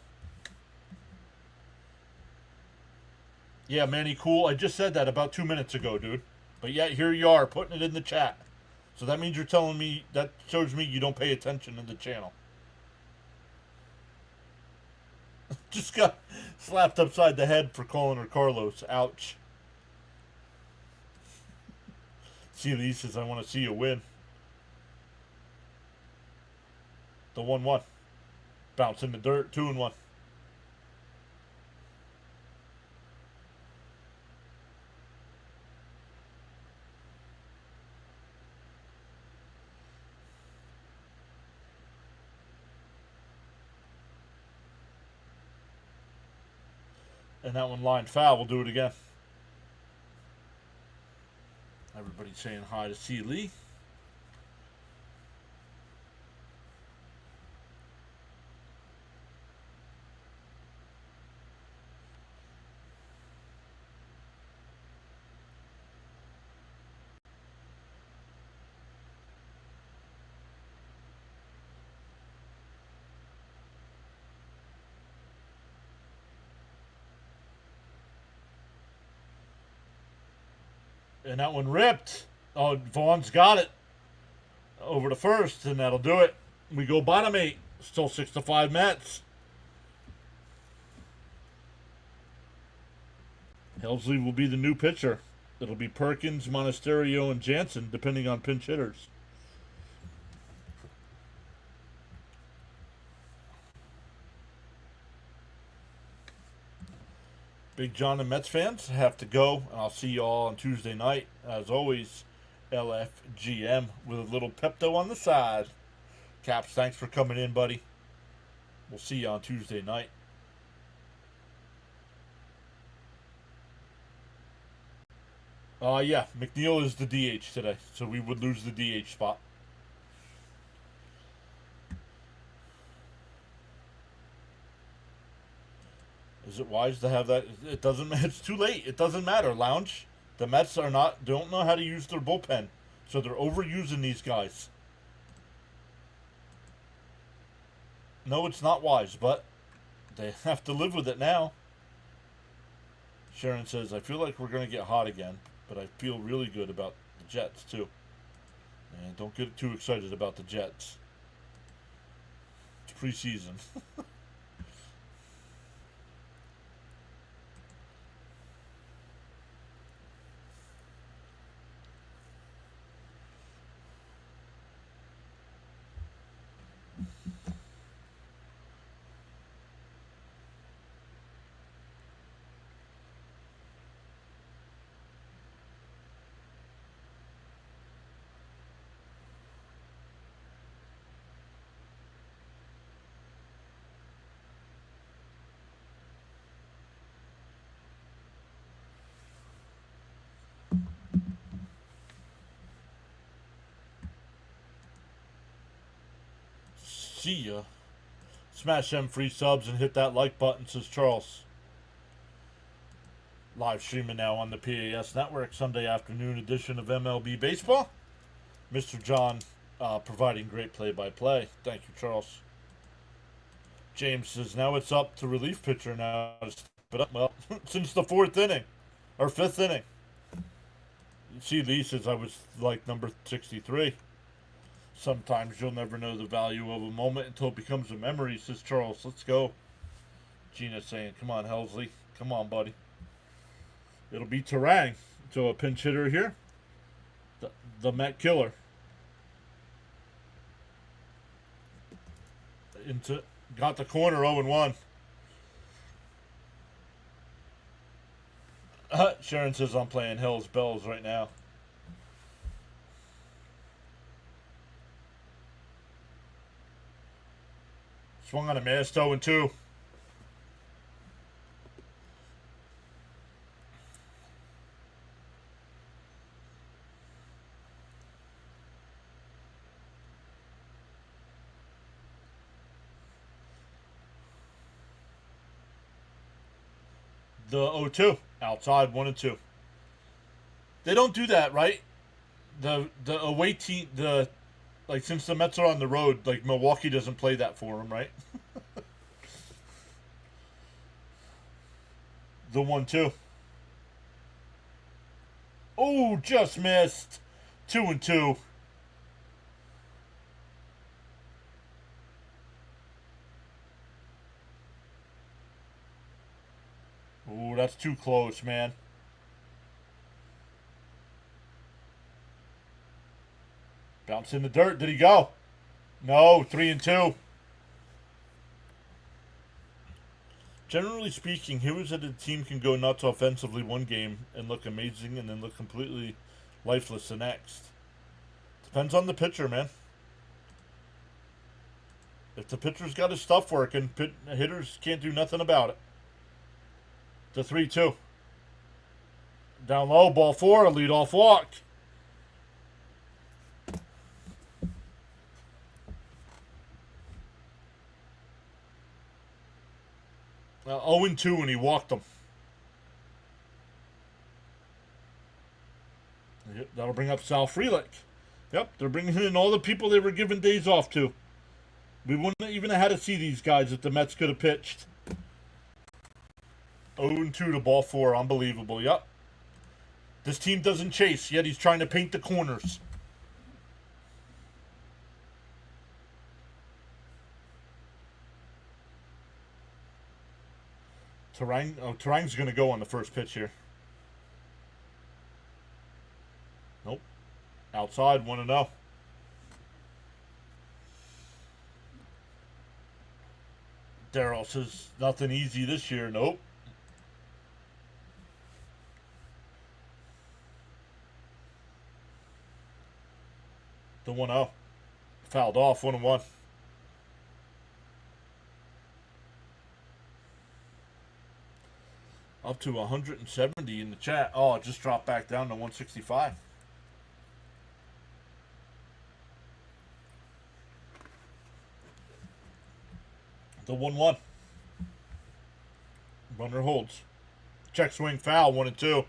Yeah, Manny Cool. I just said that about 2 minutes ago, dude. But yet here you are putting it in the chat. So that means you're telling me, that shows me you don't pay attention in the channel. Just got slapped upside the head for calling her Carlos. Ouch. See, Lee says, I want to see you win. The 1-1. Bounce in the dirt. 2-1. And that one lined foul. We'll do it again. Everybody saying hi to C. Lee. And that one ripped. Oh, Vaughn's got it over to first, and that'll do it. We go bottom 8. Still 6-5 Mets. Helsley will be the new pitcher. It'll be Perkins, Monasterio, and Jansen, depending on pinch hitters. Big John and Mets fans have to go. I'll see you all on Tuesday night. As always, LFGM with a little Pepto on the side. Caps, thanks for coming in, buddy. We'll see you on Tuesday night. Yeah, McNeil is the DH today, so we would lose the DH spot. Is it wise to have that? It doesn't. It's too late. It doesn't matter. Lounge. The Mets don't know how to use their bullpen, so they're overusing these guys. No, it's not wise, but they have to live with it now. Sharon says, I feel like we're going to get hot again, but I feel really good about the Jets, too. And don't get too excited about the Jets. It's preseason. See ya. Smash them free subs and hit that like button, says Charles. Live streaming now on the PAS Network, Sunday afternoon edition of MLB Baseball. Mr. John providing great play-by-play. Thank you, Charles. James says, now it's up to relief pitcher now to step it up. Well, since the 4th inning, or 5th inning. See, Lee says I was like number 63. Sometimes you'll never know the value of a moment until it becomes a memory, says Charles. Let's go. Gina's saying, come on, Helsley. Come on, buddy. It'll be Terang. So a pinch hitter here. The Met killer. Got the corner 0-1. Sharon says I'm playing Hell's Bells right now. Swung on a miss, 0-2. The 0-2. Outside, 1-2. They don't do that, right? The away team, like, since the Mets are on the road, like, Milwaukee doesn't play that for them, right? The 1-2. Oh, just missed. 2-2. Oh, that's too close, man. Bounce in the dirt. Did he go? No, 3-2. Generally speaking, here is that a team can go nuts offensively one game and look amazing and then look completely lifeless the next. Depends on the pitcher, man. If the pitcher's got his stuff working, hitters can't do nothing about it. The 3-2. Down low, ball 4, a leadoff walk. Well, 0-2 and he walked them. That'll bring up Sal Frelick. Yep, they're bringing in all the people they were giving days off to. We wouldn't even have had to see these guys if the Mets could have pitched. 0-2 to ball 4. Unbelievable. Yep. This team doesn't chase, yet he's trying to paint the corners. Terang's going to go on the first pitch here. Nope. Outside, 1-0. Darryl says nothing easy this year. Nope. The 1-0. Fouled off, 1-1. Up to 170 in the chat. Oh, it just dropped back down to 165. The 1-1. Runner holds. Check swing foul, 1-2.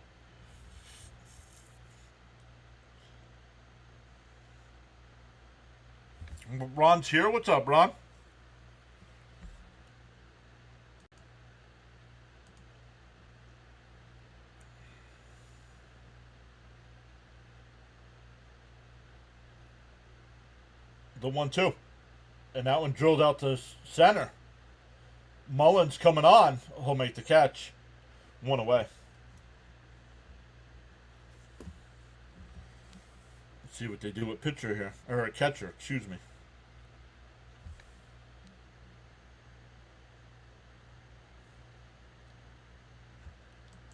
Ron's here. What's up, Ron? The 1-2. And that one drilled out to center. Mullins coming on. He'll make the catch. 1 away. Let's see what they do with pitcher here. Or catcher, excuse me.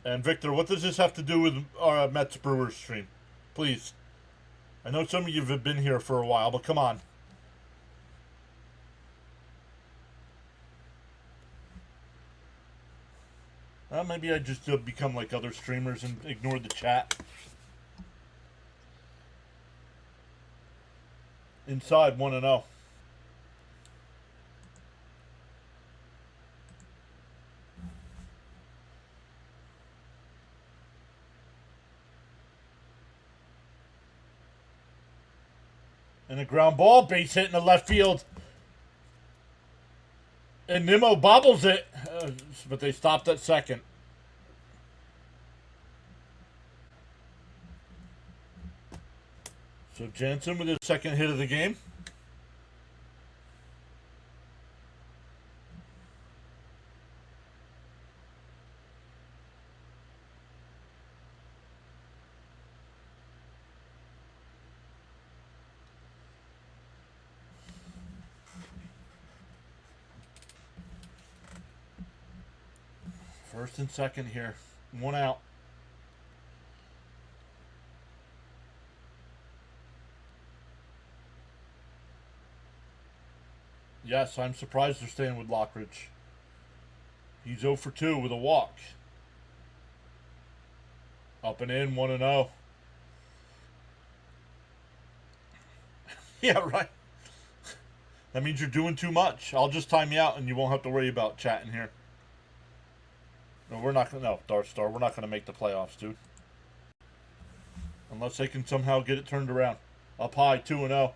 And Victor, what does this have to do with our Mets Brewers stream? Please. I know some of you have been here for a while, but come on. Well, maybe I just become like other streamers and ignore the chat. Inside, 1-0. And a ground ball, base hit in the left field. And Nimmo bobbles it, but they stopped at second. So Jansen with his second hit of the game. First and second here. 1 out. Yes, I'm surprised they're staying with Lockridge. He's 0 for 2 with a walk. Up and in, 1-0. Yeah, right. That means you're doing too much. I'll just time you out and you won't have to worry about chatting here. No, we're not going to. No, Dark Star, we're not going to make the playoffs, dude. Unless they can somehow get it turned around. Up high, 2-0.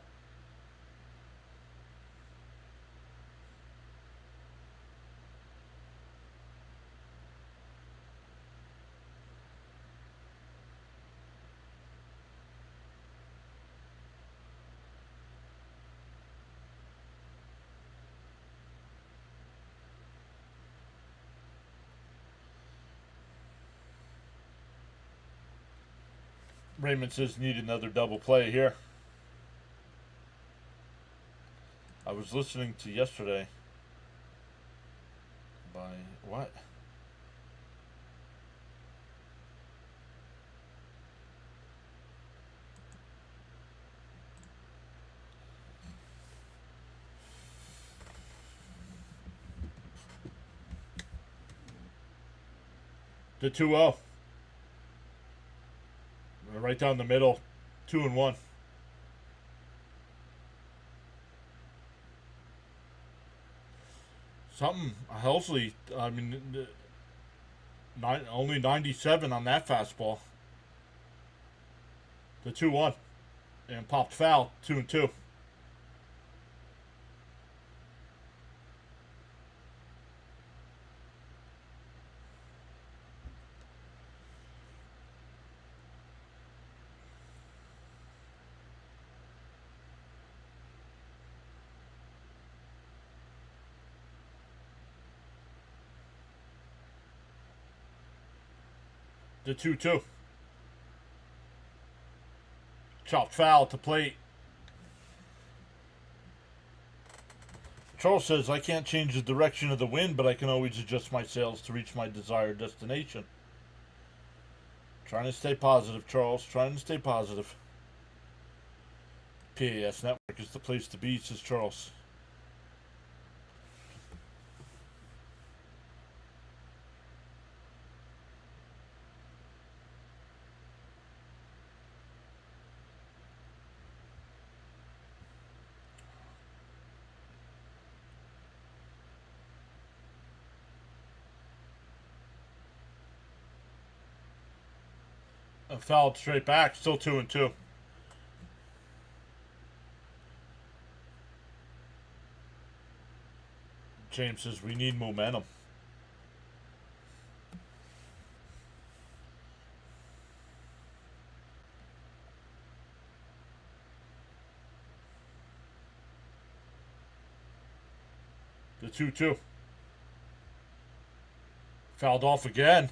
Raymond says need another double play here. I was listening to yesterday by what? The 2-0. Right down the middle, 2-1. Something Helsley. I mean, only 97 on that fastball. The 2-1, and popped foul. 2-2. The 2-2. Chopped foul to plate. Charles says, I can't change the direction of the wind, but I can always adjust my sails to reach my desired destination. Trying to stay positive, Charles. Trying to stay positive. PAS Network is the place to be, says Charles. A fouled straight back, still 2-2. James says we need momentum. The 2-2. Fouled off again.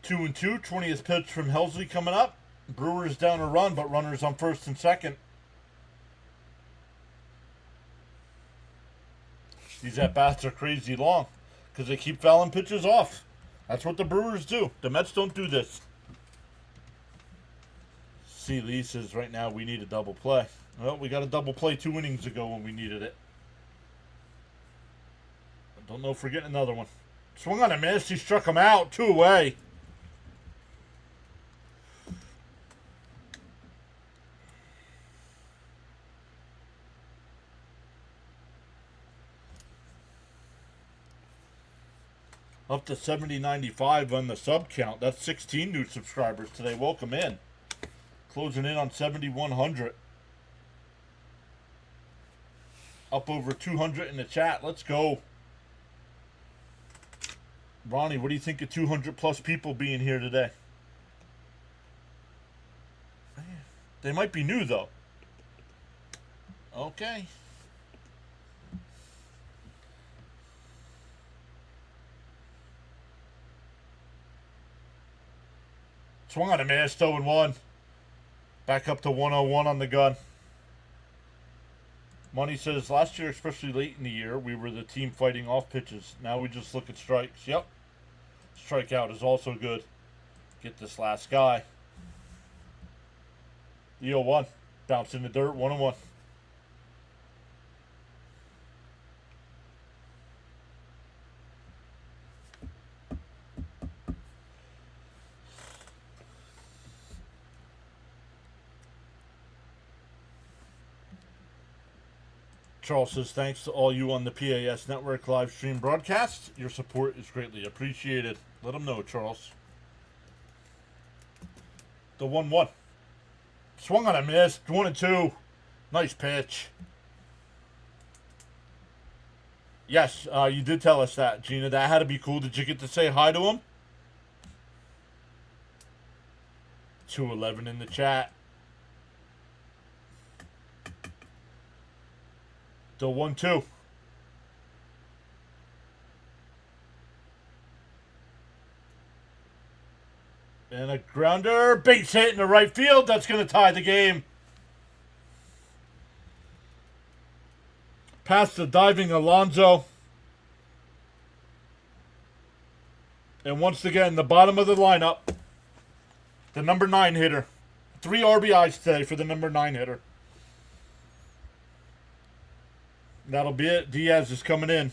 Two and two, 20th pitch from Helsley coming up. Brewers down a run, but runners on first and second. These at-bats are crazy long because they keep fouling pitches off. That's what the Brewers do. The Mets don't do this. C. Lee says right now we need a double play. Well, we got a double play 2 innings ago when we needed it. I don't know if we're getting another one. Swung on a miss. He struck him out. 2 away. Up to 7095 on the sub count. That's 16 new subscribers today. Welcome in. Closing in on 7100. Up over 200 in the chat. Let's go. Ronnie, what do you think of 200 plus people being here today? They might be new though. Okay. Swung on a miss, 0-1. Back up to 101 on the gun. Money says, last year, especially late in the year, we were the team fighting off pitches. Now we just look at strikes. Yep. Strikeout is also good. Get this last guy. The 0-1. Bounce in the dirt, 1-1. Charles says, thanks to all you on the PAS Network live stream broadcast. Your support is greatly appreciated. Let them know, Charles. The 1-1. Swung on a miss. 1-2. Nice pitch. Yes, you did tell us that, Gina. That had to be cool. Did you get to say hi to him? 211 in the chat. The 1-2. And a grounder. Base hit in the right field. That's going to tie the game. Past the diving Alonso. And once again, the bottom of the lineup. The number 9 hitter. 3 RBIs today for the number 9 hitter. That'll be it. Diaz is coming in.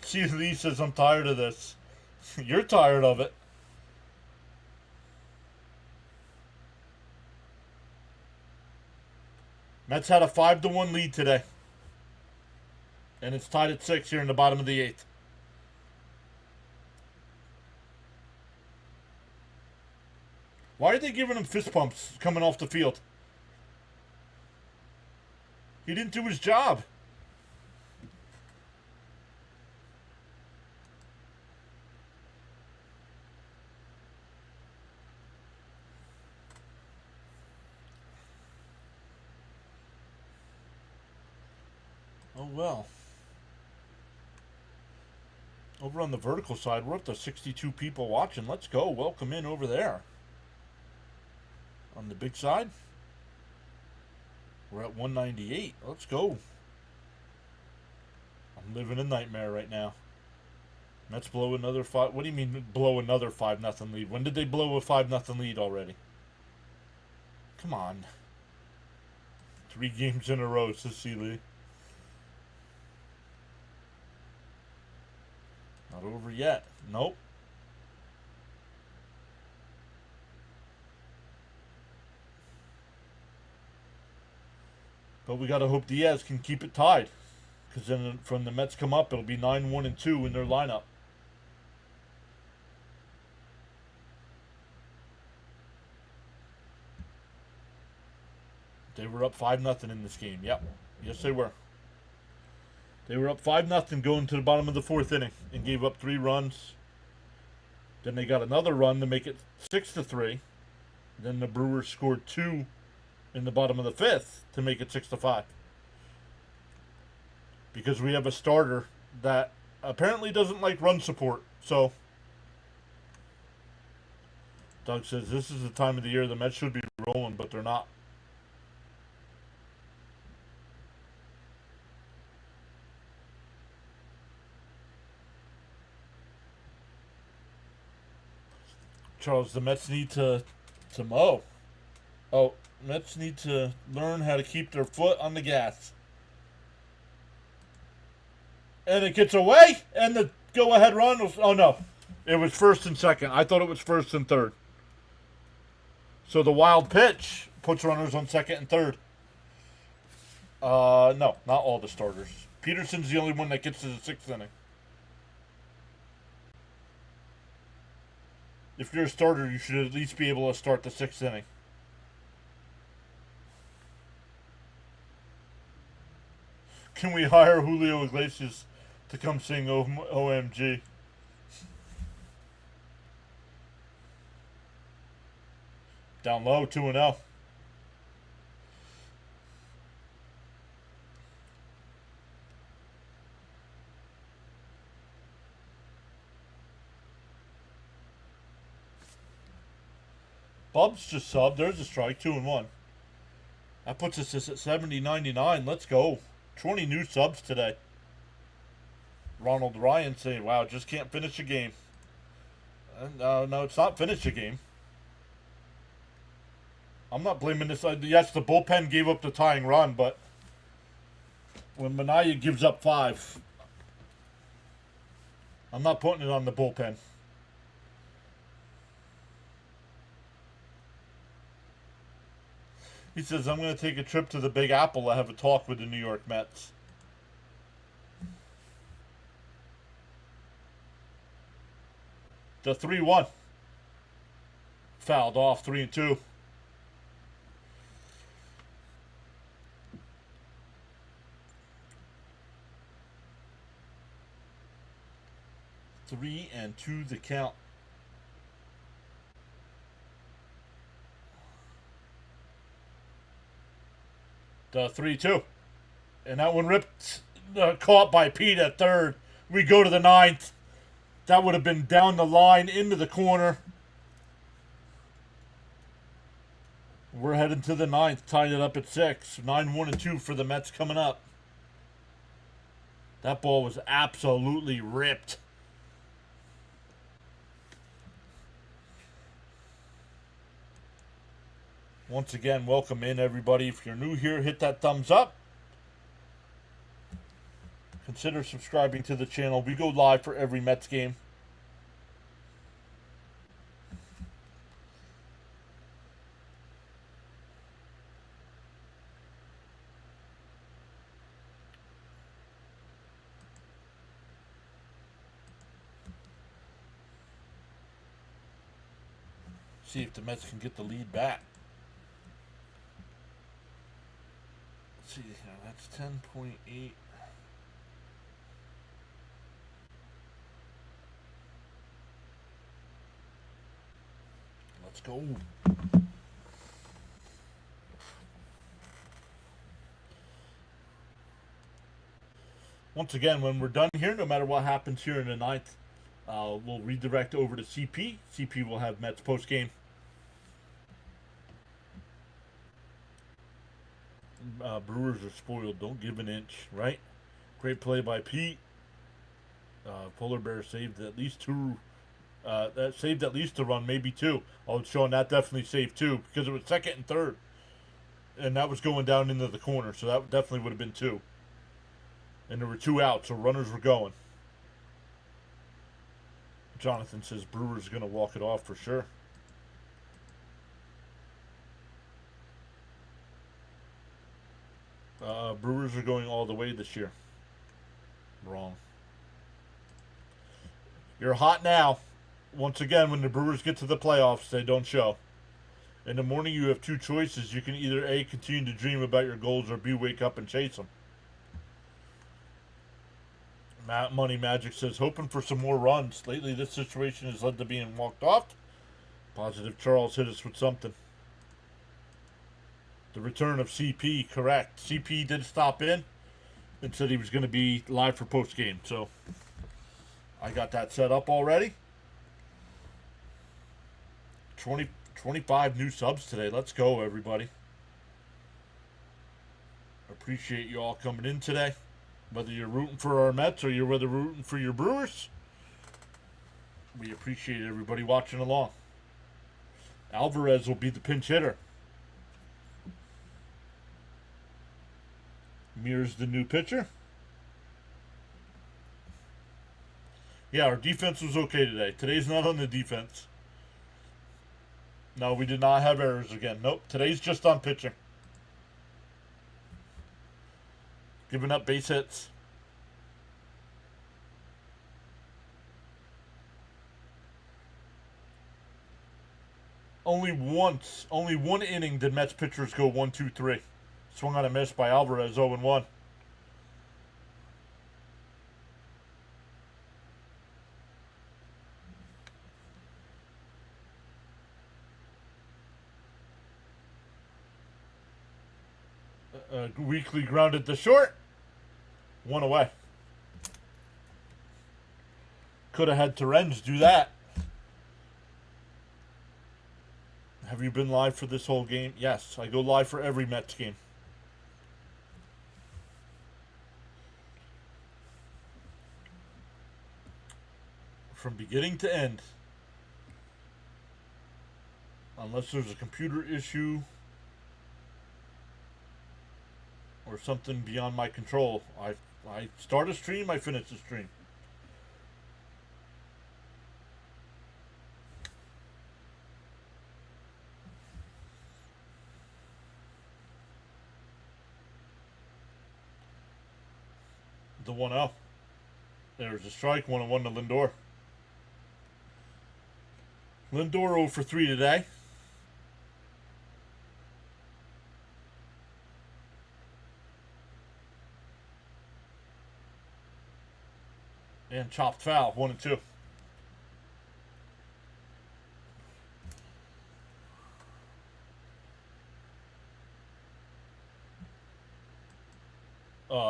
See, Lee says, I'm tired of this. You're tired of it. Mets had a 5-1 lead today. And it's tied at 6 here in the bottom of the 8th. Why are they giving him fist pumps coming off the field? He didn't do his job. Oh, well. Over on the vertical side, we're up to 62 people watching. Let's go. Welcome in over there. On the big side, we're at 198. Let's go. I'm living a nightmare right now. Mets blow another 5. What do you mean blow another 5-0 lead? When did they blow a 5-0 lead already? Come on. 3 games in a row, Cecily. Not over yet. Nope. But we got to hope Diaz can keep it tied. Because then from the Mets come up, it'll be 9-1-2 in their lineup. They were up 5-0 in this game. Yep. Yes, they were. They were up 5-0 going to the bottom of the 4th inning and gave up 3 runs. Then they got another run to make it 6-3. Then the Brewers scored 2 in the bottom of the 5th to make it 6-5. Because we have a starter that apparently doesn't like run support. So Doug says this is the time of the year the Mets should be rolling, but they're not. Charles, the Mets need to mow. Oh, Mets need to learn how to keep their foot on the gas. And it gets away, and the go-ahead run was... Oh, no. It was first and second. I thought it was first and third. So the wild pitch puts runners on second and third. No, not all the starters. Peterson's the only one that gets to the 6th inning. If you're a starter, you should at least be able to start the 6th inning. Can we hire Julio Iglesias to come sing OMG? Down low, 2-0. Bubs just subbed. There's a strike, 2-1. That puts us at 70-99. Let's go. 20 new subs today. Ronald Ryan saying, wow, just can't finish a game. No, it's not finish a game. I'm not blaming this. Yes, the bullpen gave up the tying run, but when Minaya gives up 5, I'm not putting it on the bullpen. He says, I'm going to take a trip to the Big Apple to have a talk with the New York Mets. The 3-1. Fouled off, 3-2. Three and 2 the count. The 3-2. And that one ripped, caught by Pete at third. We go to the 9th. That would have been down the line into the corner. We're heading to the 9th, tying it up at 6. 9-1-2 for the Mets coming up. That ball was absolutely ripped. Once again, welcome in, everybody. If you're new here, hit that thumbs up. Consider subscribing to the channel. We go live for every Mets game. See if the Mets can get the lead back. Let's see, that's 10.8. Let's go. Once again, when we're done here, no matter what happens here in the ninth, we'll redirect over to CP. CP will have Mets post game. Brewers are spoiled. Don't give an inch, right? Great play by Pete. Polar Bear saved at least two. That saved at least a run, maybe two. I was showing that definitely saved two because it was second and third, and that was going down into the corner, so that definitely would have been two. And there were two outs, so runners were going. Jonathan says Brewers going to walk it off for sure. Brewers are going all the way this year. Wrong. You're hot now. Once again, when the Brewers get to the playoffs, they don't show. In the morning, you have two choices. You can either A, continue to dream about your goals, or B, wake up and chase them. Money Magic says, hoping for some more runs. Lately, this situation has led to being walked off. Positive Charles hit us with something. The return of CP, correct. CP did stop in and said he was going to be live for post game. So I got that set up already. 25 new subs today. Let's go, everybody. Appreciate you all coming in today. Whether you're rooting for our Mets or you're rooting for your Brewers, we appreciate everybody watching along. Alvarez will be the pinch hitter. Mirrors the new pitcher. Yeah, our defense was okay today. Today's not on the defense. No, we did not have errors again. Nope, today's just on pitching. Giving up base hits. Only one inning did Mets pitchers go 1-2-3. Swung on a miss by Alvarez, 0-1. Weekly grounded to short. One away. Could have had Terens do that. Have you been live for this whole game? Yes, I go live for every Mets game. From beginning to end. Unless there's a computer issue or something beyond my control. I start a stream, I finish the stream. The 1-0. There's a strike, 1-1 to Lindor. Lindor 0 for 3 today. And chopped foul, 1-2.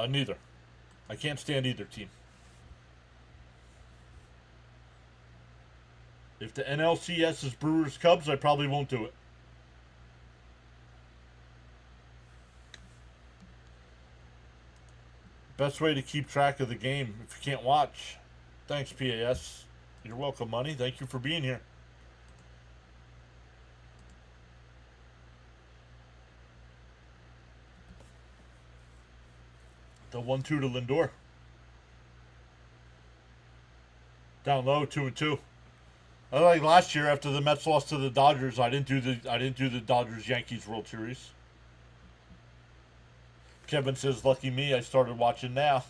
Neither. I can't stand either team. If the NLCS is Brewers Cubs, I probably won't do it. Best way to keep track of the game if you can't watch. Thanks, PAS. You're welcome, Money. Thank you for being here. The 1-2 to Lindor. Down low, 2-2. Like last year after the Mets lost to the Dodgers, I didn't do the Dodgers Yankees World Series. Kevin says, lucky me, I started watching now.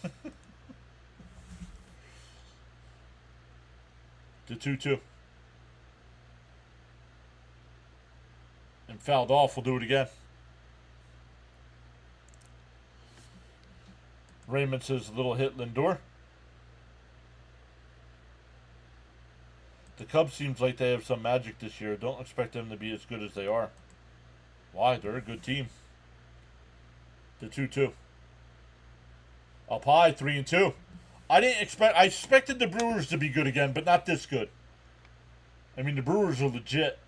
The 2-2. fouled off. We'll do it again. Raymond says a little hit Lindor. The Cubs seems like they have some magic this year. Don't expect them to be as good as they are. Why? They're a good team. The 2-2. Up high, 3-2. I expected the Brewers to be good again, but not this good. I mean, the Brewers are legit.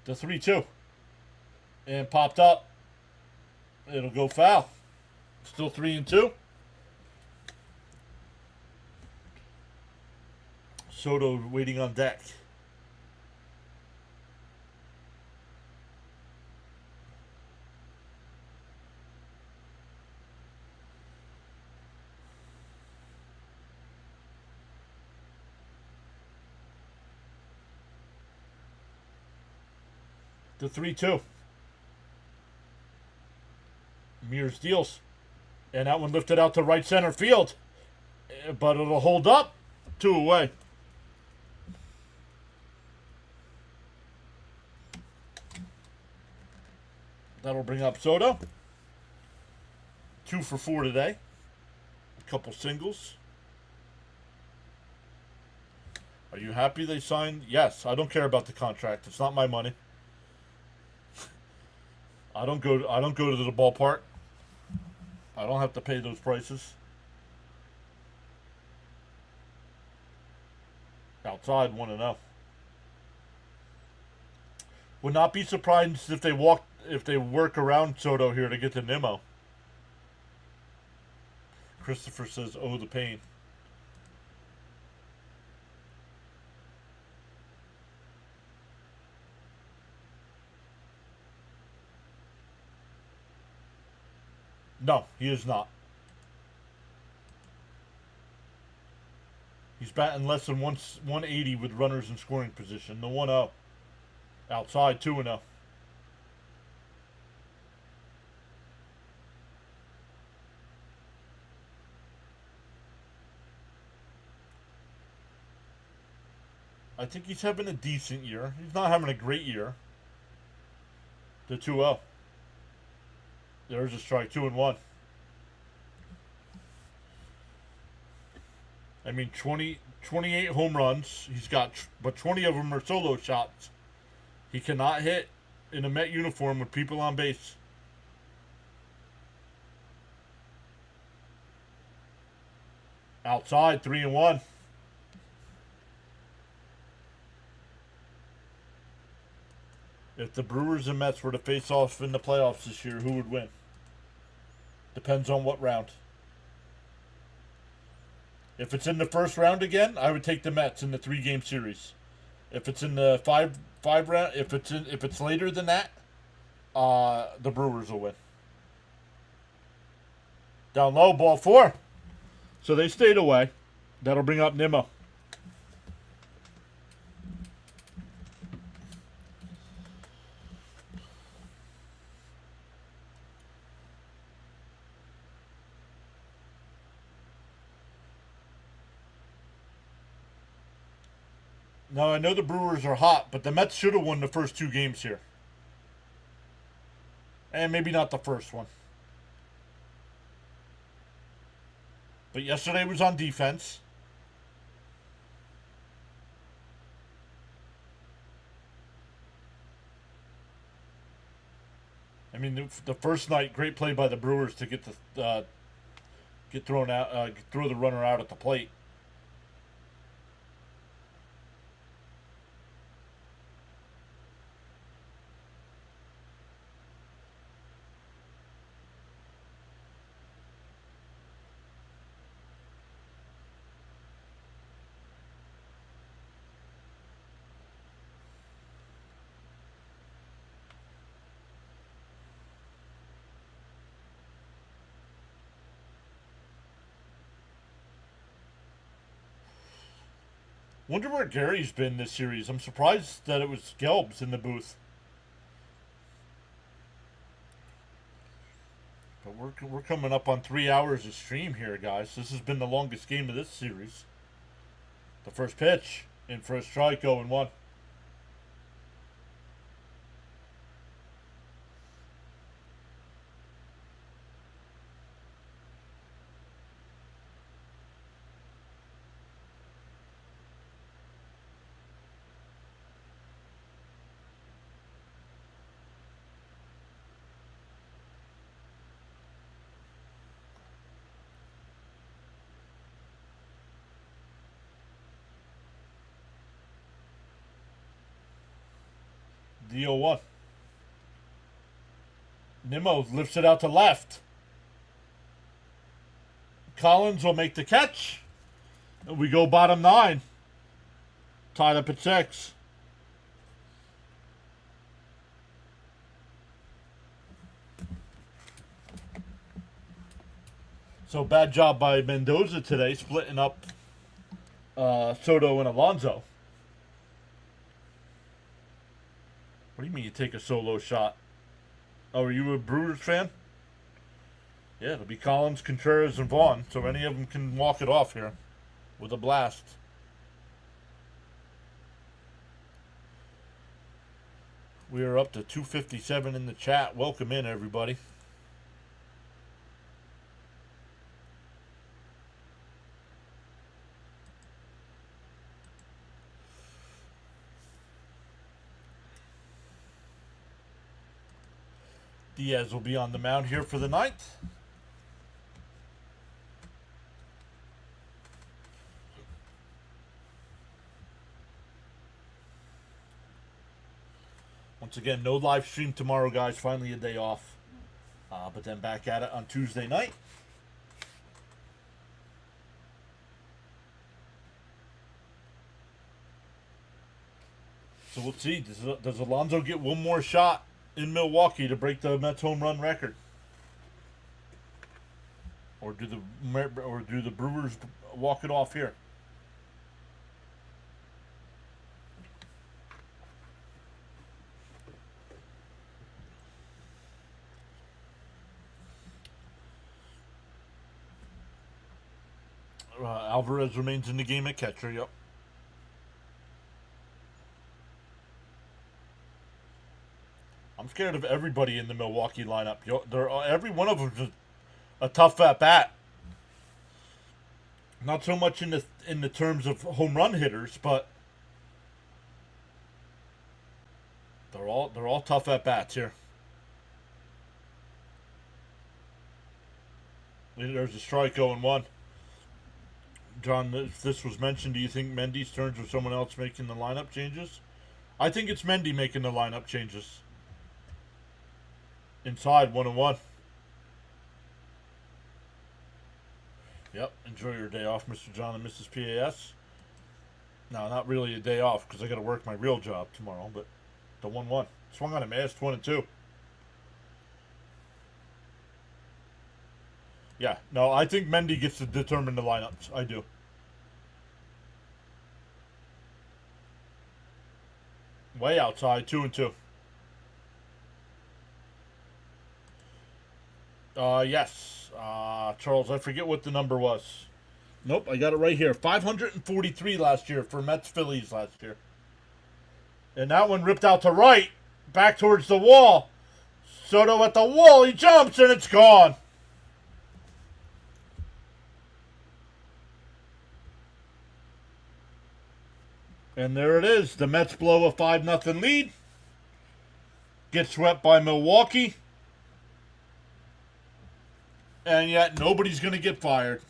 The 3-2. And popped up. It'll go foul. Still 3-2. Soto waiting on deck. The 3-2. Mears deals. And that one lifted out to right center field. But it'll hold up. 2 away. That'll bring up Soto. 2 for 4 today. A couple singles. Are you happy they signed? Yes. I don't care about the contract. It's not my money. I don't go to the ballpark. I don't have to pay those prices. Outside 1-0. Would not be surprised if they work around Soto here to get to Nimmo. Christopher says, "Oh, the pain." No, he is not. He's batting less than 180 with runners in scoring position. The 1-0. Outside 2-0. I think he's having a decent year. He's not having a great year. The 2-0. There's a strike, 2-1. I mean, 28 home runs. He's got, but 20 of them are solo shots. He cannot hit in a Met uniform with people on base. Outside, 3-1. If the Brewers and Mets were to face off in the playoffs this year, who would win? Depends on what round. If it's in the first round again, I would take the Mets in the 3-game series. If it's in the five round, if it's later than that, the Brewers will win. Down low, ball 4. So they stayed away. That'll bring up Nimmo. Now, I know the Brewers are hot, but the Mets should have won the first 2 games here. And maybe not the first one. But yesterday was on defense. I mean, the first night, great play by the Brewers to get throw the runner out at the plate. Wonder where Gary's been this series. I'm surprised that it was Gelbs in the booth. But we're coming up on 3 hours of stream here, guys. This has been the longest game of this series. The first pitch in for a strike, 0-1. The 0-1. Nimmo lifts it out to left. Collins will make the catch. We go bottom 9. Tied up at 6. So bad job by Mendoza today, splitting up Soto and Alonso. What do you mean you take a solo shot? Oh, are you a Brewers fan? Yeah, it'll be Collins, Contreras, and Vaughn, so any of them can walk it off here with a blast. We are up to 257 in the chat. Welcome in, everybody. Diaz will be on the mound here for the ninth. Once again, no live stream tomorrow, guys. Finally a day off. But then back at it on Tuesday night. So we'll see. Does Alonso get one more shot in Milwaukee to break the Mets home run record? Or do the Brewers walk it off here? Alvarez remains in the game at catcher. Yep. I'm scared of everybody in the Milwaukee lineup. Every one of them is a tough at bat. Not so much in the terms of home run hitters, but they're all tough at bats here. There's a strike, 0-1. John, if this was mentioned, do you think Mendy's turns or someone else making the lineup changes? I think it's Mendy making the lineup changes. Inside, 1-1. Yep, enjoy your day off, Mr. John and Mrs. PAS. No, not really a day off because I got to work my real job tomorrow, but the 1-1. Swung on him, asked 1-2. Yeah, no, I think Mendy gets to determine the lineups. I do. Way outside, 2-2. Yes. Charles, I forget what the number was. Nope, I got it right here. 543 last year for Mets Phillies last year. And that one ripped out to right, back towards the wall. Soto at the wall, he jumps and it's gone. And there it is. The Mets blow a 5-0 lead. Get swept by Milwaukee. And yet nobody's going to get fired.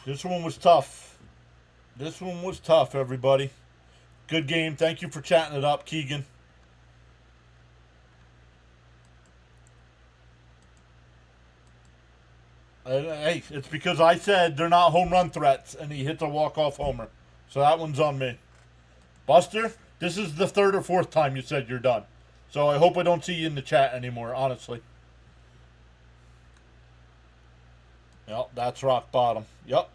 This one was tough. This one was tough, everybody. Good game. Thank you for chatting it up, Keegan. Hey, it's because I said they're not home run threats, and he hits a walk-off homer. So that one's on me. Buster, this is the third or fourth time you said you're done. So I hope I don't see you in the chat anymore, honestly. Yep, that's rock bottom. Yep.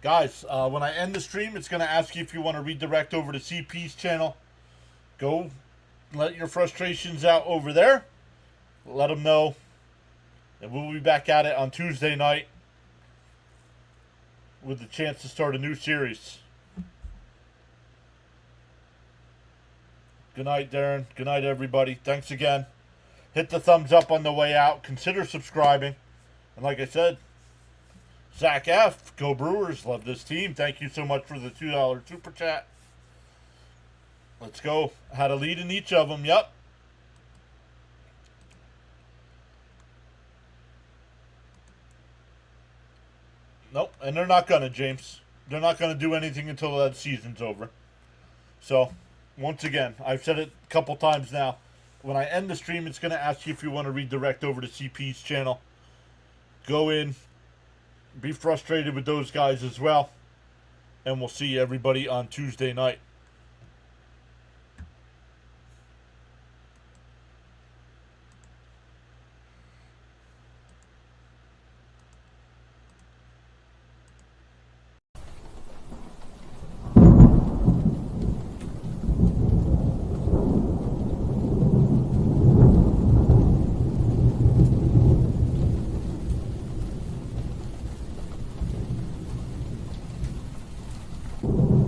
Guys, when I end the stream, it's going to ask you if you want to redirect over to CP's channel. Go let your frustrations out over there. Let them know. And we'll be back at it on Tuesday night with the chance to start a new series. Good night, Darren. Good night, everybody. Thanks again. Hit the thumbs up on the way out. Consider subscribing. And like I said, Zach F., go Brewers. Love this team. Thank you so much for the $2 super chat. Let's go. Had a lead in each of them. Yep. Nope. And they're not going to, James. They're not going to do anything until that season's over. So, once again, I've said it a couple times now. When I end the stream, it's going to ask you if you want to redirect over to CP's channel. Go in. Be frustrated with those guys as well. And we'll see everybody on Tuesday night. You